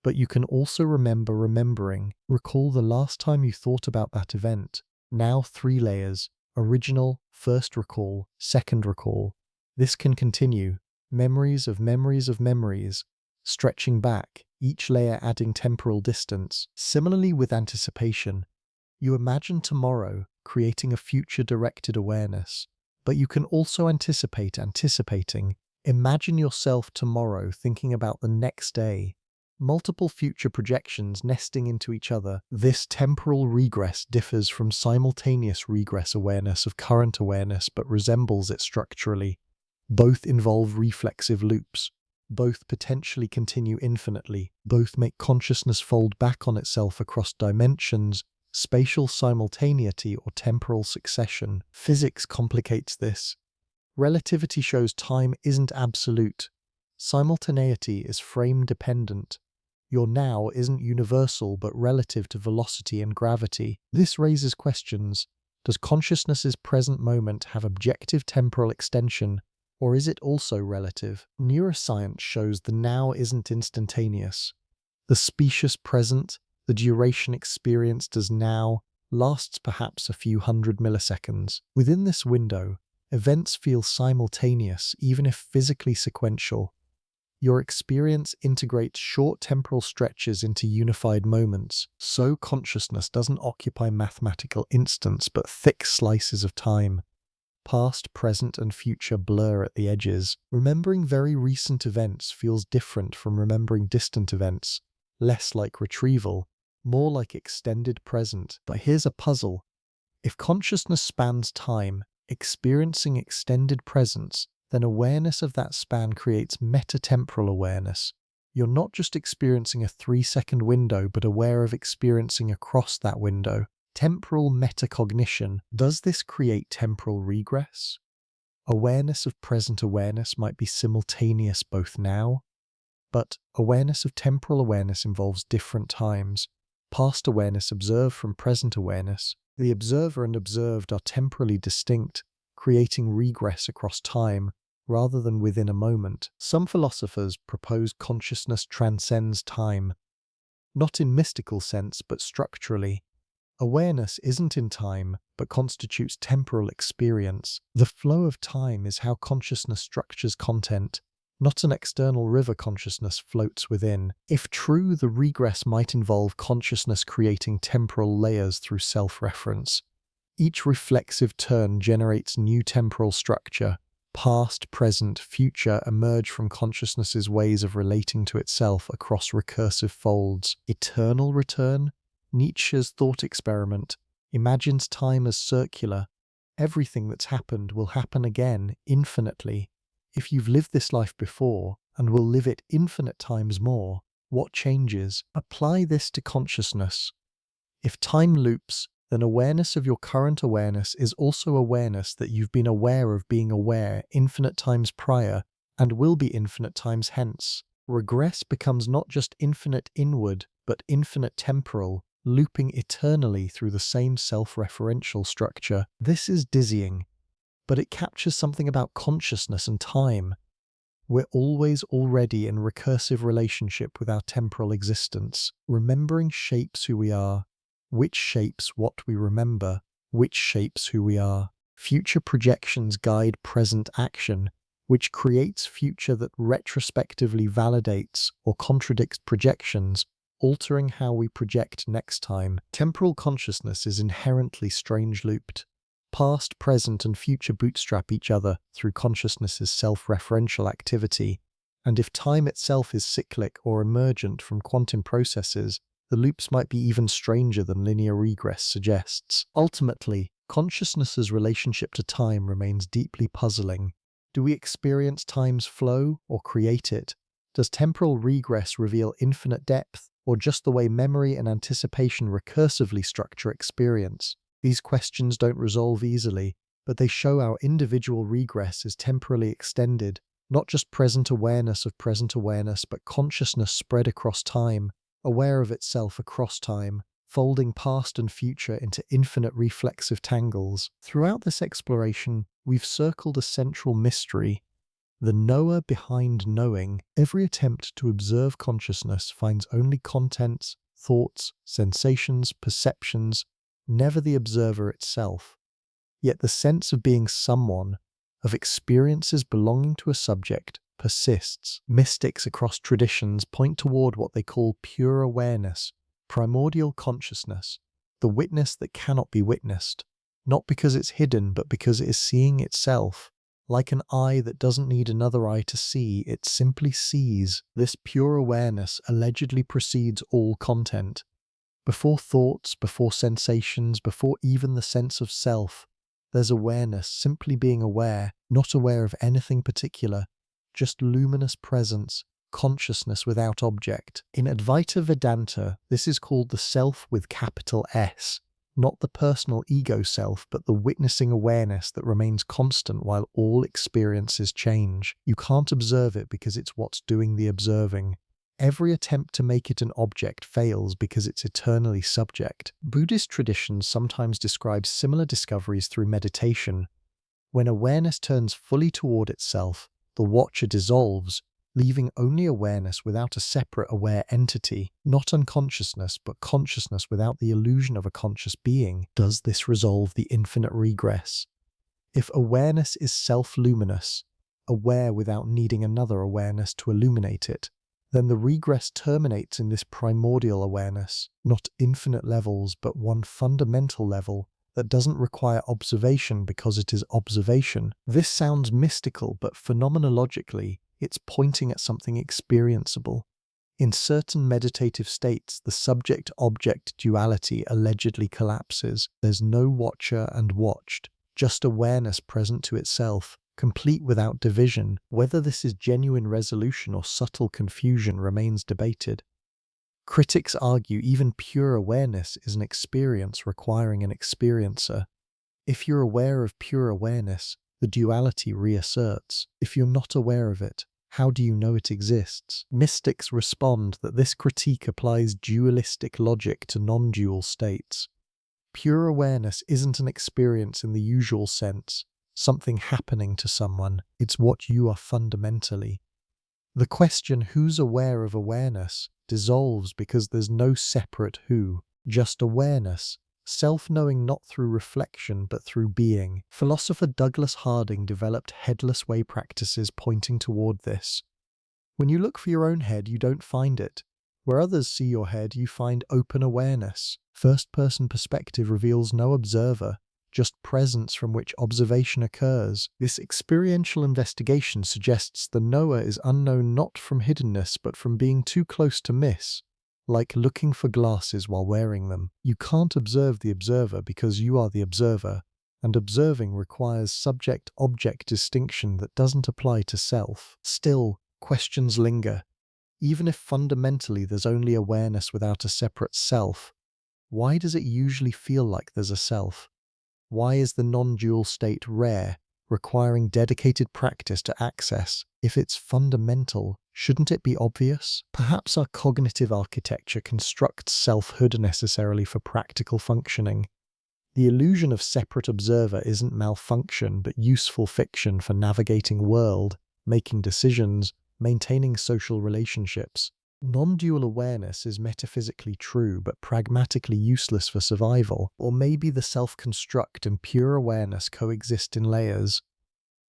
But you can also remember remembering. Recall the last time you thought about that event. Now 3 layers, original, first recall, second recall. This can continue, memories of memories of memories, stretching back, each layer adding temporal distance. Similarly with anticipation, you imagine tomorrow, creating a future-directed awareness. But you can also anticipate anticipating. Imagine yourself tomorrow thinking about the next day. multiple future projections nesting into each other. This temporal regress differs from simultaneous regress awareness of current awareness but resembles it structurally. Both involve reflexive loops. Both potentially continue infinitely. Both make consciousness fold back on itself across dimensions, spatial simultaneity, or temporal succession. Physics complicates this. Relativity shows time isn't absolute. Simultaneity is frame-dependent. Your now isn't universal but relative to velocity and gravity. This raises questions. Does consciousness's present moment have objective temporal extension, or is it also relative? Neuroscience shows the now isn't instantaneous. The specious present, the duration experienced as now, lasts perhaps a few hundred milliseconds. Within this window, events feel simultaneous, even if physically sequential. Your experience integrates short temporal stretches into unified moments, so consciousness doesn't occupy mathematical instants but thick slices of time. Past, present, and future blur at the edges. Remembering very recent events feels different from remembering distant events, less like retrieval, more like extended present. But here's a puzzle. If consciousness spans time, experiencing extended presence, then awareness of that span creates metatemporal awareness. You're not just experiencing a 3-second window, but aware of experiencing across that window. Temporal metacognition. Does this create temporal regress? Awareness of present awareness might be simultaneous both now, but awareness of temporal awareness involves different times. Past awareness observed from present awareness. The observer and observed are temporally distinct, creating regress across time rather than within a moment. Some philosophers propose consciousness transcends time, not in mystical sense but structurally. Awareness isn't in time, but constitutes temporal experience. The flow of time is how consciousness structures content, not an external river consciousness floats within. If true, the regress might involve consciousness creating temporal layers through self-reference. Each reflexive turn generates new temporal structure. Past, present, future emerge from consciousness's ways of relating to itself across recursive folds. Eternal return? Nietzsche's thought experiment imagines time as circular. Everything that's happened will happen again, infinitely. If you've lived this life before, and will live it infinite times more, what changes? Apply this to consciousness. If time loops, then awareness of your current awareness is also awareness that you've been aware of being aware infinite times prior, and will be infinite times hence. Regress becomes not just infinite inward, but infinite temporal, looping eternally through the same self-referential structure. This is dizzying, but it captures something about consciousness and time. We're always already in recursive relationship with our temporal existence. Remembering shapes who we are, which shapes what we remember, which shapes who we are. Future projections guide present action, which creates future that retrospectively validates or contradicts projections, altering how we project next time. Temporal consciousness is inherently strange-looped. Past, present, and future bootstrap each other through consciousness's self-referential activity, and if time itself is cyclic or emergent from quantum processes, the loops might be even stranger than linear regress suggests. Ultimately, consciousness's relationship to time remains deeply puzzling. Do we experience time's flow or create it? Does temporal regress reveal infinite depth, or just the way memory and anticipation recursively structure experience? These questions don't resolve easily, but they show our individual regress is temporally extended, not just present awareness of present awareness, but consciousness spread across time, aware of itself across time, folding past and future into infinite reflexive tangles. Throughout this exploration, we've circled a central mystery, the knower behind knowing. Every attempt to observe consciousness finds only contents, thoughts, sensations, perceptions, never the observer itself. Yet the sense of being someone, of experiences belonging to a subject, persists. Mystics across traditions point toward what they call pure awareness, primordial consciousness, the witness that cannot be witnessed, not because it's hidden but because it is seeing itself. Like an eye that doesn't need another eye to see, it simply sees. This pure awareness allegedly precedes all content. Before thoughts, before sensations, before even the sense of self, there's awareness, simply being aware, not aware of anything particular, just luminous presence, consciousness without object. In Advaita Vedanta, this is called the self with capital S, not the personal ego self, but the witnessing awareness that remains constant while all experiences change. You can't observe it because it's what's doing the observing. Every attempt to make it an object fails because it's eternally subject. Buddhist traditions sometimes describe similar discoveries through meditation. When awareness turns fully toward itself, the watcher dissolves, leaving only awareness without a separate aware entity, not unconsciousness, but consciousness without the illusion of a conscious being. Does this resolve the infinite regress? If awareness is self-luminous, aware without needing another awareness to illuminate it, then the regress terminates in this primordial awareness, not infinite levels, but one fundamental level that doesn't require observation because it is observation. This sounds mystical, but phenomenologically, it's pointing at something experienceable. In certain meditative states, the subject-object duality allegedly collapses. There's no watcher and watched, just awareness present to itself, complete without division. Whether this is genuine resolution or subtle confusion remains debated. Critics argue even pure awareness is an experience requiring an experiencer. If you're aware of pure awareness, the duality reasserts. If you're not aware of it, how do you know it exists? Mystics respond that this critique applies dualistic logic to non-dual states. Pure awareness isn't an experience in the usual sense, something happening to someone. It's what you are fundamentally. The question, who's aware of awareness, dissolves because there's no separate who, just awareness, self-knowing not through reflection but through being. Philosopher Douglas Harding developed headless way practices pointing toward this. When you look for your own head, you don't find it. Where others see your head, you find open awareness. First-person perspective reveals no observer, just presence from which observation occurs. This experiential investigation suggests the knower is unknown not from hiddenness but from being too close to miss, like looking for glasses while wearing them. You can't observe the observer because you are the observer, and observing requires subject-object distinction that doesn't apply to self. Still, questions linger. Even if fundamentally there's only awareness without a separate self, why does it usually feel like there's a self? Why is the non-dual state rare, requiring dedicated practice to access? If it's fundamental, shouldn't it be obvious? Perhaps our cognitive architecture constructs selfhood necessarily for practical functioning. The illusion of separate observer isn't malfunction, but useful fiction for navigating world, making decisions, maintaining social relationships. Non-dual awareness is metaphysically true but pragmatically useless for survival, or maybe the self-construct and pure awareness coexist in layers.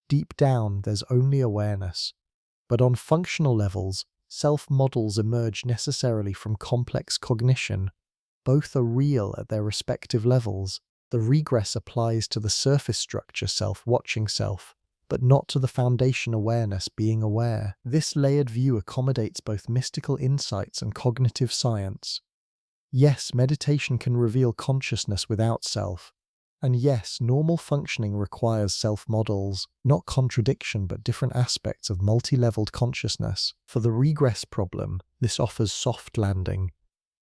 Deep down, there's only awareness. But on functional levels, self-models emerge necessarily from complex cognition. Both are real at their respective levels. The regress applies to the surface structure self-watching self, but not to the foundation awareness being aware. This layered view accommodates both mystical insights and cognitive science. Yes, meditation can reveal consciousness without self. And yes, normal functioning requires self-models, not contradiction but different aspects of multi-leveled consciousness. For the regress problem, this offers soft landing.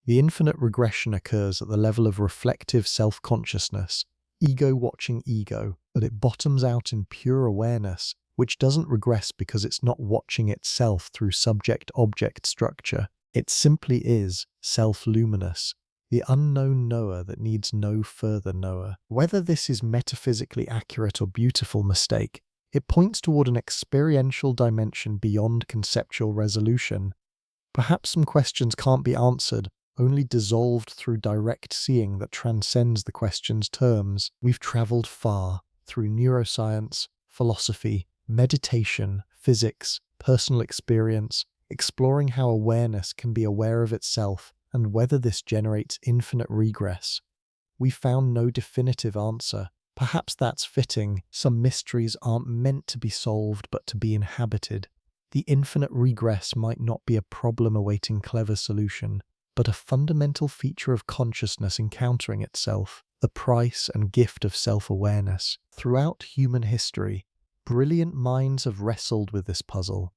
The infinite regression occurs at the level of reflective self-consciousness, ego watching ego, but it bottoms out in pure awareness, which doesn't regress because it's not watching itself through subject-object structure. It simply is self-luminous, the unknown knower that needs no further knower. Whether this is metaphysically accurate or beautiful mistake, it points toward an experiential dimension beyond conceptual resolution. Perhaps some questions can't be answered, only dissolved through direct seeing that transcends the question's terms. We've traveled far, through neuroscience, philosophy, meditation, physics, personal experience, exploring how awareness can be aware of itself and whether this generates infinite regress. We found no definitive answer, Perhaps that's fitting. Some mysteries aren't meant to be solved but to be inhabited. The infinite regress might not be a problem awaiting clever solution, but a fundamental feature of consciousness encountering itself, the price and gift of self-awareness. Throughout human history, brilliant minds have wrestled with this puzzle.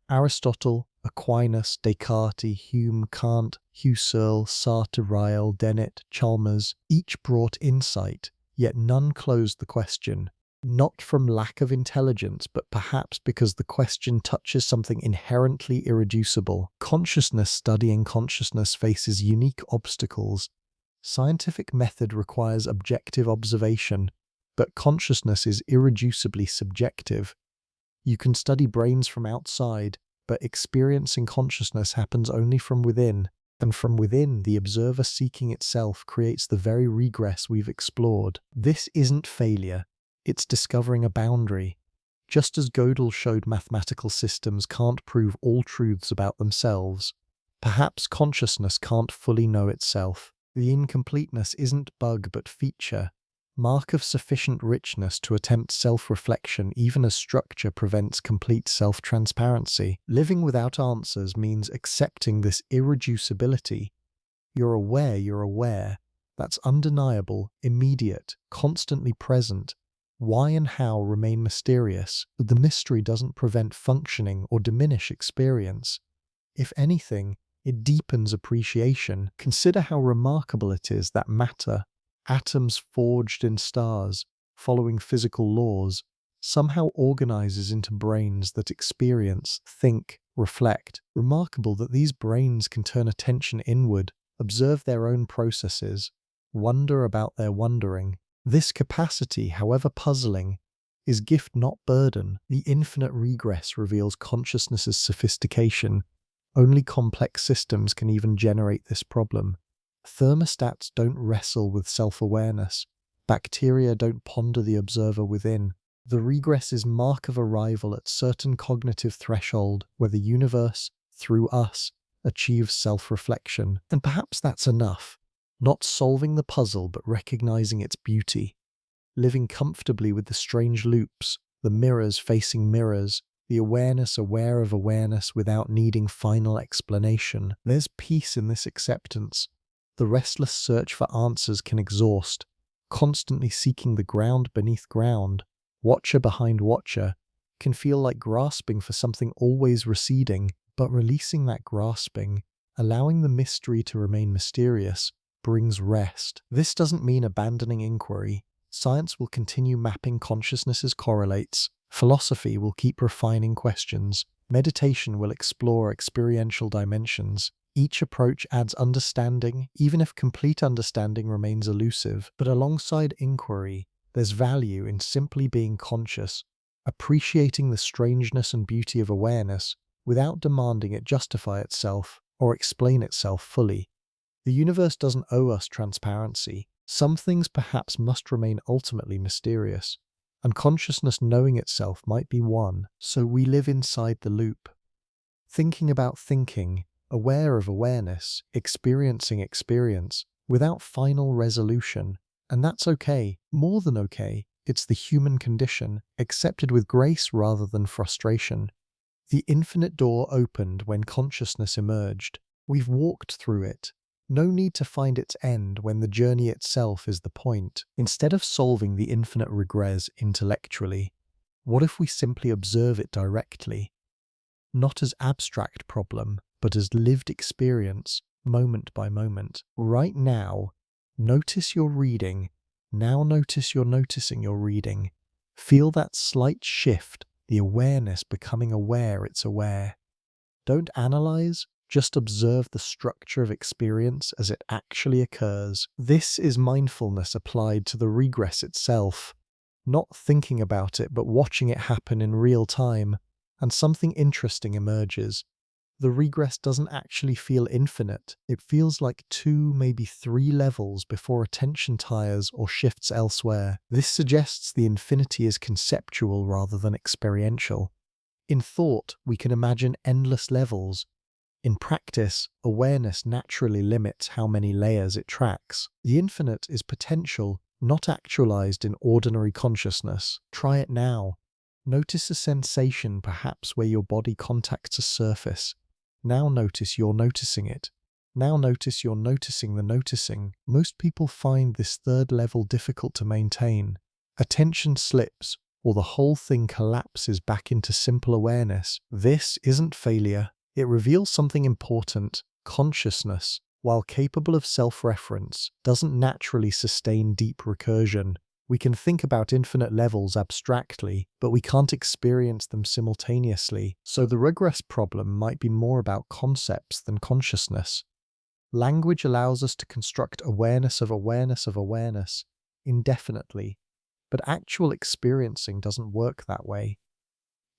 Aristotle, Aquinas, Descartes, Hume, Kant, Husserl, Sartre, Ryle, Dennett, Chalmers, each brought insight, yet none closed the question. Not from lack of intelligence, but perhaps because the question touches something inherently irreducible. Consciousness studying consciousness faces unique obstacles. Scientific method requires objective observation, but consciousness is irreducibly subjective. You can study brains from outside, but experiencing consciousness happens only from within. And from within, the observer seeking itself creates the very regress we've explored. This isn't failure. It's discovering a boundary. Just as Gödel showed mathematical systems can't prove all truths about themselves, perhaps consciousness can't fully know itself. The incompleteness isn't bug but feature, mark of sufficient richness to attempt self-reflection even as structure prevents complete self-transparency. Living without answers means accepting this irreducibility. You're aware. That's undeniable, immediate, constantly present. Why and how remain mysterious, but the mystery doesn't prevent functioning or diminish experience. If anything, it deepens appreciation. Consider how remarkable it is that matter, atoms forged in stars, following physical laws, somehow organizes into brains that experience, think, reflect. Remarkable that these brains can turn attention inward, observe their own processes, wonder about their wondering. This capacity, however puzzling, is gift not burden. The infinite regress reveals consciousness's sophistication. Only complex systems can even generate this problem. Thermostats don't wrestle with self-awareness. Bacteria don't ponder the observer within. The regress is mark of arrival at certain cognitive threshold where the universe, through us, achieves self-reflection. And perhaps that's enough. Not solving the puzzle but recognizing its beauty. Living comfortably with the strange loops, the mirrors facing mirrors, the awareness aware of awareness without needing final explanation. There's peace in this acceptance. The restless search for answers can exhaust, constantly seeking the ground beneath ground, watcher behind watcher, can feel like grasping for something always receding, but releasing that grasping, allowing the mystery to remain mysterious, brings rest. This doesn't mean abandoning inquiry. Science will continue mapping consciousness's correlates. Philosophy will keep refining questions. Meditation will explore experiential dimensions. Each approach adds understanding, even if complete understanding remains elusive. But alongside inquiry, there's value in simply being conscious, appreciating the strangeness and beauty of awareness without demanding it justify itself or explain itself fully. The universe doesn't owe us transparency. Some things perhaps must remain ultimately mysterious, and consciousness knowing itself might be one, so we live inside the loop. Thinking about thinking, aware of awareness, experiencing experience, without final resolution. And that's okay, more than okay. It's the human condition, accepted with grace rather than frustration. The infinite door opened when consciousness emerged. We've walked through it. No need to find its end when the journey itself is the point. Instead of solving the infinite regress intellectually, what if we simply observe it directly? Not as abstract problem, but as lived experience, moment by moment. Right now, notice your reading. Now notice you're noticing your reading. Feel that slight shift, the awareness becoming aware it's aware. Don't analyze, just observe the structure of experience as it actually occurs. This is mindfulness applied to the regress itself. Not thinking about it, but watching it happen in real time. And something interesting emerges. The regress doesn't actually feel infinite. It feels like 2, maybe 3 levels before attention tires or shifts elsewhere. This suggests the infinity is conceptual rather than experiential. In thought, we can imagine endless levels. In practice, awareness naturally limits how many layers it tracks. The infinite is potential, not actualized in ordinary consciousness. Try it now. Notice a sensation perhaps where your body contacts a surface. Now notice you're noticing it. Now notice you're noticing the noticing. Most people find this third level difficult to maintain. Attention slips, or the whole thing collapses back into simple awareness. This isn't failure. It reveals something important. Consciousness, while capable of self-reference, doesn't naturally sustain deep recursion. We can think about infinite levels abstractly, but we can't experience them simultaneously. So the regress problem might be more about concepts than consciousness. Language allows us to construct awareness of awareness of awareness indefinitely, but actual experiencing doesn't work that way.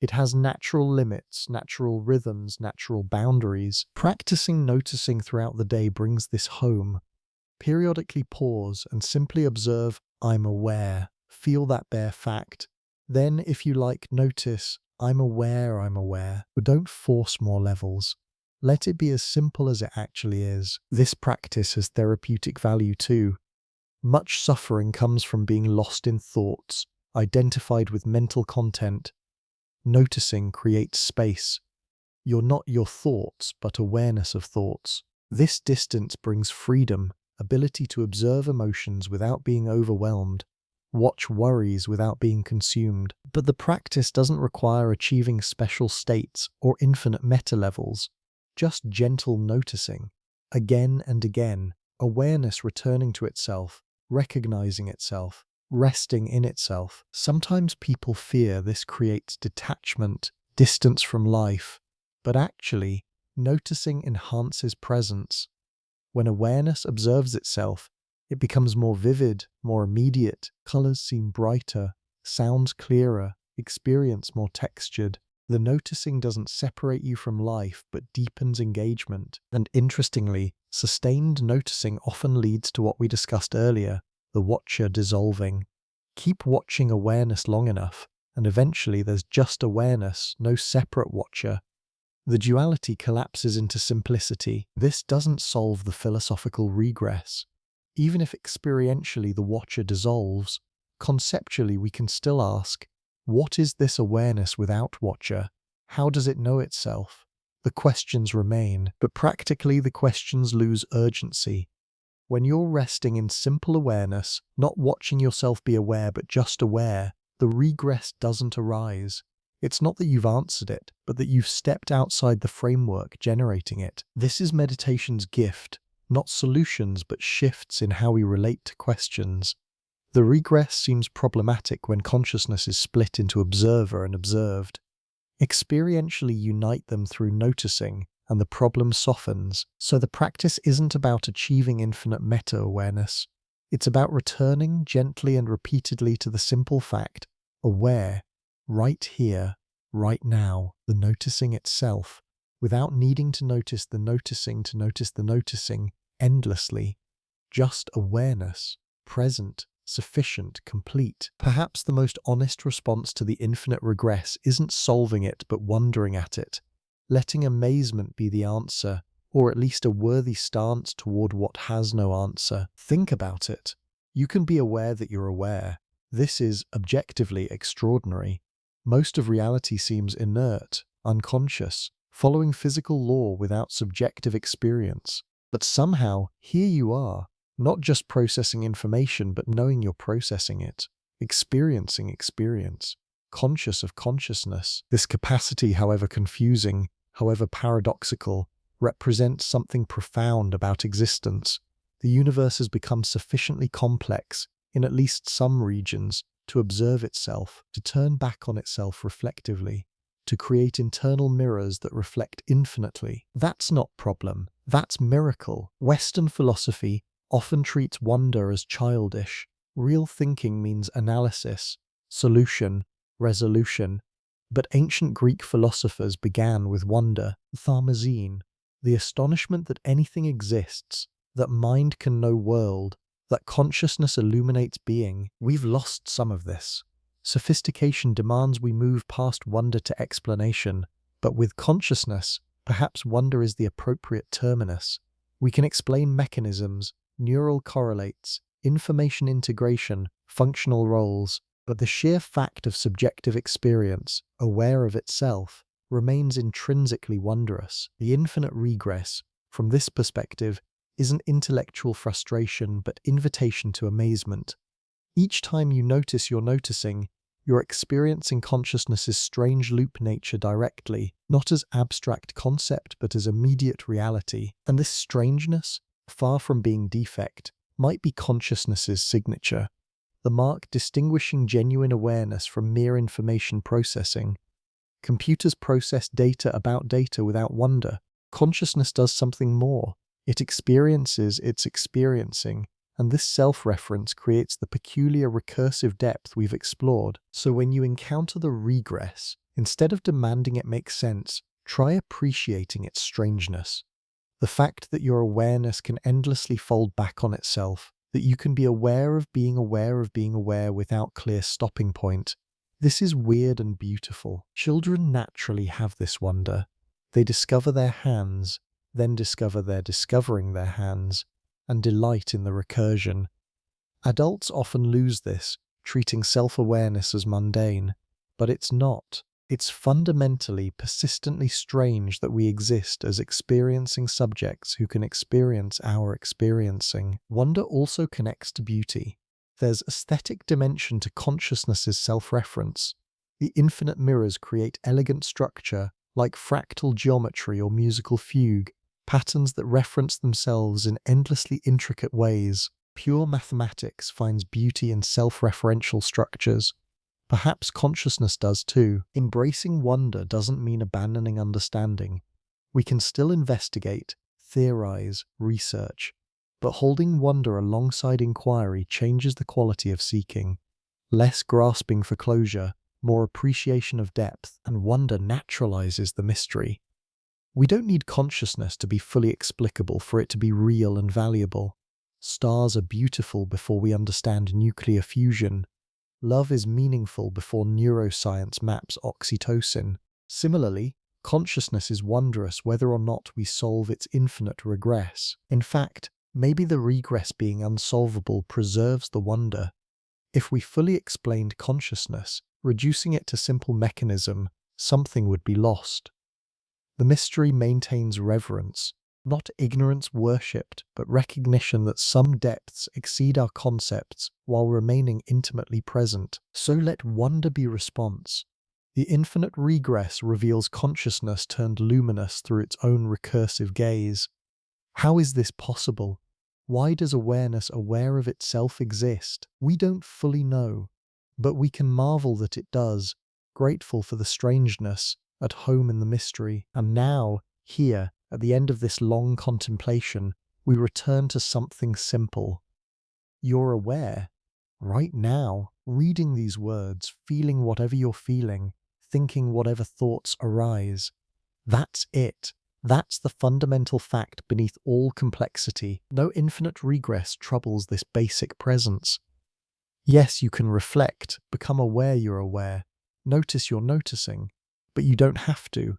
It has natural limits, natural rhythms, natural boundaries. Practicing noticing throughout the day brings this home. Periodically pause and simply observe, I'm aware. Feel that bare fact. Then, if you like, notice, I'm aware. But don't force more levels. Let it be as simple as it actually is. This practice has therapeutic value too. Much suffering comes from being lost in thoughts, identified with mental content. Noticing creates space. You're not your thoughts, but awareness of thoughts. This distance brings freedom, ability to observe emotions without being overwhelmed, watch worries without being consumed. But the practice doesn't require achieving special states or infinite meta levels, just gentle noticing, again and again, awareness returning to itself, recognizing itself, resting in itself. Sometimes people fear this creates detachment, distance from life, but actually, noticing enhances presence. When awareness observes itself, it becomes more vivid, more immediate, colors seem brighter, sounds clearer, experience more textured. The noticing doesn't separate you from life, but deepens engagement. And interestingly, sustained noticing often leads to what we discussed earlier, the watcher dissolving. Keep watching awareness long enough, and eventually there's just awareness, no separate watcher. The duality collapses into simplicity. This doesn't solve the philosophical regress. Even if experientially the watcher dissolves, conceptually we can still ask, what is this awareness without watcher? How does it know itself? The questions remain, but practically the questions lose urgency. When you're resting in simple awareness, not watching yourself be aware but just aware, the regress doesn't arise. It's not that you've answered it, but that you've stepped outside the framework generating it. This is meditation's gift, not solutions but shifts in how we relate to questions. The regress seems problematic when consciousness is split into observer and observed. Experientially unite them through noticing, and the problem softens. So the practice isn't about achieving infinite meta-awareness. It's about returning gently and repeatedly to the simple fact, aware, right here, right now, the noticing itself, without needing to notice the noticing to notice the noticing endlessly. Just awareness, present, sufficient, complete. Perhaps the most honest response to the infinite regress isn't solving it but wondering at it, letting amazement be the answer, or at least a worthy stance toward what has no answer. Think about it. You can be aware that you're aware. This is objectively extraordinary. Most of reality seems inert, unconscious, following physical law without subjective experience. But somehow, here you are, not just processing information, but knowing you're processing it, experiencing experience, conscious of consciousness. This capacity, however confusing, however paradoxical, represents something profound about existence. The universe has become sufficiently complex, in at least some regions, to observe itself, to turn back on itself reflectively, to create internal mirrors that reflect infinitely. That's not problem, that's miracle. Western philosophy often treats wonder as childish. Real thinking means analysis, solution, resolution. But ancient Greek philosophers began with wonder, tharmazine, the astonishment that anything exists, that mind can know world, that consciousness illuminates being. We've lost some of this. Sophistication demands we move past wonder to explanation, but with consciousness, perhaps wonder is the appropriate terminus. We can explain mechanisms, neural correlates, information integration, functional roles, but the sheer fact of subjective experience, aware of itself, remains intrinsically wondrous. The infinite regress, from this perspective, isn't intellectual frustration but invitation to amazement. Each time you notice you're noticing, you're experiencing consciousness's strange loop nature directly, not as abstract concept but as immediate reality. And this strangeness, far from being defect, might be consciousness's signature, the mark distinguishing genuine awareness from mere information processing. Computers process data about data without wonder. Consciousness does something more. It experiences its experiencing, and this self-reference creates the peculiar recursive depth we've explored. So when you encounter the regress, instead of demanding it make sense, try appreciating its strangeness. The fact that your awareness can endlessly fold back on itself, that you can be aware of being aware of being aware without clear stopping point. This is weird and beautiful. Children naturally have this wonder. They discover their hands, then discover they're discovering their hands, and delight in the recursion. Adults often lose this, treating self-awareness as mundane, but it's not. It's fundamentally, persistently strange that we exist as experiencing subjects who can experience our experiencing. Wonder also connects to beauty. There's aesthetic dimension to consciousness's self-reference. The infinite mirrors create elegant structure, like fractal geometry or musical fugue, patterns that reference themselves in endlessly intricate ways. Pure mathematics finds beauty in self-referential structures. Perhaps consciousness does too. Embracing wonder doesn't mean abandoning understanding. We can still investigate, theorize, research, but holding wonder alongside inquiry changes the quality of seeking. Less grasping for closure, more appreciation of depth, and wonder naturalizes the mystery. We don't need consciousness to be fully explicable for it to be real and valuable. Stars are beautiful before we understand nuclear fusion. Love is meaningful before neuroscience maps oxytocin. Similarly, consciousness is wondrous whether or not we solve its infinite regress. In fact, maybe the regress being unsolvable preserves the wonder. If we fully explained consciousness, reducing it to simple mechanism, something would be lost. The mystery maintains reverence, not ignorance worshipped, but recognition that some depths exceed our concepts while remaining intimately present. So let wonder be response. The infinite regress reveals consciousness turned luminous through its own recursive gaze. How is this possible? Why does awareness aware of itself exist? We don't fully know, but we can marvel that it does, grateful for the strangeness, at home in the mystery. And now, here, at the end of this long contemplation, we return to something simple. You're aware, right now, reading these words, feeling whatever you're feeling, thinking whatever thoughts arise. That's it. That's the fundamental fact beneath all complexity. No infinite regress troubles this basic presence. Yes, you can reflect, become aware you're aware, notice you're noticing, but you don't have to.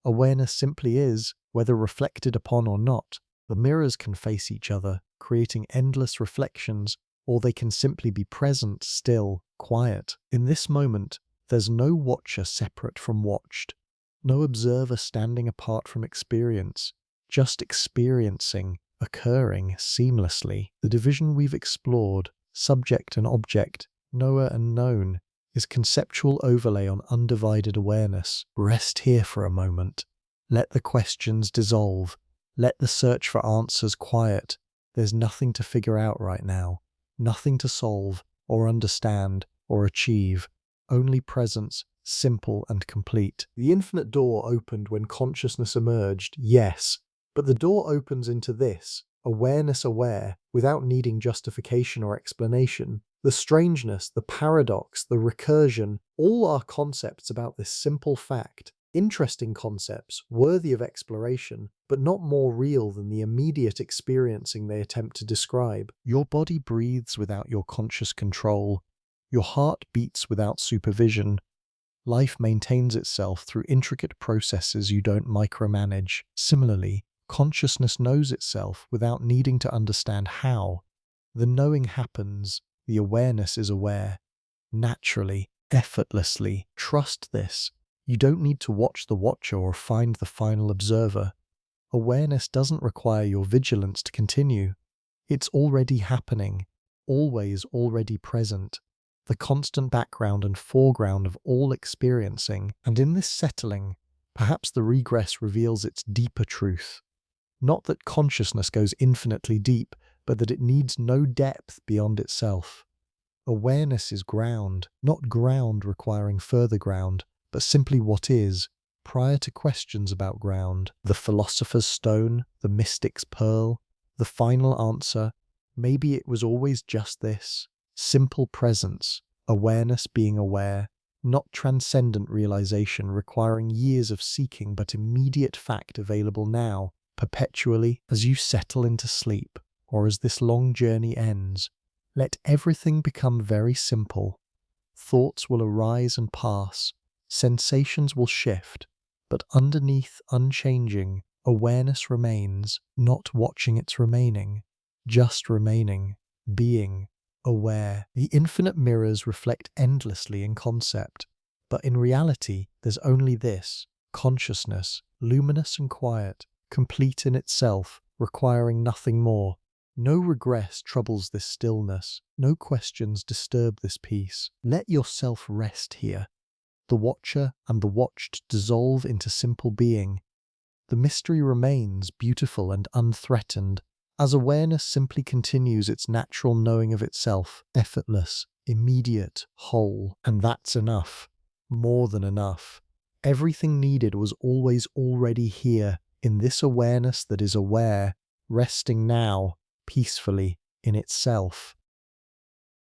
Awareness simply is, whether reflected upon or not. The mirrors can face each other, creating endless reflections, or they can simply be present, still, quiet. In this moment, there's no watcher separate from watched, no observer standing apart from experience, just experiencing, occurring seamlessly. The division we've explored, subject and object, knower and known, is conceptual overlay on undivided awareness. Rest here for a moment. Let the questions dissolve. Let the search for answers quiet. There's nothing to figure out right now. Nothing to solve, or understand, or achieve. Only presence, simple and complete. The infinite door opened when consciousness emerged, yes, but the door opens into this, awareness aware, without needing justification or explanation. The strangeness, the paradox, the recursion, all are concepts about this simple fact. Interesting concepts, worthy of exploration, but not more real than the immediate experiencing they attempt to describe. Your body breathes without your conscious control. Your heart beats without supervision. Life maintains itself through intricate processes you don't micromanage. Similarly, consciousness knows itself without needing to understand how. The knowing happens, the awareness is aware. Naturally, effortlessly. Trust this. You don't need to watch the watcher or find the final observer. Awareness doesn't require your vigilance to continue. It's already happening, always already present, the constant background and foreground of all experiencing. And in this settling, perhaps the regress reveals its deeper truth. Not that consciousness goes infinitely deep, but that it needs no depth beyond itself. Awareness is ground, not ground requiring further ground, but simply what is, prior to questions about ground. The philosopher's stone, the mystic's pearl, the final answer, maybe it was always just this: simple presence, awareness being aware, not transcendent realization requiring years of seeking but immediate fact available now, perpetually. As you settle into sleep, or as this long journey ends, let everything become very simple. Thoughts will arise and pass, sensations will shift, but underneath, unchanging, awareness remains, not watching its remaining, just remaining, being, aware. The infinite mirrors reflect endlessly in concept, but in reality there's only this: consciousness, luminous and quiet, complete in itself, requiring nothing more. No regress troubles this stillness, no questions disturb this peace. Let yourself rest here. The watcher and the watched dissolve into simple being. The mystery remains beautiful and unthreatened, as awareness simply continues its natural knowing of itself, effortless, immediate, whole. And that's enough. More than enough. Everything needed was always already here, in this awareness that is aware, resting now, peacefully, in itself.